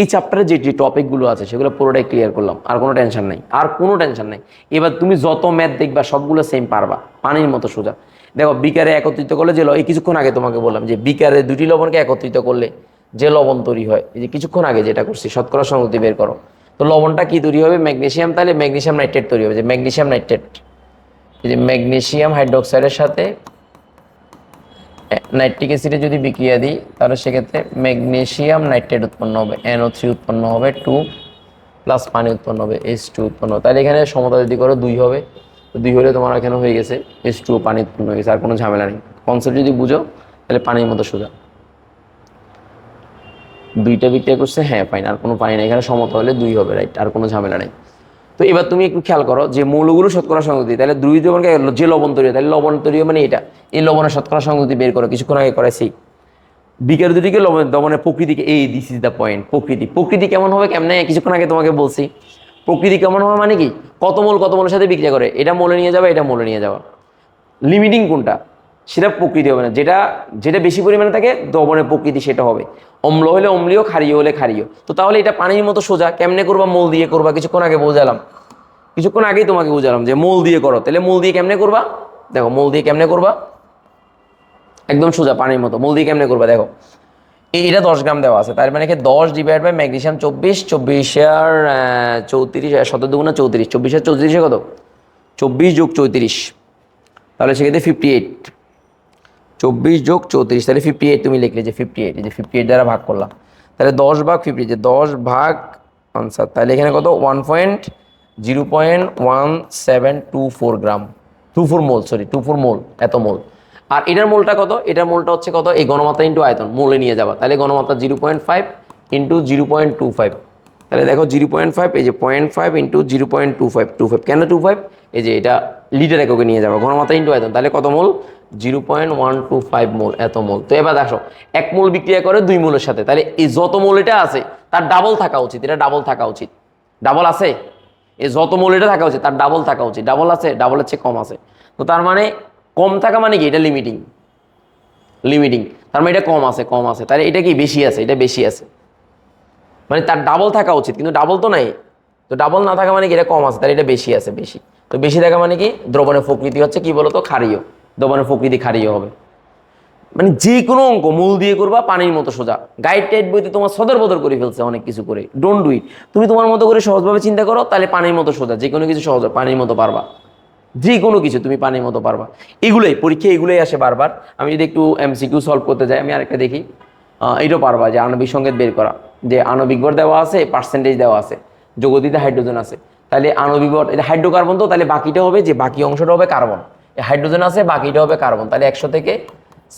এই চ্যাপ্টারে যে যে টপিকগুলো আছে সেগুলো পুরোটাই ক্লিয়ার করলাম, আর কোনো টেনশন নাই, আর কোনো টেনশন নাই। এবার তুমি যত ম্যাথ দেখবা সবগুলো সেম পারবা, পানির মতো সোজা। দেখো বিকারে একত্রিত করলে যে এই কিছুক্ষণ আগে তোমাকে বললাম যে বিকারে দুটি লবণকে একত্রিত করলে যে লবণ তৈরি হয়, এই যে কিছুক্ষণ আগে যেটা করছি শতকরা সংগতি বের করো, তো লবণটা কি তৈরি হবে? ম্যাগনেসিয়াম, তাহলে ম্যাগনেসিয়াম নাইট্রেট তৈরি হবে, যে ম্যাগনেসিয়াম নাইট্রেট, এই যে ম্যাগনেসিয়াম হাইড্রোক্সাইডের সাথে নাইট্রিক অ্যাসিডে যদি বিক্রিয়া দিই তাহলে সেক্ষেত্রে ম্যাগনেসিয়াম নাইট্রেট উৎপন্ন হবে, NO3 উৎপন্ন হবে, 2 প্লাস পানি উৎপন্ন হবে, H2 উৎপন্ন হবে। তাহলে এখানে সমতা যদি করো 2 হবে, তো 2 হলে তোমার এখানে হয়ে গেছে H2 পানি উৎপন্ন হয়ে গেছে, আর কোনো ঝামেলা নেই। কনসেপ্ট যদি বুঝো তাহলে পানির মতো সোজা। 2টা বিক্রিয়া করছে, হ্যাঁ ফাইন, আর কোনো পানি নেই, এখানে সমতা হলে 2 হবে, রাইট, আর কোনো ঝামেলা নেই। তো এবার তুমি একটু খেয়াল করো যে মৌলগুলো শতকরা সংগতি, তাহলে 2 লবণকে যে লবণ তৈরি হয় তাহলে লবণ তৈরি মানে এটা, এই লবণের শতকরা সংগতি বের করো, কিছুক্ষণ আগে করাইছি। বিকের দুটিকে লবণের প্রকৃতিকে, এই দিস ইজ দ্য পয়েন্ট, প্রকৃতি কেমন হবে কেমনে কিছুক্ষণ আগে তোমাকে বলছি। প্রকৃতি কেমন হবে মানে কি, কত মোলের সাথে বিক্রিয়া করে, এটা মোলে নিয়ে যাবে, এটা মোলে নিয়ে যাওয়া। লিমিটিং কোনটা সেটা প্রকৃতি হবে না, যেটা যেটা বেশি পরিমাণে থাকে লবণের প্রকৃতি সেটা হবে। অম্ল হলে অম্লীয়, ক্ষারীয় হলে ক্ষারীয়। তো তাহলে এটা পানির মতো সোজা, কেমনে করবা? মোল দিয়ে করবা, কিছুক্ষণ আগে বোঝালাম, কিছুক্ষণ আগেই তোমাকে বুঝালাম যে মোল দিয়ে করো। তাহলে মোল দিয়ে কেমনে করবা? দেখো মোল দিয়ে কেমনে করবা, একদম সোজা পানির মতো। মোল দিয়ে কেমনে করবা? দেখো এটা 10 গ্রাম দেওয়া আছে, তার মানে 10 ডিভাইড বাই ম্যাগনেসিয়াম 24, 24 আর 34, 17 দুগুণা 34, 24 আর 34 কত? 24 যোগ 34, তাহলে সেক্ষেত্রে 58, 24 যোগ 34, তাহলে 58 তুমি লিখলে যে 58, এই যে 58 দ্বারা ভাগ করলাম, তাহলে 10 ভাগ 50, যে 10 ভাগ আনসার, তাহলে এখানে কত? 0.1724 গ্রাম, 24 মোল, সরি 24 মোল, এত মোল। আর এটার মোলটা কত? এটার মোলটা হচ্ছে কত? এই ঘনমাত্রা ইন্টু আয়তন, মোলে নিয়ে যাবা, তাহলে ঘনমাত্রা 0.5 ইন্টু 0.25, তাহলে দেখো 0.5, এই যে 0.5 ইন্টু 0.25, কেন 25? এই যে এটা লিটার এককে নিয়ে যাবো, ঘনমাত্রা ইন্টু আয়তন, তাহলে কত মোল? 0.125 মোল, এত মোল। তো এবার দেখো 1 মোল বিক্রিয়া করে 2 মোলের সাথে, তাহলে এই যত মোল এটা আছে তার ডাবল থাকা উচিত, এটা ডাবল থাকা উচিত। ডাবল আছে, এই যত মোল এটা থাকা উচিত তার ডাবল থাকা উচিত, ডাবল আছে, ডাবলের চেয়ে কম আছে। তো তার মানে কম থাকা মানে কি? এটা লিমিটিং, তার মানে এটা কম আছে, তাহলে এটা কি? বেশি আছে, এটা বেশি আছে, মানে তার ডাবল থাকা উচিত, কিন্তু ডাবল তো নাই। তো ডাবল না থাকা মানে কি? এটা কম আছে, তাহলে এটা বেশি আছে, বেশি। তো বেশি থাকা মানে কি? দ্রবণের প্রকৃতি হচ্ছে কি বলতো? ক্ষারীয়, দ্রবণের প্রকৃতি ক্ষারীয় হবে। মানে যে কোনো অঙ্ক মূল দিয়ে করবা, পানির মতো সোজা। গাইড টাইড বইতে তোমার সদর বদর করে ফেলছে অনেক কিছু করে, ডোন্ট ডু ইট। তুমি তোমার মতো করে সহজভাবে চিন্তা করো, তাহলে পানির মতো সোজা, যে কোনো কিছু সহজ পানির মতো পারবা, যে কোনো কিছু তুমি পানির মতো পারবা। এগুলোই পরীক্ষা, এগুলোই আসে বারবার। আমি যদি একটু MCQ সলভ করতে যাই, আমি আরেকটা দেখি, এটাও পারবা, যে আণবিক সংকেত বের করা, যে আণবিক ভর দেওয়া আছে, পার্সেন্টেজ দেওয়া আছে, যৌগটিতে হাইড্রোজেন আছে, তাহলে আণবিক ভর, এটা হাইড্রোকার্বন, তো তাহলে বাকিটা হবে, যে বাকি অংশটা হবে কার্বন, হাইড্রোজেন আছে, বাকিটা হবে কার্বন, তাহলে 100 থেকে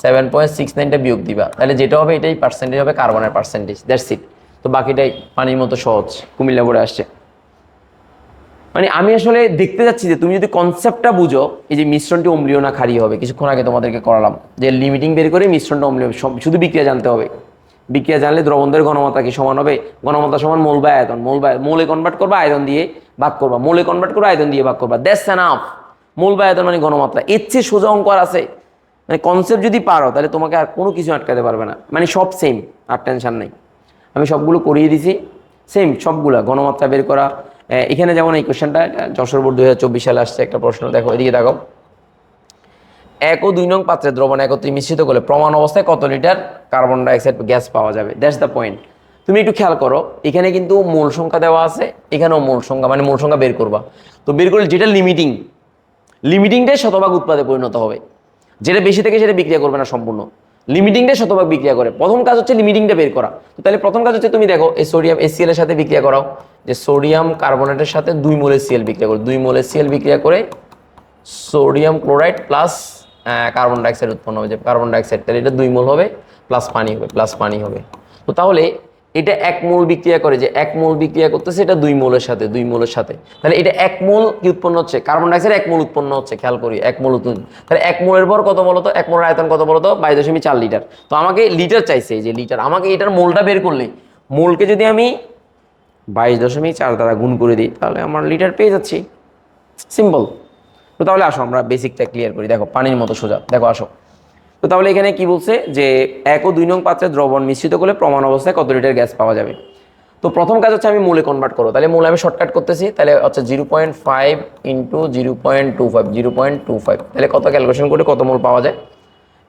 7.69টা বিয়োগ দিবা, তাহলে যেটা হবে এটাই পার্সেন্টেজ হবে, কার্বনের পার্সেন্টেজ, দ্যাটস ইট। তো বাকিটাই পানির মতো সহজ, কুমিল্লা বোর্ডে আসছে। মানে আমি আসলে দেখতে যাচ্ছি যে তুমি যদি কনসেপ্টটা বুঝো, এই যে মিশ্রণটি অম্লীয় না ক্ষারীয় হবে, কিছুক্ষণ আগে তোমাদেরকে করালাম যে লিমিটিং বের করে মিশ্রণটা অম্লীয়, শুধু বিক্রিয়া জানতে হবে। বিক্রিয়া জানলে দ্রবণদের ঘনমাত্রা কি সমান হবে? ঘনমাত্রা সমান মোল বাই আয়তন, মোলে কনভার্ট করবা, আয়তন দিয়ে ভাগ করবা, মোলে কনভার্ট করবা, আয়তন দিয়ে ভাগ করবা, দ্যাটস এনাফ। মোল বাই আয়তন মানে ঘনমাত্রা, এর চেয়ে সোজা অঙ্ক আর আছে? মানে কনসেপ্ট যদি পারো তাহলে তোমাকে আর কোনো কিছু আটকাতে পারবে না, মানে সব সেম, আর টেনশন নেই। আমি সবগুলো করিয়ে দিছি, সেম সবগুলা ঘনমাত্রা বের করা। এখানে যেমন এই কোশ্চেনটা যশোর বোর্ড 2024 সালে আসছে একটা প্রশ্ন, দেখো এদিকে দেখো, 1 ও 2 নং পাত্রে দ্রবণ একত্রে মিশ্রিত করলে প্রমাণ অবস্থায় কত লিটার কার্বন ডাইঅক্সাইড গ্যাস পাওয়া যাবে? That's the point. তুমি একটু খেয়াল করো, এখানে কিন্তু মোল সংখ্যা দেওয়া আছে, এখানেও মোল সংখ্যা, মানে মোল সংখ্যা বের করবা। তো বের করলে যেটা লিমিটিংটাই শতভাগ উৎপাদে পরিণত হবে, যেটা বেশি থেকে সেটা বিক্রিয়া করবে না সম্পূর্ণ, লিমিটিংটাই শতভাগ বিক্রিয়া করে। প্রথম কাজ হচ্ছে লিমিটিংটা বের করা। তো তাহলে প্রথম কাজ হচ্ছে তুমি দেখো এই সোডিয়াম HCl এর সাথে বিক্রিয়া করাও, যে সোডিয়াম কার্বনেটের সাথে 2 মোল HCl বিক্রিয়া করে, 2 মোল HCl বিক্রিয়া করে sodium chloride plus carbon dioxide উৎপন্ন হবে, যে কার্বন ডাইঅক্সাইড, তাহলে এটা 2 মোল হবে, প্লাস পানি হবে, তো তাহলে এটা 1 মোল বিক্রিয়া করে, যে 1 মোল বিক্রিয়া করতেছে এটা 2 মোলের সাথে, 2 মোলের সাথে, তাহলে এটা 1 মোল কি উৎপন্ন হচ্ছে, কার্বন ডাইঅক্সাইড 1 মোল উৎপন্ন হচ্ছে, খেয়াল করি 1 মোল উৎপন্ন, তাহলে 1 মোলের ভর কত বলতো, 1 মোলের আয়তন কত বলতো, 22.4 লিটার। তো আমাকে লিটার চাইছে, এই যে লিটার, আমাকে এটার মোলটা বের করলে, মোলকে যদি আমি 22.4 দ্বারা গুণ করে দিই তাহলে আমার লিটার পেয়ে যাচ্ছি, সিম্পল। তো তাহলে আসো আমরা বেসিকটা ক্লিয়ার করি, দেখো পানির মতো সোজা, দেখো আসো। তো তাহলে এখানে কি বলছে যে 1 ও 2 নং পাত্রে দ্রবণ মিশ্রিত করলে প্রমাণ অবস্থায় কত লিটার গ্যাস পাওয়া যাবে। তো প্রথম কাজ হচ্ছে আমি মোলে কনভার্ট করবো, তাহলে মোলে আমি শর্টকাট করতেছি, তাহলে হচ্ছে 0.5 ইন্টু 0.25, 0.25, তাহলে কত ক্যালকুলেশন করে কত মোল পাওয়া যায়,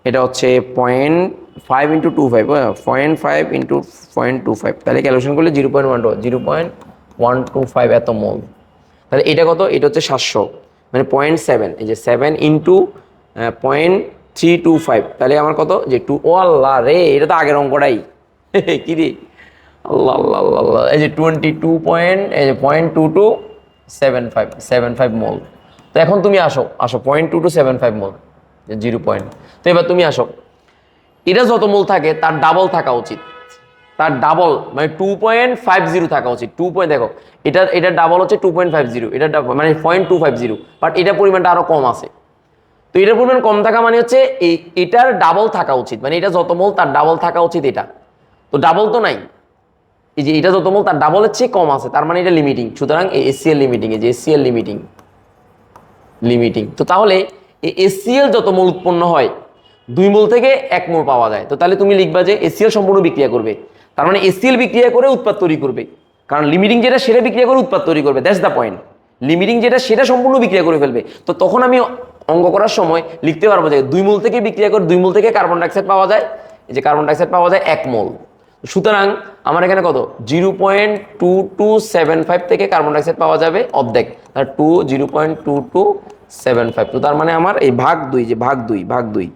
এটা হচ্ছে 0.5 ইন্টু 25, 0.5 ইন্টু 0.25, তাহলে ক্যালকুলেশন করলে 0.125 এত মোল। তাহলে এটা কত, এটা হচ্ছে 700, মানে 0.7, এই যে 7 ইন্টু 0.325, তাহলে আমার কত, যে 2, ও আল্লাহ রে, এটা তো আগের অঙ্কটাই কি রে, আল্লাহ আল্লাহ আল্লাহ আল্লাহ, এই যে 22 পয়েন্ট, এই যে 0.2275 মোল। তো এখন তুমি আসো 0.2275 মোল, 0 পয়েন্ট। তো এবার তুমি আসো, এটা যত মোল থাকে তার ডাবল থাকা উচিত, তার ডাবল মানে 2.50 থাকা উচিত, 2 পয়েন্ট, দেখো এটা ডাবল হচ্ছে 2.50, এটা মানে 0.250, বাট এটার পরিমাণটা আরো কম আছে। তো এটার পরিমাণ কম থাকা মানে হচ্ছে এটার ডাবল থাকা উচিত, মানে এটা যত মোল তার ডাবল থাকা উচিত, এটা তো ডাবল তো নাই, এই যে এটা যত মোল তার ডাবলের চেয়ে কম আছে, তার মানে এটা লিমিটিং, সুতরাং এই এসসিএল লিমিটিং, এই যে এসসিএল লিমিটিং। তো তাহলে এই এসসিএল যত মোল উৎপন্ন হয় 2 মোল থেকে 1 মোল পাওয়া যায়, তো তাহলে তুমি লিখবা যে এসসিএল সম্পূর্ণ বিক্রিয়া করবে, তার মানে এসসিএল বিক্রিয়া করে উৎপাদ তৈরি করবে, কারণ লিমিটিং যেটা সেটা বিক্রিয়া করে উৎপাদ তৈরি করবে, দ্যাটস দ্য পয়েন্ট। লিমিটিং যেটা সেটা সম্পূর্ণ বিক্রিয়া করে ফেলবে, তো তখন আমি অঙ্ক করার সময় লিখতে পারবো যে 2 মোল থেকে বিক্রিয়া করে 2 মোল থেকে কার্বন ডাইঅক্সাইড পাওয়া যায়, এই যে কার্বন ডাইঅক্সাইড পাওয়া যায় 1 মোল। সুতরাং আমার এখানে কত, 0.2275 থেকে কার্বন ডাইঅক্সাইড পাওয়া যাবে অর্ধেক, তার 0.2275, তো তার মানে আমার এই ভাগ 2, যে ভাগ 2,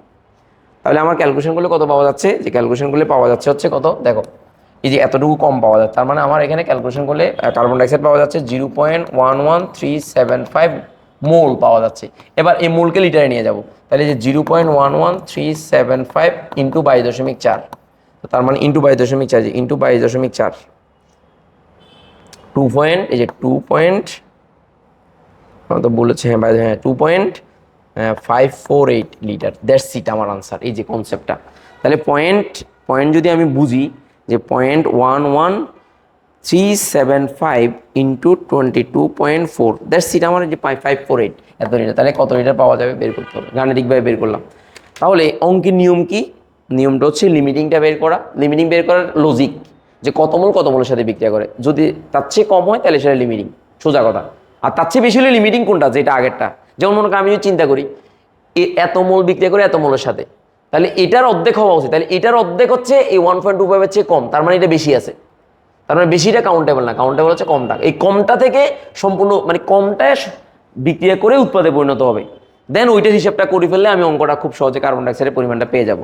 তাহলে আমার ক্যালকুলেশন করলে কত পাওয়া যাচ্ছে, যে ক্যালকুলেশন করলে পাওয়া যাচ্ছে হচ্ছে কত, দেখো এই যে এতটুকু কম পাওয়া যাচ্ছে, তার মানে আমার এখানে ক্যালকুলেশন করলে কার্বন ডাইঅক্সাইড পাওয়া যাচ্ছে 0.11375 মোল পাওয়া যাচ্ছে। এবার এই মোলকে লিটারে নিয়ে যাব, তাহলে যে 0.11375 ইন্টু 22.4, তার মানে ইন্টু 22.4, যে ইন্টু 22.4, 2 পয়েন্ট, এই যে 2 পয়েন্ট, তো বলেছে হ্যাঁ 2.548 লিটার, দ্যাটস ইট আমার আনসার, এই যে কনসেপ্টটা। তাহলে পয়েন্ট যদি আমি বুঝি যে 0.11375 ইন্টু 22.4, দ্যাটস ইট আমার, যে 548 এত লিটার, তাহলে কত লিটার পাওয়া যাবে বের করতে হবে, গাণিতিকভাবে বের করলাম। তাহলে অঙ্কের নিয়ম কি, নিয়মটা হচ্ছে লিমিটিংটা বের করা, লিমিটিং বের করার লজিক যে কত মোল কত মোলের সাথে বিক্রিয়া করে, যদি তার চেয়ে কম হয় তাহলে সেটা লিমিটিং, সোজা কথা। আর তার চেয়ে বেশি হলে লিমিটিং কোনটা, যেটা আগেরটা, যেমন মনে করি আমি যদি চিন্তা করি এত মোল বিক্রিয়া করে এত মোলের সাথে, তাহলে এটার অর্ধেক হওয়া উচিত, তাহলে এটার অর্ধেক হচ্ছে এই 1.25 চেয়ে কম, তার মানে এটা বেশি আছে, তার মানে বেশিটা কাউন্টেবল না, কাউন্টেবল হচ্ছে কমটা, এই কমটা থেকে সম্পূর্ণ মানে কমটা বিক্রিয়া করে উৎপাদে পরিণত হবে, দেন ওইটার হিসাবটা করে ফেললে আমি অঙ্কটা খুব সহজে কার্বন ডাইঅক্সাইডের পরিমাণটা পেয়ে যাব।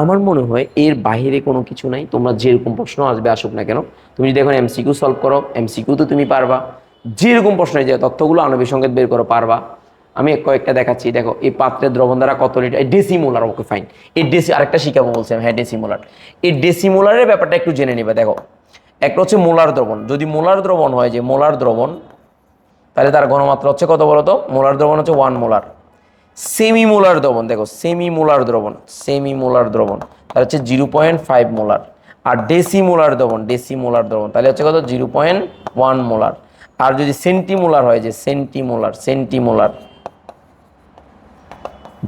আমার মনে হয় এর বাইরে কোনো কিছু নাই, তোমরা যেরকম প্রশ্ন আসবে আসুক না কেন, তুমি যদি এখন এমসিকিউ সলভ করো, এমসিকিউ তো তুমি পারবা, যেরকম প্রশ্ন যে তথ্যগুলো আণবিক সংকেত বের করো পারবা। আমি কয়েকটা দেখাচ্ছি, দেখো এই পাত্রের দ্রবণ দ্বারা কত লিটার, এই ডেসিমোলার, ওকে ফাইন, এই আরেকটা শিখাবো বলছিলাম, হ্যাঁ ডেসিমোলার, এই ডেসিমোলারের ব্যাপারটা একটু জেনে নিবে। দেখো একটা হচ্ছে মোলার দ্রবণ, যদি মোলার দ্রবণ হয়, যে মোলার দ্রবণ, তাহলে তার ঘনমাত্রা হচ্ছে কত বলতো, মোলার দ্রবণ হচ্ছে 1 মোলার। সেমি মোলার দ্রবণ, দেখো সেমি মোলার দ্রবণ তাহলে হচ্ছে 0.5 মোলার, আর ডেসিমোলার দ্রবণ তাহলে হচ্ছে কত 0.1 মোলার। আর যদি সেন্টিমোলার হয়, যে সেন্টিমোলার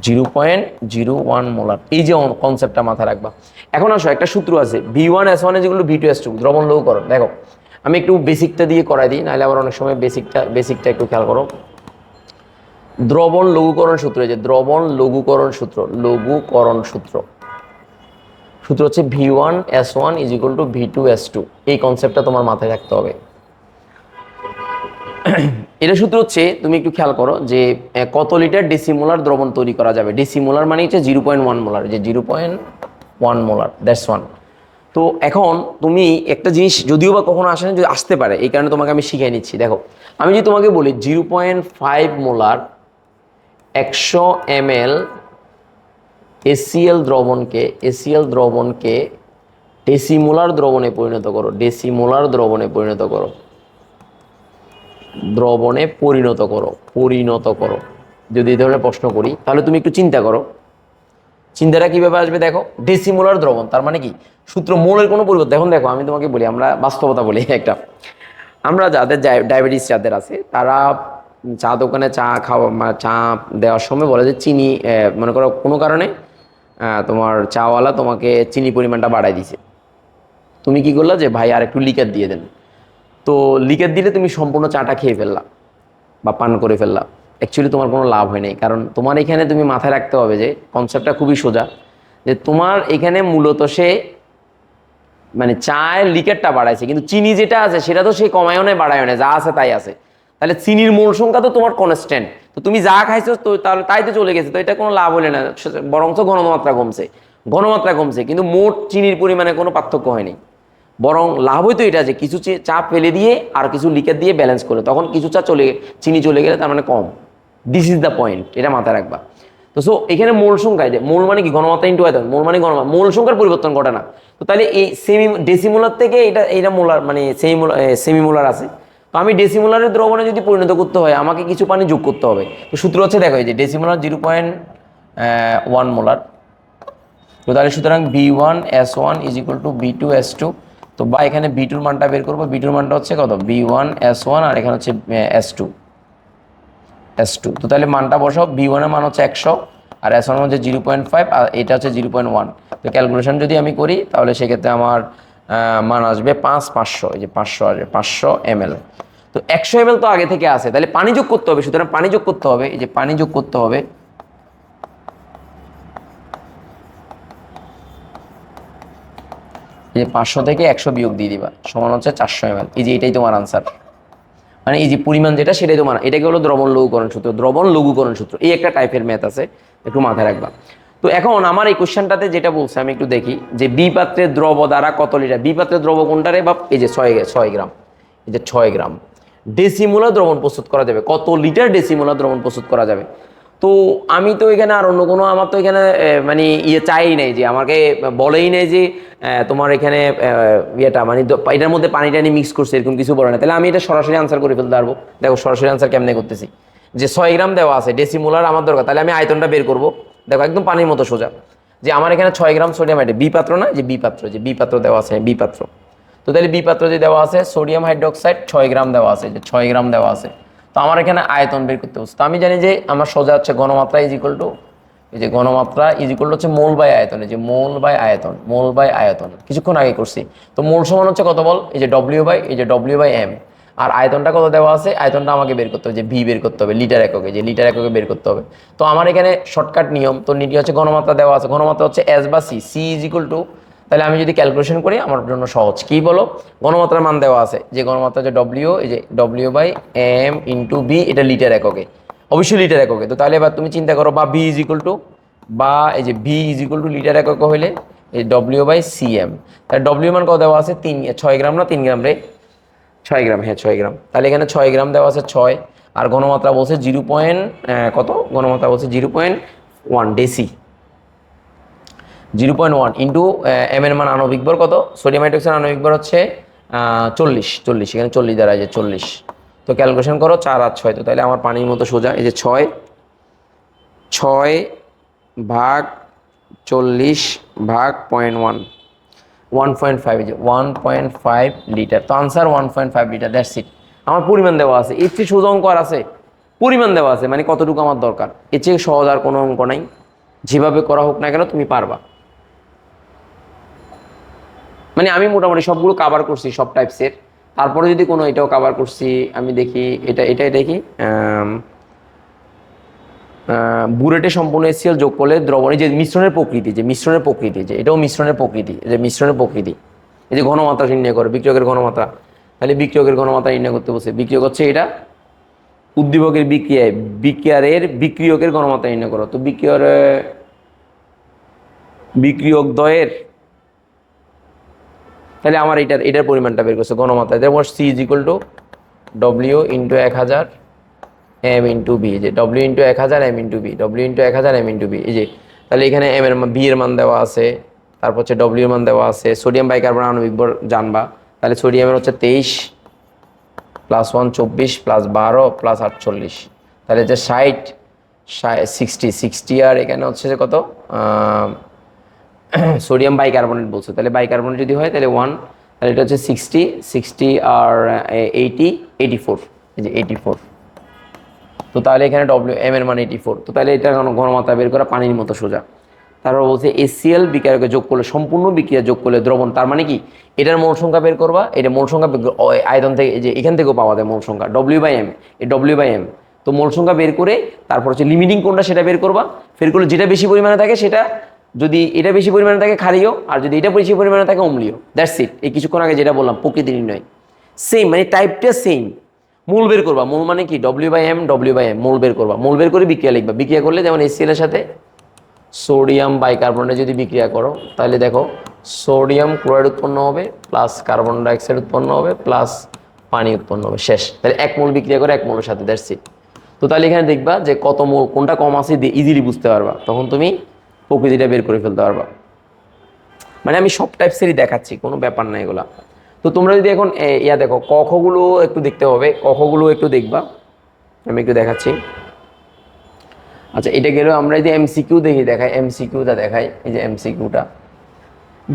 0.01 মোলার, এই যে কনসেপ্টটা মাথায় রাখবা। এখন আসো একটা সূত্র আছে, V1S1 যেগুলো V2S2 দ্রবণ লঘুকরণ। দেখো আমি একটু বেসিকটা দিয়ে করাই দিই, নাহলে আবার অনেক সময় বেসিকটা একটু খেয়াল করো। দ্রবণ লঘুকরণ সূত্র, যে দ্রবণ লঘুকরণ সূত্র হচ্ছে V1S1 = V2S2, এই কনসেপ্টটা তোমার মাথায় রাখতে হবে। এটা সূত্র হচ্ছে, তুমি একটু খেয়াল করো যে কত লিটার ডেসিমোলার দ্রবণ তৈরি করা যাবে, ডেসিমোলার মানে হচ্ছে 0.1 মোলার, যে 0.1 মোলার, দ্যাটস ওয়ান। তো এখন তুমি একটা জিনিস যদিও বা কখনো আসে না, যদি আসতে পারে, এই কারণে তোমাকে আমি শিখিয়ে নিচ্ছি। দেখো আমি যদি তোমাকে বলি 0.5 মোলার 100 ml এসিএল দ্রবণকে ডেসিমোলার দ্রবণে পরিণত করো, ডেসিমোলার দ্রবণে পরিণত করো, দ্রবণে পরিণত করো। যদি এই ধরনের প্রশ্ন করি তাহলে তুমি একটু চিন্তা করো, চিন্তাটা কিভাবে আসবে দেখো। ডেসিমোলার দ্রবণ তার মানে কি, সূত্র মোলের কোনো পরিবর্তন। এখন দেখো আমি তোমাকে বলি, আমরা বাস্তবতা বলি একটা, আমরা যাদের ডায়াবেটিস যাদের আছে তারা চা দোকানে চা খাওয়া চা দেওয়ার সময় বলে যে চিনি, মনে করো কোনো কারণে তোমার চাওয়ালা তোমাকে চিনি পরিমাণটা বাড়াই দিছে, তুমি কি করলা যে ভাই আর একটু লিকার দিয়ে দেন, তো লিকার দিলে তুমি সম্পূর্ণ চাটা খেয়ে ফেললা বা পান করে ফেললা। অ্যাকচুয়ালি তোমার কোনো লাভ হয় নাই, কারণ তোমার এখানে তুমি মাথায় রাখতে হবে যে কনসেপ্টটা খুবই সোজা, যে তোমার এখানে মূলত সে মানে চায়ের লিকারটা বাড়াইছে, কিন্তু চিনি যেটা আছে সেটা তো সে কমায়ও নেই বাড়ায়ও নেই, যা আছে তাই আছে। তাহলে চিনির মূল সংখ্যা তো তোমার কনস্ট্যান্ট, তো তুমি যা খাইছো তো তাহলে তাই তো চলে গেছে, তো এটা কোনো লাভ হলে না, বরঞ্চ ঘনমাত্রা কমছে, কিন্তু মোট চিনির পরিমাণে কোনো পার্থক্য হয়নি। বরং লাভ হইতো এটা যে কিছু চা ফেলে দিয়ে আর কিছু লিকার দিয়ে ব্যালেন্স করে, তখন কিছু চিনি চলে গেলে তার মানে কম। দিস ইজ দ্য পয়েন্ট, এটা মাথায় রাখবা। তো সো এখানে মূল সংখ্যায়, মূল মানে কি ঘনমাত্রা ইন্টু আয়তন, মূল মানে মূল সংখ্যার পরিবর্তন ঘটে না। তো তাহলে এই ডেসিমোলার থেকে এটা মোলার মানে সেমিমোলার আছে, তো আমি ডেসিমোলারের দ্রবণে যদি পরিণত করতে হয় আমাকে কিছু পানি যোগ করতে হবে। তো সূত্র হচ্ছে দেখো, এই যে ডেসিমোলার 0.1 মোলার, তো তাহলে সুতরাং B1S1 is equal two B2S2, তো বা এখানে B2 মানটা বের করবো, B2 মানটা হচ্ছে কত, B1S1 আর এখানে হচ্ছে S2, তো তাহলে মানটা বসাও, B1 এর মান হচ্ছে 100 আর S1 হচ্ছে 0.5 আর এটা হচ্ছে 0.1। তো ক্যালকুলেশন যদি আমি করি তাহলে সেক্ষেত্রে আমার মান আসবে 500, এই যে 500 আসবে 500 ml। তো 100 ml তো আগে থেকে আছে, তাহলে পানি যোগ করতে হবে, সুতরাং পানি যোগ করতে হবে, এই যে পানি যোগ করতে হবে, এই যে 500 থেকে 100 বিয়োগ দিয়ে দিবা, সমান হচ্ছে 400 ml। এই যে এটাই তোমার আনসার, মানে এই যে পরিমাণ যেটা সেটাই তোমার, এটাকে হলো দ্রবণ লঘুকরণ সূত্র, দ্রবণ লঘুকরণ সূত্র, এই একটা টাইপের ম্যাথ আছে, একটু মাথায় রাখবা। তো এখন আমার এই কোশ্চেনটাতে যেটা বলছে আমি একটু দেখি যে বি পাত্রের দ্রব দ্বারা কত লিটার, বি পাত্রের দ্রব কোনটারে বা এই যে 6 গ্রাম, এই যে 6 গ্রাম ডেসিমোলার দ্রবণ প্রস্তুত করা যাবে, কত লিটার ডেসিমোলার দ্রবণ প্রস্তুত করা যাবে। তো আমি তো এখানে আর অন্য কোনো, আমার তো এখানে মানে চাই নাই, যে আমাকে বলেই নেই যে তোমার এখানে ইয়েটা মানে এটার মধ্যে পানি টানি মিক্স করছে, এরকম কিছু বলে না, তাহলে আমি এটা সরাসরি আনসার করে ফেলতে পারবো। দেখো সরাসরি আনসার কেমনে করতেছি, যে 6 গ্রাম দেওয়া আছে ডেসিমোলার আমার দরকার, তাহলে আমি আয়তনটা বের করবো। দেখো একদম পানির মতো সোজা, যে আমার এখানে 6 গ্রাম সোডিয়াম হাইড্রোক্সাইড, বি পাত্র না, যে বি পাত্র দেওয়া আছে, বি পাত্র, তো তাহলে বি পাত্র যে দেওয়া আছে সোডিয়াম হাইড্রোক্সাইড 6 গ্রাম দেওয়া আছে, যে 6 গ্রাম দেওয়া আছে, তো আমার এখানে আয়তন বের করতে হচ্ছে। তো আমি জানি যে আমার সোজা হচ্ছে ঘনমাত্রা ইজ ইকুয়াল টু, এই যে ঘনমাত্রা ইজ ইকুয়াল টু হচ্ছে মোল বাই আয়তন, এই যে মোল বাই আয়তন কিছুক্ষণ আগে করছি। তো মোল সমান হচ্ছে কত বল, এই যে ডব্লিউ বাই এম, আর আয়তনটা কত দেওয়া আছে, আয়তনটা আমাকে বের করতে হবে, যে ভি বের করতে হবে লিটার এককে, যে লিটার এককে বের করতে হবে। তো আমার এখানে শর্টকাট নিয়ম, তো নিটি হচ্ছে ঘনমাত্রা দেওয়া আছে, ঘনমাত্রা হচ্ছে এস বা সি ইজ ইকুয়াল টু, তাহলে আমি যদি ক্যালকুলেশন করি আমার জন্য সহজ, কি বলো, ঘনমাত্রার মান দেওয়া আছে, যে ঘনমাত্রা যে ডব্লিউ, এই যে ডব্লিউ বাই এম ইন্টু বি, এটা লিটার এককে, অবশ্যই লিটার এককে। তো তাহলে এবার তুমি চিন্তা করো, বা বি ইজ ইকুয়াল টু, বা এই যে V is equal two litre একক হইলে এই ডব্লিউ বাই সি এম, তাহলে ডব্লিউ মান কত দেওয়া আছে 6 গ্রাম না 3 গ্রাম রে, 6 গ্রাম, হ্যাঁ 6 গ্রাম, তাহলে এখানে 6 গ্রাম দেওয়া আছে 6, আর ঘনমাত্রা বলছে 0. কত, ঘনমাত্রা বলছে 0.1 ডেসি, 0.1 ইন্টু এম এর মান আণবিক ভর কত, সোডিয়াম হাইড্রোক্সাইড আণবিক ভর হচ্ছে 40, এখানে 40 দ্বারা, যে 40, তো ক্যালকুলেশন করো 4 আর 6, তো তাহলে আমার পানির মতো সোজা, এই যে 6 ভাগ 40 ভাগ 0.1, 1.5, এই যে 1.5 লিটার, তো আনসার 1.5 লিটার, দ্যাটস ইট। আমার পরিমাণ দেওয়া আছে, এর চেয়ে সোজা অঙ্ক আর আছে, পরিমাণ দেওয়া আছে মানে কতটুকু আমার দরকার, এর চেয়ে সহজ আর কোনো অঙ্ক নাই, যেভাবে করা হোক না কেন তুমি পারবা। মানে আমি মোটামুটি সবগুলো কাভার করছি সব টাইপসের, তারপরে যদি কোনো এটাও কাভার করছি, আমি দেখি এটাই দেখি, বুরেটে সম্পূর্ণ এসিএল যোগ করলে দ্রবণের যে মিশ্রণের প্রকৃতি, যে এটাও মিশ্রণের প্রকৃতি, এই যে ঘনমাত্রা নির্ণয় করে, বিক্রিয়কের ঘনমাত্রা, তাহলে বিক্রিয়কের ঘনমাত্রা নির্ণয় করতে বসে, বিক্রিয়ক হচ্ছে এটা, উদ্দীপকের বিক্রিয়কের ঘনমাত্রা নির্ণয় করো, তো বিক্রিয়ক দ্বয়ের, তাহলে আমার এটার পরিমাণটা বের করছে ঘনমাত্রা, যেমন C is equal to W into 1000 M into B, যে W into 1000 M into B, এই যে তাহলে এখানে এম এর বি এর মান দেওয়া আছে, তারপর হচ্ছে ডব্লিউ এর মান দেওয়া আছে। সোডিয়াম বাইকার্বনেট আণবিক ভর জানবা, তাহলে সোডিয়ামের হচ্ছে 23 + 1 24 + 12 + 48, তাহলে যে 60 60 আর এখানে হচ্ছে যে কত সোডিয়াম বাইকার্বনেট বলছে, তাহলে বাইকার্বনেট যদি হয় তাহলে 1, তাহলে এটা হচ্ছে 60 আর 80 84, এই যে 84। তো তাহলে এখানে ডব্লিউ এম এর মান 84। তো তাহলে এটা ঘনমাত্রা বের করা পানির মতো সোজা। তারপর বলছে HCl বিক্রিয়াকে যোগ করলে, সম্পূর্ণ বিক্রিয়া যোগ করলে দ্রবণ, তার মানে কি এটার মোল সংখ্যা বের করবা, এটা মোল সংখ্যা আয়তন থেকে, যে এখান থেকেও পাওয়া যায় মোল সংখ্যা W/m, এই W/m। তো মোল সংখ্যা বের করে তারপর হচ্ছে লিমিটিং কোনটা সেটা বের করবা, বের করলে যেটা বেশি পরিমাণে থাকে সেটা, যদি এটা বেশি পরিমাণে থাকে ক্ষারীয়, আর যদি এটা বেশি পরিমাণে থাকে অম্লীয়। That's it. এই কিছুক্ষণ আগে যেটা বললাম প্রকৃতি নির্ণয়, সেম, মানে টাইপটা সেম। মোল বের করবা, মোল মানে কি W/m, মোল বের করবা, মোল বের করে বিক্রিয়া লিখবা। বিক্রিয়া করলে যেমন HCl এর সাথে সোডিয়াম বাইকার্বনেট যদি বিক্রিয়া করো, তাহলে দেখো সোডিয়াম ক্লোরাইড উৎপন্ন হবে, প্লাস কার্বন ডাইঅক্সাইড উৎপন্ন হবে, প্লাস পানি উৎপন্ন হবে, শেষ। তাহলে এক মোল বিক্রিয়া করে এক মোলের সাথে, দ্যাটস ইট। তো তাহলে এখানে দেখবা যে কত মোল, কোনটা কম আছে ইজিলি বুঝতে পারবা, তখন তুমি প্রকৃতিটা বের করে ফেলতে পারবা। মানে আমি সব টাইপসেরই দেখাচ্ছি, কোনো ব্যাপার না এগুলা। তো তোমরা যদি এখন দেখো কখগুলো একটু দেখতে হবে, কখগুলো একটু দেখবা, আমি একটু দেখাচ্ছি। আচ্ছা, এটা গেল। আমরা যদি MCQ দেখাই, MCQটা দেখাই, এই যে MCQটা,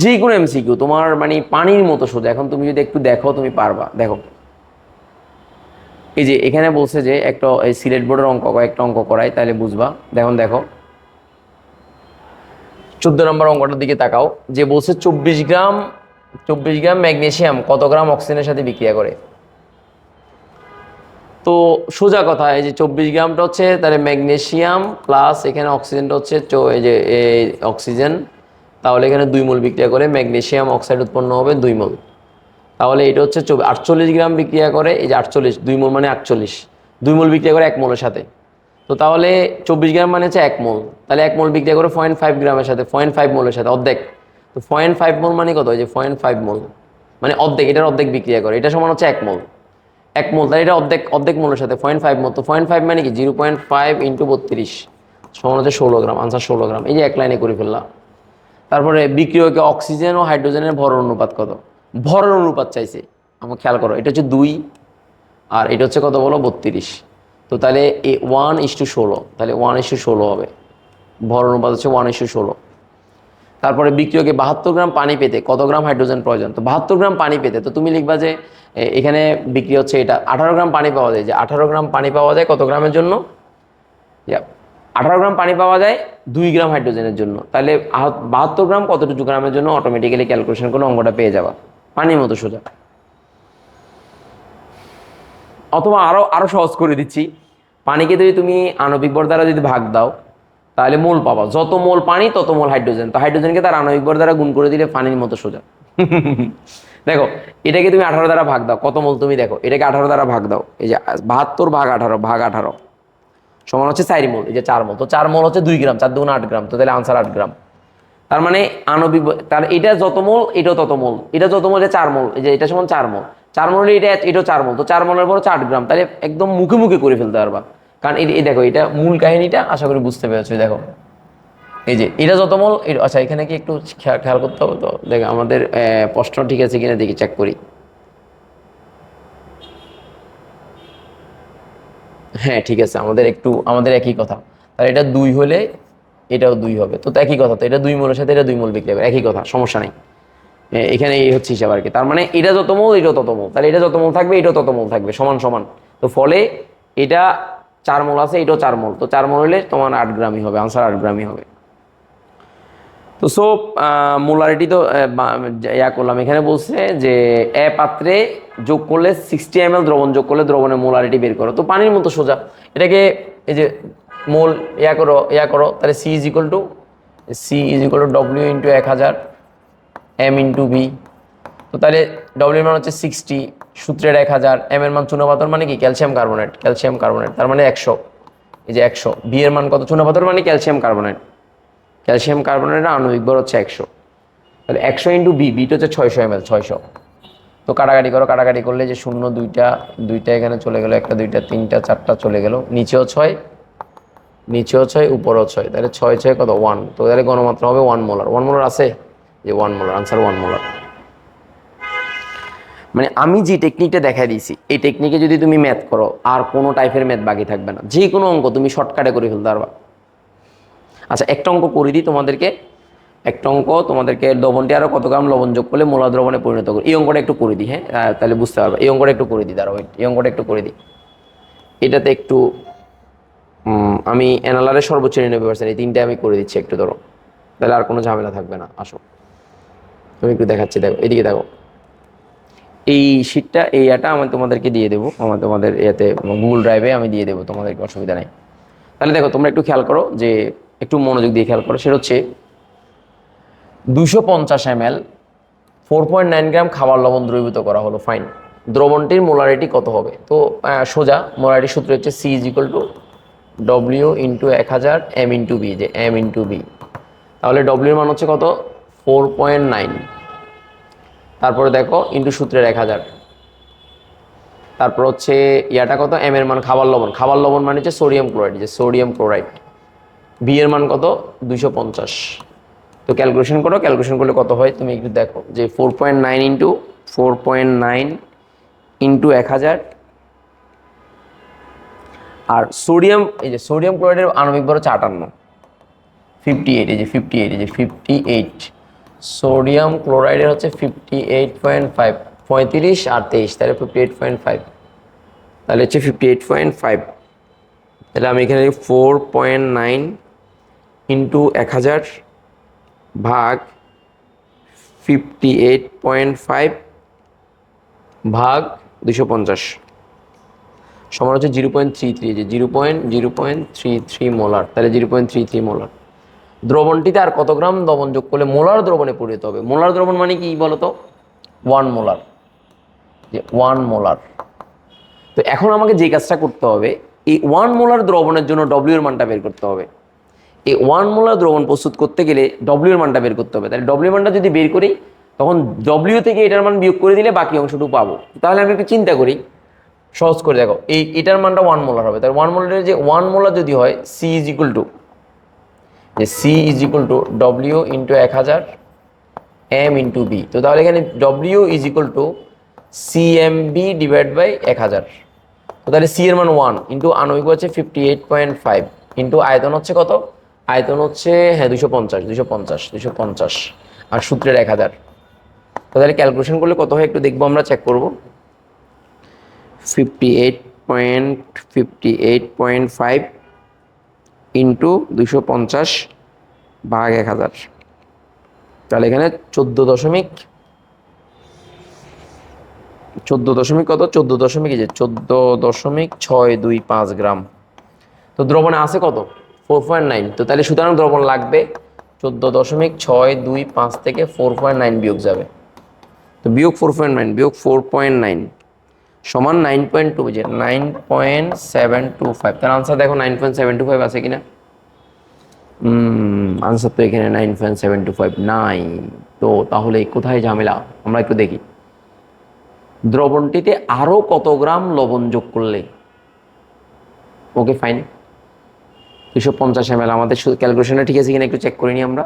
যে কোনো MCQ তোমার মানে পানির মতো সোজা। এখন তুমি যদি একটু দেখো তুমি পারবা। দেখো এই যে এখানে বলছে যে একটা এই সিলেট বোর্ডের অঙ্ক, কয়েকটা অঙ্ক করাই, তাহলে বুঝবা। দেখো 14 নম্বর অঙ্কটার দিকে তাকাও, যে বলছে 24 গ্রাম ম্যাগনেসিয়াম কত গ্রাম অক্সিজেনের সাথে বিক্রিয়া করে। তো সোজা কথা, এই যে 24 গ্রামটা হচ্ছে তাহলে ম্যাগনেসিয়াম, প্লাস এখানে অক্সিজেনটা হচ্ছে এই যে অক্সিজেন, তাহলে এখানে 2 মোল বিক্রিয়া করে ম্যাগনেসিয়াম অক্সাইড উৎপন্ন হবে 2 মোল। তাহলে এটা হচ্ছে 48 গ্রাম বিক্রিয়া করে, এই যে 48, 2 মোল মানে 48, 2 মোল বিক্রিয়া করে 1 মোলের সাথে। তো তাহলে 24 গ্রাম মানে হচ্ছে 1 মোল, তাহলে 1 মোল বিক্রিয়া করে 0.5 গ্রামের সাথে, 0.5 মোলের সাথে, অর্ধেক। তো 0.5 মোল মানে কত, এই যে 0.5 মোল মানে অর্ধেক, এটার অর্ধেক বিক্রিয়া করে, এটা সমান হচ্ছে 1 মোল। 1 মোল, তাহলে এটা অর্ধেক মোলের সাথে 0.5 মোল। তো 0.5 মানে কি 0.5 × 32 সমান হচ্ছে 16 গ্রাম, আনসার 16 গ্রাম। এই যে এক লাইনে করে ফেললাম। তারপরে বিক্রিয়কে অক্সিজেন ও হাইড্রোজেনের ভরের অনুপাত কত, ভরের অনুপাত চাইছে। আমার খেয়াল করো, এটা হচ্ছে 2 আর এটা হচ্ছে কত বলো 32। তো তাহলে 1:16, তাহলে 1:16 হবে, ভরের অনুপাত হচ্ছে 1:16। তারপরে বিক্রিয়কে 72 গ্রাম পানি পেতে কত গ্রাম হাইড্রোজেন প্রয়োজন। তো 72 গ্রাম পানি পেতে, তো তুমি লিখবা যে এখানে বিক্রি হচ্ছে এটা 18 গ্রাম পানি পাওয়া যায়, যে 18 গ্রাম পানি পাওয়া যায় কত গ্রামের জন্য, 18 গ্রাম পানি পাওয়া যায় 2 গ্রাম হাইড্রোজেনের জন্য। তাহলে 72 গ্রাম কতটুকু গ্রামের জন্য, অটোমেটিক্যালি ক্যালকুলেশন করে অঙ্কটা পেয়ে যাবা, পানির মতো সোজা। অথবা আরো সহজ করে দিচ্ছি, পানিকে যদি তুমি আণবিক ভর দ্বারা যদি ভাগ দাও, তাহলে মোল পাবা, যত মোল পানি তত মোল হাইড্রোজেন। তো হাইড্রোজেনকে তার আণবিক ভর দ্বারা গুণ করে দিলে পানির মতো সোজা। দেখো এটাকে তুমি 18 দ্বারা ভাগ দাও, কত মোল তুমি দেখো, এটাকে 18 দ্বারা ভাগ দাও, এই যে 72 ভাগ 18 সমান হচ্ছে 4 মোল, এই যে 4 মোল। তো 4 মোল হচ্ছে 2 গ্রাম, 4 2 8 গ্রাম, তো তাহলে আনসার 8 গ্রাম। তার মানে আণবিক, তার এটা যত মোল এটাও তত মোল, এটা যত মোল, এটা 4 মোল, এই যে এটা সমান 4 মোল, 4 মোল এটাও 4 মোল। তো 4 মোলের পর 8 গ্রাম, তাহলে একদম মুখে মুখে করে ফেলতে পারবা। কারণ এই দেখো, এটা মূল কাহিনীটা আশা করি বুঝতে পেরেছো। দেখো এই যে এটা যত মোল, আচ্ছা এখানে কি একটু খেয়াল করতে হবে। তো দেখো আমাদের প্রশ্ন ঠিক আছে কিনা দেখি, চেক করি। হ্যাঁ ঠিক আছে, আমাদের একই কথা। তাহলে এটা 2 হলে এটাও 2 হবে, তো একই কথা। তো এটা 2 মোলের সাথে এটা 2 মোল বিক্রিয়া করে, একই কথা, সমস্যা নেই। এখানে এই হচ্ছে হিসাব আর কি। তার মানে এটা যত মোল এটাও তত মোল, তাহলে এটা যত মোল থাকবে এটাও তত মোল থাকবে, সমান সমান। তো ফলে এটা 4 মোল আছে, এটাও 4 মোল, তো 4 মোল হলে তোমার 8 গ্রামই হবে, আনসার 8 গ্রামই হবে। তো সো মোলারিটি তো করলাম। এখানে বলছে যে পাত্রে যোগ করলে 60 ml দ্রবণ যোগ করলে দ্রবণের মোলারিটি বের করো। তো পানির মতো সোজা, এটাকে এই যে মোল করো, তাহলে C = W × 1000 M × V। তো তাহলে W এর মান হচ্ছে 60, সূত্রের 1000, M এর মান চুনাপাথর মানে কি ক্যালসিয়াম কার্বনেট, তার মানে 100, এই যে 100। V এর মান কত, চুনাপাথর মানে ক্যালসিয়াম কার্বনেটের আণবিক ভর হচ্ছে 100, তাহলে 100 × B, বিটা হচ্ছে 600 ml, 600। তো কাটাকাটি করলে যে 0 2টা এখানে চলে গেল, 1 2 3 4টা চলে গেল, নিচেও 6 নিচেও 6 উপরেও 6, তাহলে 6 6 কত 1, তো তাহলে ঘনমাত্রা হবে 1 মোলার। 1 মোলার আছে, যে 1 মোলার, আনসার 1 মোলার। মানে আমি যে টেকনিকটা দেখাই দিয়েছি এই টেকনিকে যদি তুমি ম্যাথ করো আর কোনো টাইপের ম্যাথ বাকি থাকবে না, যে কোনো অঙ্ক তুমি শর্টকাটে করে ফেলতে পারবা। আচ্ছা একটা অঙ্ক করে দিই তোমাদেরকে, একটা অঙ্ক তোমাদেরকে, লবণটি আরও কত গ্রাম লবণ যোগ করলে মোলা দ্রবণে পরিণত করি, এই অঙ্কটা একটু করে দিই। হ্যাঁ তাহলে বুঝতে পারবে, এই অঙ্কটা একটু করে দিই, দাঁড়াও এই অঙ্কটা একটু করে দিই। এটাতে একটু আমি এনএলআর সর্বোচ্চ 99%, এই তিনটে আমি করে দিচ্ছি, একটু ধরো, তাহলে আর কোনো ঝামেলা থাকবে না। আসো আমি একটু দেখাচ্ছি, দেখো এদিকে দেখো, এই শিটটা এই এটা আমি তোমাদেরকে দিয়ে দেবো, তোমাদের এতে গুগল ড্রাইভে আমি দিয়ে দেবো তোমাদেরকে, অসুবিধা নেই। তাহলে দেখো তোমরা একটু খেয়াল করো, যে একটু মনোযোগ দিয়ে খেয়াল করো, সেটা হচ্ছে 250 ml 4.9 গ্রাম খাবার লবণ দ্রবীভূত করা হলো, ফাইন। দ্রবণটির মোলারিটি কত হবে? তো সোজা মোলারিটি সূত্র হচ্ছে C = W × 1000 M × B, যে M × B। তাহলে W এর মান হচ্ছে কত? 4.9, তারপরে দেখো ইন্টু সূত্রের 1000, তারপর হচ্ছে ইয়াটা কত, M এর মান খাবার লবণ, খাবার লবণ মানে হচ্ছে সোডিয়াম ক্লোরাইড, যে সোডিয়াম ক্লোরাইড। B এর মান কত? 250। তো ক্যালকুলেশন করো, ক্যালকুলেশন করলে কত হয় তুমি একটু দেখো, যে 4.9 × 4.9 × 1000, আর সোডিয়াম, এই যে সোডিয়াম ক্লোরাইডের আণবিক ভর হচ্ছে 58, 58, এই যে 58, এই যে 58, সোডিয়াম ক্লোরাইডের হচ্ছে 58.5, 35 আর 23, তাহলে 58.5, তাহলে হচ্ছে 58.5। তাহলে আমি এখানে 4.9 × 1000 ভাগ 58.5 ভাগ 250 সমান হচ্ছে 0.33, যে 0.33 মোলার, তাহলে 0.33 মোলার। দ্রবণটিতে আর কত গ্রাম লবণ যোগ করলে মোলার দ্রবণে পরিণত হবে? মোলার দ্রবণ মানে কি বলতো? 1 মোলার, যে 1 মোলার। তো এখন আমাকে যে কাজটা করতে হবে, এই 1 মোলার দ্রবণের জন্য W এর মানটা বের করতে হবে। এই 1 মোলার দ্রবণ প্রস্তুত করতে গেলে W এর মানটা বের করতে হবে। তাহলে W এর মানটা যদি বের করি, তখন W থেকে এটার মান বিয়োগ করে দিলে বাকি অংশটুকু পাবো। তাহলে আমি একটু চিন্তা করি, সহজ করে দেখো, এটার মানটা 1 মোলার হবে। তাহলে 1 মোলারের যে 1 মোলার যদি হয়, C = যে C = W × 1000 M × B। তো তাহলে এখানে W = CMB / 1000। তো তাহলে C এর মান 1 ইন্টু আণবিক হচ্ছে 58.5 ইন্টু আয়তন হচ্ছে কত? আয়তন হচ্ছে 250 আর সূত্রের 1000। তো তাহলে ক্যালকুলেশন করলে কত হয় একটু দেখবো, আমরা চেক করবো। 58.5 ইন্টু 250 ভাগ 1000, তাহলে এখানে 14.14 কত? 14.625 গ্রাম। তো দ্রবণে আছে কত? 4.9। তো তাহলে সুতরাং দ্রবণ লাগবে 14.625 থেকে 4.9 বিয়োগ যাবে। তো বিয়োগ 4.9 বিয়োগ 4.9 সমান 9.2, যে 9.725। তার আনসার দেখো 9.725 আছে কিনা? আনসার তো এখানে 9.725 নাই। তো তাহলে কোথায় ঝামেলা, আমরা একটু দেখি। দ্রবণটিতে আরো কত গ্রাম লবণ যোগ করলে? Okay fine, 250 ml। আমাদের ক্যালকুলেশনটা ঠিক আছে কিনা একটু চেক করে নিই আমরা।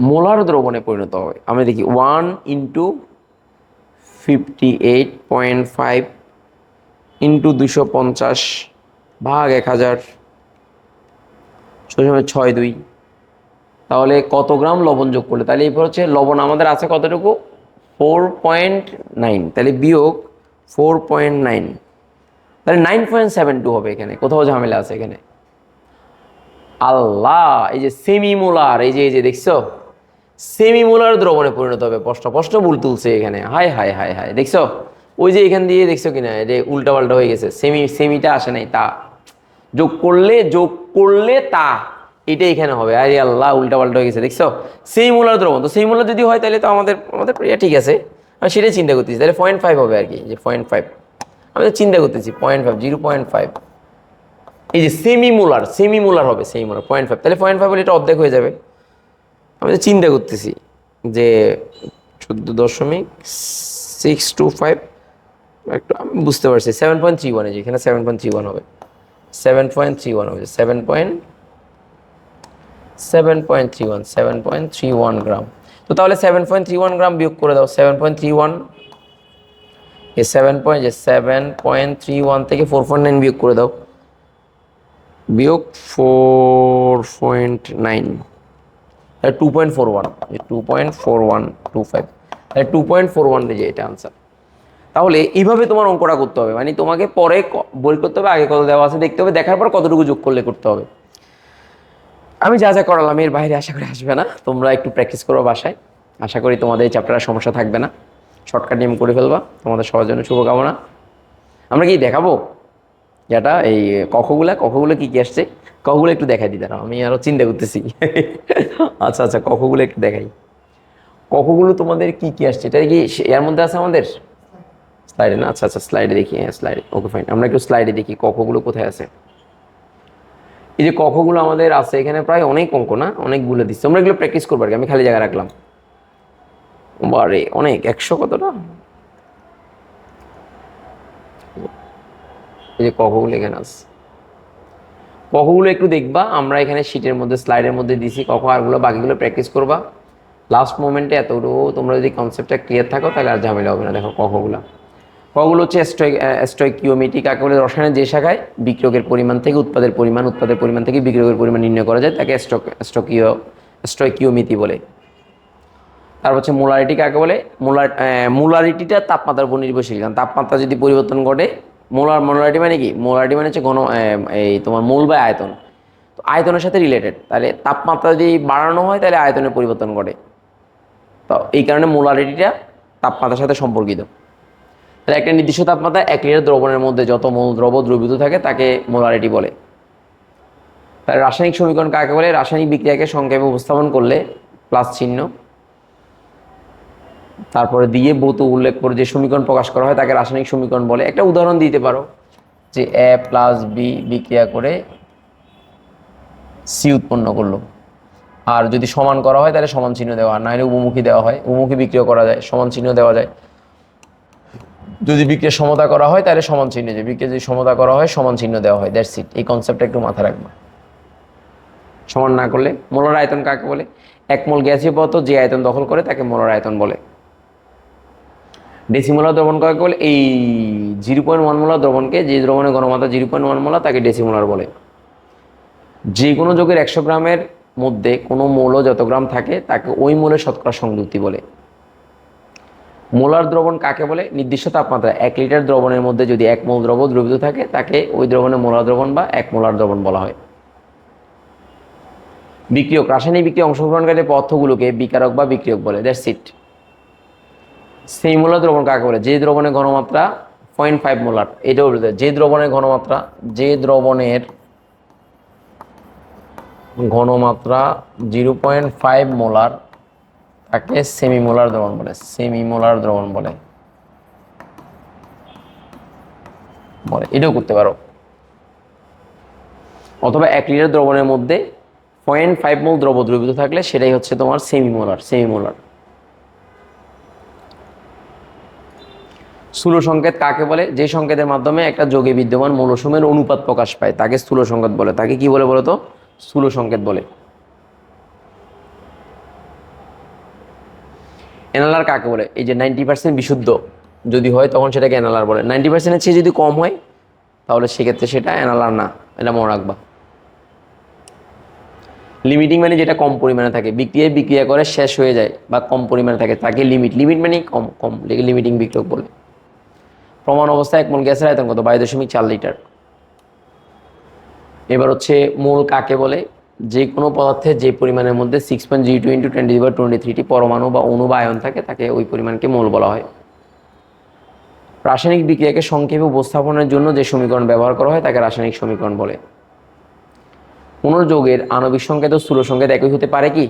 মোলার দ্রবণে পরিণত হবে, আমরা দেখি 1 × 58.5 ইন্টু 250 ভাগ 1000 62। তাহলে কত গ্রাম লবণ যোগ করলে? তাহলে এরপর হচ্ছে লবণ আমাদের আছে কতটুকু? 4.9, তাহলে বিয়োগ 4.9, তাহলে 9.72 হবে। এখানে কোথাও ঝামেলা আছে এখানে? আল্লাহ, এই যে সেমিমোলার, এই যে দেখছো, সেমিমোলার দ্রবণে পরিণত হবে। প্রশ্ন ভুল তুলছে এখানে, হায় হায় হায় হায়, দেখছো? ওই যে এখান দিয়ে দেখছো কিনা, যে উল্টা পাল্টা হয়ে গেছে, সেমিটা আসে নাই, তা যোগ করলে তা, এটা এখানে হবে। আরে আল্লাহ, উল্টা পাল্টা হয়ে গেছে, দেখছো? সেমিমোলার দ্রবণ, তো সেমিমোলার যদি হয় তাহলে তো আমাদের ঠিক আছে, আমি সেটাই চিন্তা করতেছি। তাহলে 0.5 হবে আর কি, যে 0.5 আমি তো চিন্তা করতেছি, 0.5 0.5, এই যে সেমিমোলার হবে, সেমিমোলার 0.5, তাহলে 0.5 হলে এটা অর্ধেক হয়ে যাবে। আমি তো চিন্তা করতেছি যে 14.625 একটু আমি বুঝতে পারছি 7.31, এই যে এখানে 7.31 হবে, 7.31 হবে, 7.31 গ্রাম। তো তাহলে 7.31 গ্রাম বিয়োগ করে দাও, 7.31 এই 7.31 থেকে 4.9 বিয়োগ করে দাও, বিয়োগ 4.9, 2.41, 2.4125, 2.41 যে এটা আনসার। তাহলে এইভাবে তোমার অঙ্কটা করতে হবে, মানে তোমাকে পরে বই করতে হবে, আগে কত দেওয়া আছে দেখতে হবে, দেখার পর কতটুকু যোগ করলে করতে হবে। আমি যা যা করালাম এর বাইরে আশা করি আসবে না, তোমরা একটু প্র্যাকটিস করো বাসায়, আশা করি তোমাদের এই চ্যাপ্টারের সমস্যা থাকবে না, শর্টকাট নিয়ম করে ফেলবা, তোমাদের সবার জন্য শুভকামনা। আমরা কি দেখাবো যেটা এই কখগুলো কি কি আসছে, কখগুলো একটু দেখাই দিই, দাঁড়াও আমি আরো চিন্তা করতেছি। আচ্ছা আচ্ছা, কখগুলো একটু দেখাই, কখগুলো তোমাদের কি কি আসছে, এটা কি এর মধ্যে আছে আমাদের স্লাইডে না? আচ্ছা আচ্ছা, স্লাইডে দেখি, হ্যাঁ স্লাইডে, ওকে ফাইন, আমরা একটু স্লাইডে দেখি কখগুলো কোথায় আছে। এই যে কখগুলো আমাদের আছে এখানে প্রায় অনেক অঙ্ক না, অনেকগুলো দিচ্ছে, তোমরা এগুলো প্র্যাকটিস করবে আর কি, আমি খালি জায়গায় রাখলাম। বারে অনেক, 100 কতটা, এই যে কখগুলো এখানে আছে, কখগুলো একটু দেখবা, আমরা এখানে শিটের মধ্যে স্লাইডের মধ্যে দিছি কখ, আরগুলো বাকিগুলো প্র্যাকটিস করবা লাস্ট মোমেন্টে। এতটুকু তোমরা যদি কনসেপ্টটা ক্লিয়ার থাকো তাহলে আর ঝামেলা হবে না। দেখো কখগুলো হচ্ছে স্টয়কিওমেট্রি, কাকে বলে? রসায়নের যে শাখায় বিক্রিয়কের পরিমাণ থেকে উৎপাদের পরিমাণ থেকে বিক্রিয়কের পরিমাণ নির্ণয় করা যায় তাকে স্টয়কিওমেট্রি বলে। তারপর হচ্ছে মোলারিটি, কাকে বলে? মোলারিটিটা তাপমাত্রার উপর নির্ভরশীল, কারণ তাপমাত্রা যদি পরিবর্তন ঘটে, মোলারিটি মানে কি? মোলারিটি মানে হচ্ছে এই তোমার মোল বা আয়তন, তো আয়তনের সাথে রিলেটেড, তাহলে তাপমাত্রা যদি বাড়ানো হয় তাহলে আয়তনের পরিবর্তন ঘটে, তো এই কারণে মোলারিটিটা তাপমাত্রার সাথে সম্পর্কিত। তাহলে একটা নির্দিষ্ট তাপমাত্রায় 1 লিটার দ্রবণের মধ্যে যত মোল দ্রবীভূত থাকে তাকে মোলারিটি বলে। তাহলে রাসায়নিক সমীকরণ কাকে বলে? রাসায়নিক বিক্রিয়াকে সংক্ষেপে উপস্থাপন করলে প্লাস চিহ্ন তারপরে দিয়ে ভৌত উল্লেখ করে যে সমীকরণ প্রকাশ করা হয় তাকে রাসায়নিক সমীকরণ বলে। একটা উদাহরণ দিতে পারো যে এ প্লাস বি বিক্রিয়া করে সি উৎপন্ন করলো, আর যদি সমান করা হয় তাহলে সমান চিহ্ন দেওয়া, না হলে উভমুখী দেওয়া হয়, উভমুখী বিক্রিয়া করা যায় সমান চিহ্ন দেওয়া যায়। যদি বিক্রিয়া সমতা করা হয় তাহলে সমান চিহ্ন, যে বিক্রিয়া যদি সমতা করা হয় সমান চিহ্ন দেওয়া হয়। দ্যাটস ইট, এই কনসেপ্টটা একটু মাথায় রাখবা। সমান না করলে মোলার আয়তন কাকে বলে? 1 মোল গ্যাসীয় পদার্থ যে আয়তন দখল করে তাকে মোলার আয়তন বলে। ডেসিমোলার দ্রবণ কাকে বলে? এই 0.1 মোলার দ্রবণকে, যে দ্রবণের ঘনমাত্রা 0.1 মোলার তাকে ডেসিমোলার বলে। যে কোনো যৌগের 100 গ্রামের মধ্যে কোনো মৌল যত গ্রাম থাকে তাকে ওই মোলের শতকরা সংযুক্তি বলে। মোলার দ্রবণ কাকে বলে? নির্দিষ্ট তাপমাত্রায় 1 লিটার দ্রবণের মধ্যে যদি 1 মোল দ্রব দ্রবীভূত থাকে তাকে ওই দ্রবণের মোলার দ্রবণ বা 1 মোলার দ্রবণ বলা হয়। বিক্রিয়ক, রাসায়নিক বিক্রিয়া অংশগ্রহণকারী পদার্থগুলোকে বিকারক বা বিক্রিয়ক বলে। That's it. সেই মোলার দ্রবণ কাকে বলে? যে দ্রবণের ঘনমাত্রা 0.5 মোলার, এটাও বলতে যে দ্রবণের ঘনমাত্রা 0.5 মোলার তাকে সেমিমোলার দ্রবণ বলে। সেমিমোলার দ্রবণ বলে, এটাও করতে পারো। অথবা 1 লিটার দ্রবণের মধ্যে 0.5 মোল দ্রব দ্রবীভূত থাকলে সেটাই হচ্ছে তোমার সেমিমোলার। স্থূল সংকেত কাকে বলে? যে সংকেতের মাধ্যমে একটা যৌগে বিদ্যমান মৌলসমূহের অনুপাত প্রকাশ পায় তাকে স্থূল সংকেত বলে। তাকে কি বলে বলো তো? স্থূল সংকেত বলে। এনএলআর কাকে বলে? এই যে 90% বিশুদ্ধ যদি হয় তখন সেটাকে এনএলআর বলে। 90%-এর চেয়ে যদি কম হয় তাহলে সেক্ষেত্রে সেটা এনএলআর না, এটা মনে রাখবা। লিমিটিং মানে যেটা কম পরিমাণে থাকে, বিক্রিয়া করে শেষ হয়ে যায় বা কম পরিমাণে থাকে তাকে লিমিট মানে কম লিমিটিং বিক্রিয়ক বলে। প্রমাণ অবস্থায় 1 মোল গ্যাসের আয়তন কত? 22.4 লিটার। এবার হচ্ছে মোল কাকে বলে? যে কোনো পদার্থে যে পরিমাণের মধ্যে 6.02 × 10⁻23টি পরমাণু বা অণু বা আয়ন থাকে তাকে ওই পরিমাণকে মোল বলা হয়। রাসায়নিক বিক্রিয়াকে সংক্ষেপে উপস্থাপনের জন্য যে সমীকরণ ব্যবহার করা হয় তাকে রাসায়নিক সমীকরণ বলে। কোনো যৌগের আণবিক সংকেত ও স্থূল সংকেত একই হতে পারে কি?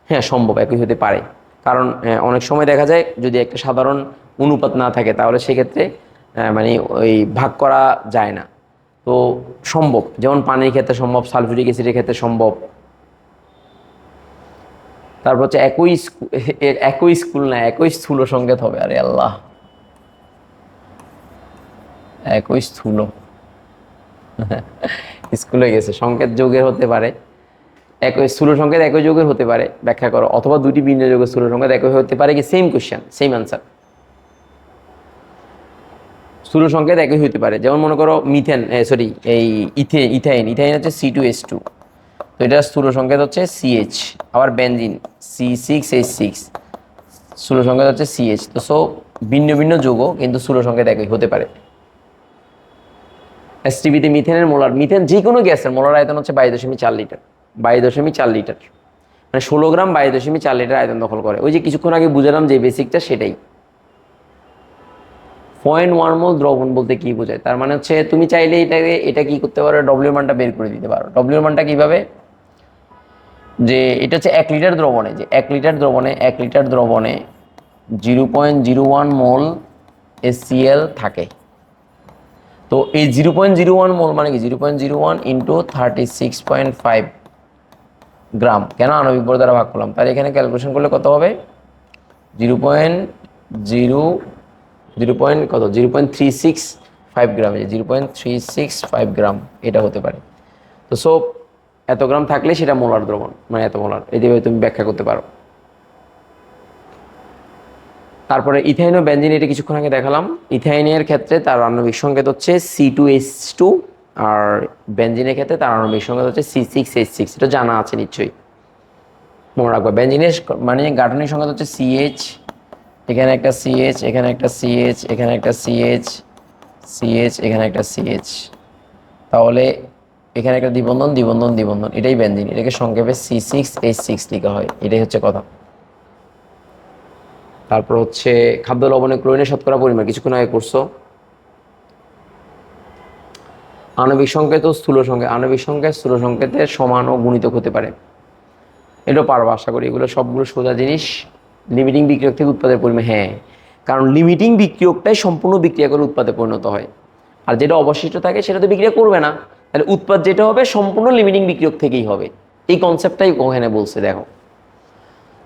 হ্যাঁ, সম্ভব, একই হতে পারে। কারণ অনেক সময় দেখা যায় যদি একটা সাধারণ অনুপাত না থাকে তাহলে সেক্ষেত্রে মানে ওই ভাগ করা যায় না, তো সম্ভব। যেমন পানির ক্ষেত্রে সম্ভব, সালফিউরিক অ্যাসিডের ক্ষেত্রে সম্ভব। তারপর হচ্ছে একই স্থূল সংকেত হবে। আরে আল্লাহ, একই স্থূল স্কুলে গেছে। সংকেত যোগের হতে পারে, একই স্থূল সংকেত একই যোগের হতে পারে, ব্যাখ্যা করো। অথবা দুটি ভিন্ন যোগের স্থূল সংকেত একই হতে পারে কি, সেম কোশ্চেন সেম আনসার। স্থূল সংকেত একই হতে পারে, যেমন মনে করো মিথেন, সরি এই ইথাইন হচ্ছে C2H2, তো এটা স্থূল সংকেত হচ্ছে CH। আবার বেনজিন C6H6, স্থূল সংকেত হচ্ছে CH। তো সো ভিন্ন ভিন্ন যৌগ কিন্তু স্থূল সংকেত একই হতে পারে। এসটিপিতে মিথেনের মোলার, মিথেন যে কোনো গ্যাসের মোলার আয়তন হচ্ছে 22.4 লিটার, 22.4 লিটার, মানে 16 গ্রাম 22.4 লিটার আয়তন দখল করে। ওই যে কিছুক্ষণ আগে বুঝালাম যে বেসিকটা, সেটাই। 0.1 মোল দ্রবণ বলতে কি বোঝায়, তার মানে হচ্ছে তুমি চাইলে এটা কি করতে পারো, ডব্লিউ মানটা বের করে দিতে পারো। ডব্লিউ মানটা কিভাবে, যে এটা হচ্ছে 1 লিটার দ্রবণে, যে 1 লিটার দ্রবণে 0.01 মোল HCl থাকে। তো এই 0.01 মোল মানে কি, 0.01 ইন্টু 36.5 গ্রাম, কেন আণবিক ভর দ্বারা ভাগ করলাম, তার এখানে ক্যালকুলেশন করলে কত হবে, 0.365 গ্রাম, 0.365 গ্রাম এটা হতে পারে। তো সো এত গ্রাম থাকলে সেটা মোলার দ্রবণ, মানে এত মোলার, এইভাবে তুমি ব্যাখ্যা করতে পারো। তারপরে ইথাইন ও বেনজিন, এটা কিছুক্ষণ আগে দেখালাম। ইথাইনের ক্ষেত্রে তার আণবিক সংকেত হচ্ছে C2H2, আর বেনজিনের ক্ষেত্রে তার আণবিক সংকেত হচ্ছে C6H6। এটা জানা আছে নিশ্চয়ই, মনে রাখবে। বেনজিনের মানে গাঠনিক সংকেত হচ্ছে CH, এখানে একটা CH, এখানে একটা CH, এখানে একটা CH, এখানে একটা CH, তাহলে এখানে একটা দ্বিবন্ধন দ্বিবন্ধন দ্বিবন্ধন, এটাই বেনজিন। এটাকে সংক্ষেপে C6H6 লেখা হয়, এটাই হচ্ছে কথা। তারপর হচ্ছে খাদ্য লবণে ক্লোরিনের শতকরা পরিমাণ, কিছুক্ষণ আগে করছো। আণবিক সংকেত ও স্থূল সংকেত, আণবিক সংকেত স্থূল সংকেতের সমান ও গুণিতক হতে পারে, এটাও পারবো আশা করি। এগুলো সবগুলো সোজা জিনিস। লিমিটিং বিক্রিয়ক থেকে উৎপাদের পরিমাণ, হ্যাঁ, কারণ লিমিটিং বিক্রিয়কটাই সম্পূর্ণ বিক্রিয়া করে উৎপাদে পরিণত হয়, আর যেটা অবশিষ্ট থাকে সেটা তো বিক্রিয়া করবে না। তাহলে উৎপাদ যেটা হবে সম্পূর্ণ লিমিটিং বিক্রিয়ক থেকেই হবে, এই কনসেপ্টটাই ওখানে বলছে। দেখো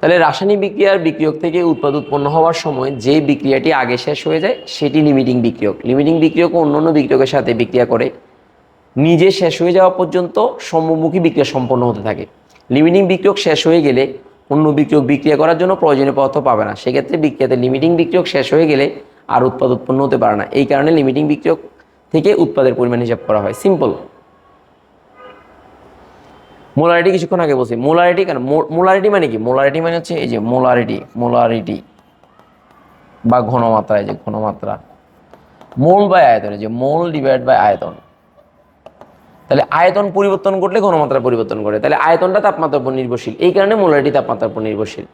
তাহলে রাসায়নিক বিক্রিয়ার বিক্রিয়ক থেকে উৎপাদ উৎপন্ন হওয়ার সময় যে বিক্রিয়াটি আগে শেষ হয়ে যায় সেটি লিমিটিং বিক্রিয়ক। লিমিটিং বিক্রিয়ক অন্য অন্য বিক্রিয়কের সাথে বিক্রিয়া করে নিজে শেষ হয়ে যাওয়া পর্যন্ত সম্মুখী বিক্রিয়া সম্পন্ন হতে থাকে। লিমিটিং বিক্রিয়ক শেষ হয়ে গেলে অন্য বিক্রিয়ক বিক্রিয়া করার জন্য প্রয়োজনীয় পদার্থ পাবে না, সেক্ষেত্রে বিক্রিয়াতে লিমিটিং বিক্রিয়ক শেষ হয়ে গেলে আর উৎপাদ উৎপন্ন হতে পারে না। এই কারণে লিমিটিং বিক্রিয়ক থেকে উৎপাদের পরিমাণ হিসাব করা হয়, সিম্পল। মোলারিটি কিছুক্ষণ আগে বলছি। মোলারিটি কেন, মোলারিটি মানে কি, মোলারিটি মানে হচ্ছে এই যে মোলারিটি বা ঘনমাত্রা, এই যে ঘনমাত্রা, মোল বাই আয়তন, এই যে মোল ডিভাইড বাই আয়তন। তাহলে আয়তন পরিবর্তন করলে ঘনমাত্রা পরিবর্তন করে, তাহলে আয়তনটা তাপমাত্রার উপর নির্ভরশীল, এই কারণে মোলারিটি তাপমাত্রার উপর নির্ভরশীল।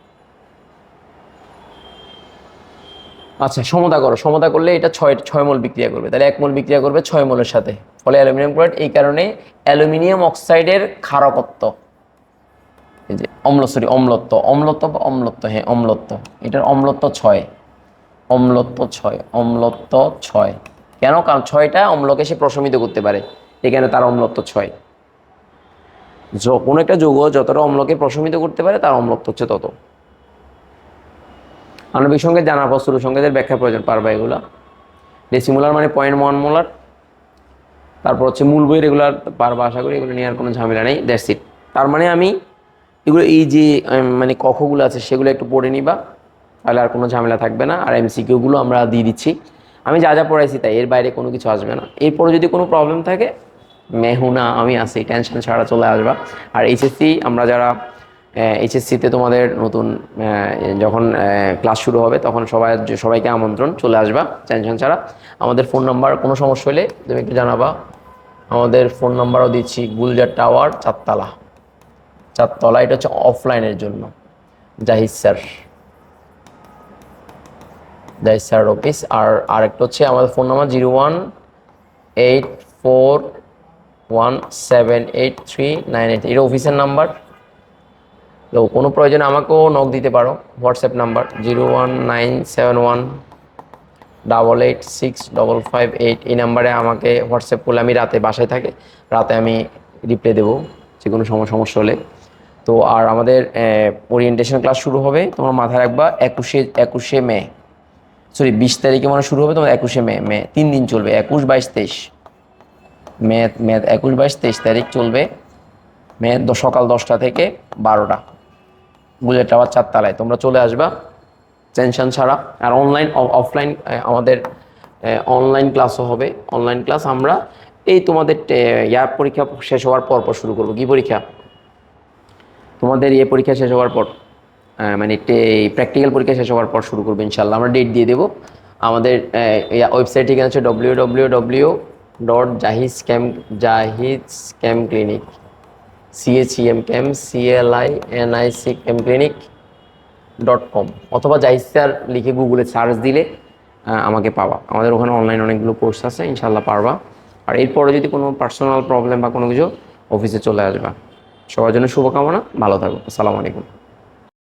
আচ্ছা সমতা করো, সমতা করলে এটা 6 মোল বিক্রিয়া করবে, তাহলে 1 মোল বিক্রিয়া করবে 6 মোলের সাথে, ফলে অ্যালুমিনিয়াম ক্লোরাইড। এই কারণে অ্যালুমিনিয়াম অক্সাইডের ক্ষারকত্ব, এই যে অম্লত্ব, হ্যাঁ অম্লত্ব, এটার অম্লত্ব 6, অম্লত্ব 6। কেন, কারণ 6টা অম্লকে সে প্রশমিত করতে পারে, এখানে তার অম্লত্ব 6। কোনো একটা যৌগ যতটা অম্লকে প্রশমিত করতে পারে তার অম্লত্ব হচ্ছে তত। আণবিক সংকেত জানার পর স্থূল সংকেতের ব্যাখ্যা প্রয়োজন, পারবা এগুলা। ডেসিমোলার মানে 0.1 মোলার, তারপর হচ্ছে মূল বই রেগুলার পারবা আশা করি, এগুলো নিয়ে আর কোনো ঝামেলা নেই, দ্যাটস ইট। তার মানে আমি এগুলো এই যে মানে কখগুলো আছে সেগুলো একটু পড়ে নিবা, তাহলে আর কোনো ঝামেলা থাকবে না। আর MCQগুলো আমরা দিয়ে দিচ্ছি, আমি যা যা পড়াইছি তাই, এর বাইরে কোনো কিছু আসবে না। এরপরে যদি কোনো প্রবলেম থাকে মেহুনা আমি আছি, টেনশন ছাড়া চলে আসবা। আর HSC আমরা যারা HSCতে তোমাদের নতুন যখন ক্লাস শুরু হবে তখন সবাইকে আমন্ত্রণ, চলে আসবা টেনশন ছাড়া। আমাদের ফোন নাম্বার, কোনো সমস্যা হলে তুমি একটু জানাবা। আমাদের ফোন নাম্বারও দিচ্ছি, গুলজার টাওয়ার 4 তলা, এটা হচ্ছে অফলাইনের জন্য, জাহিদ স্যার অফিস। আর আরেকটা হচ্ছে আমাদের ফোন নাম্বার 01841783988, এটা অফিসের নাম্বার। তো কোনো প্রয়োজনে আমাকেও নক দিতে পারো, হোয়াটসঅ্যাপ নাম্বার 01971886558, এই নাম্বারে আমাকে হোয়াটসঅ্যাপ করলে, আমি রাতে বাসায় থাকি, রাতে আমি রিপ্লাই দেবো যে কোনো সমস্যা হলে। তো আর আমাদের ওরিয়েন্টেশন ক্লাস শুরু হবে, তোমরা মাথায় রাখবা 21শে মে, সরি 20 তারিখে মানে শুরু হবে তোমার 21শে মে, 3 দিন চলবে, 21, 22, 23। ম্যাথ ম্যাথ 21, 22, 23 তারিখ চলবে। সকাল 10টা থেকে 12টা, বুলেট টাওয়ার 4 তলায়। তোমরা চলে আসবা টেনশন ছাড়া। আর অনলাইন অফলাইন আমাদের অনলাইন ক্লাসও হবে। অনলাইন ক্লাস আমরা এই তোমাদের পরীক্ষা শেষ হওয়ার পর পর শুরু করবো। কি পরীক্ষা? তোমাদের পরীক্ষা শেষ হওয়ার পর, মানে প্র্যাকটিক্যাল পরীক্ষা শেষ হওয়ার পর শুরু করবো ইনশাল্লাহ। আমরা ডেট দিয়ে দেবো। আমাদের ওয়েবসাইট ঠিকানা হচ্ছে www.jahizcamclinic, CHEM CAM CLINIC.com, অথবা জাহিদ স্যার লিখে গুগলে সার্চ দিলে আমাকে পাবা। আমাদের ওখানে অনলাইন অনেকগুলো কোর্স আছে, ইনশাল্লাহ পারবা। আর এরপরে যদি কোনো পার্সোনাল প্রবলেম বা কোনো কিছু, অফিসে চলে আসবা। সবার জন্য শুভকামনা, ভালো থাকো। আসসালামু আলাইকুম।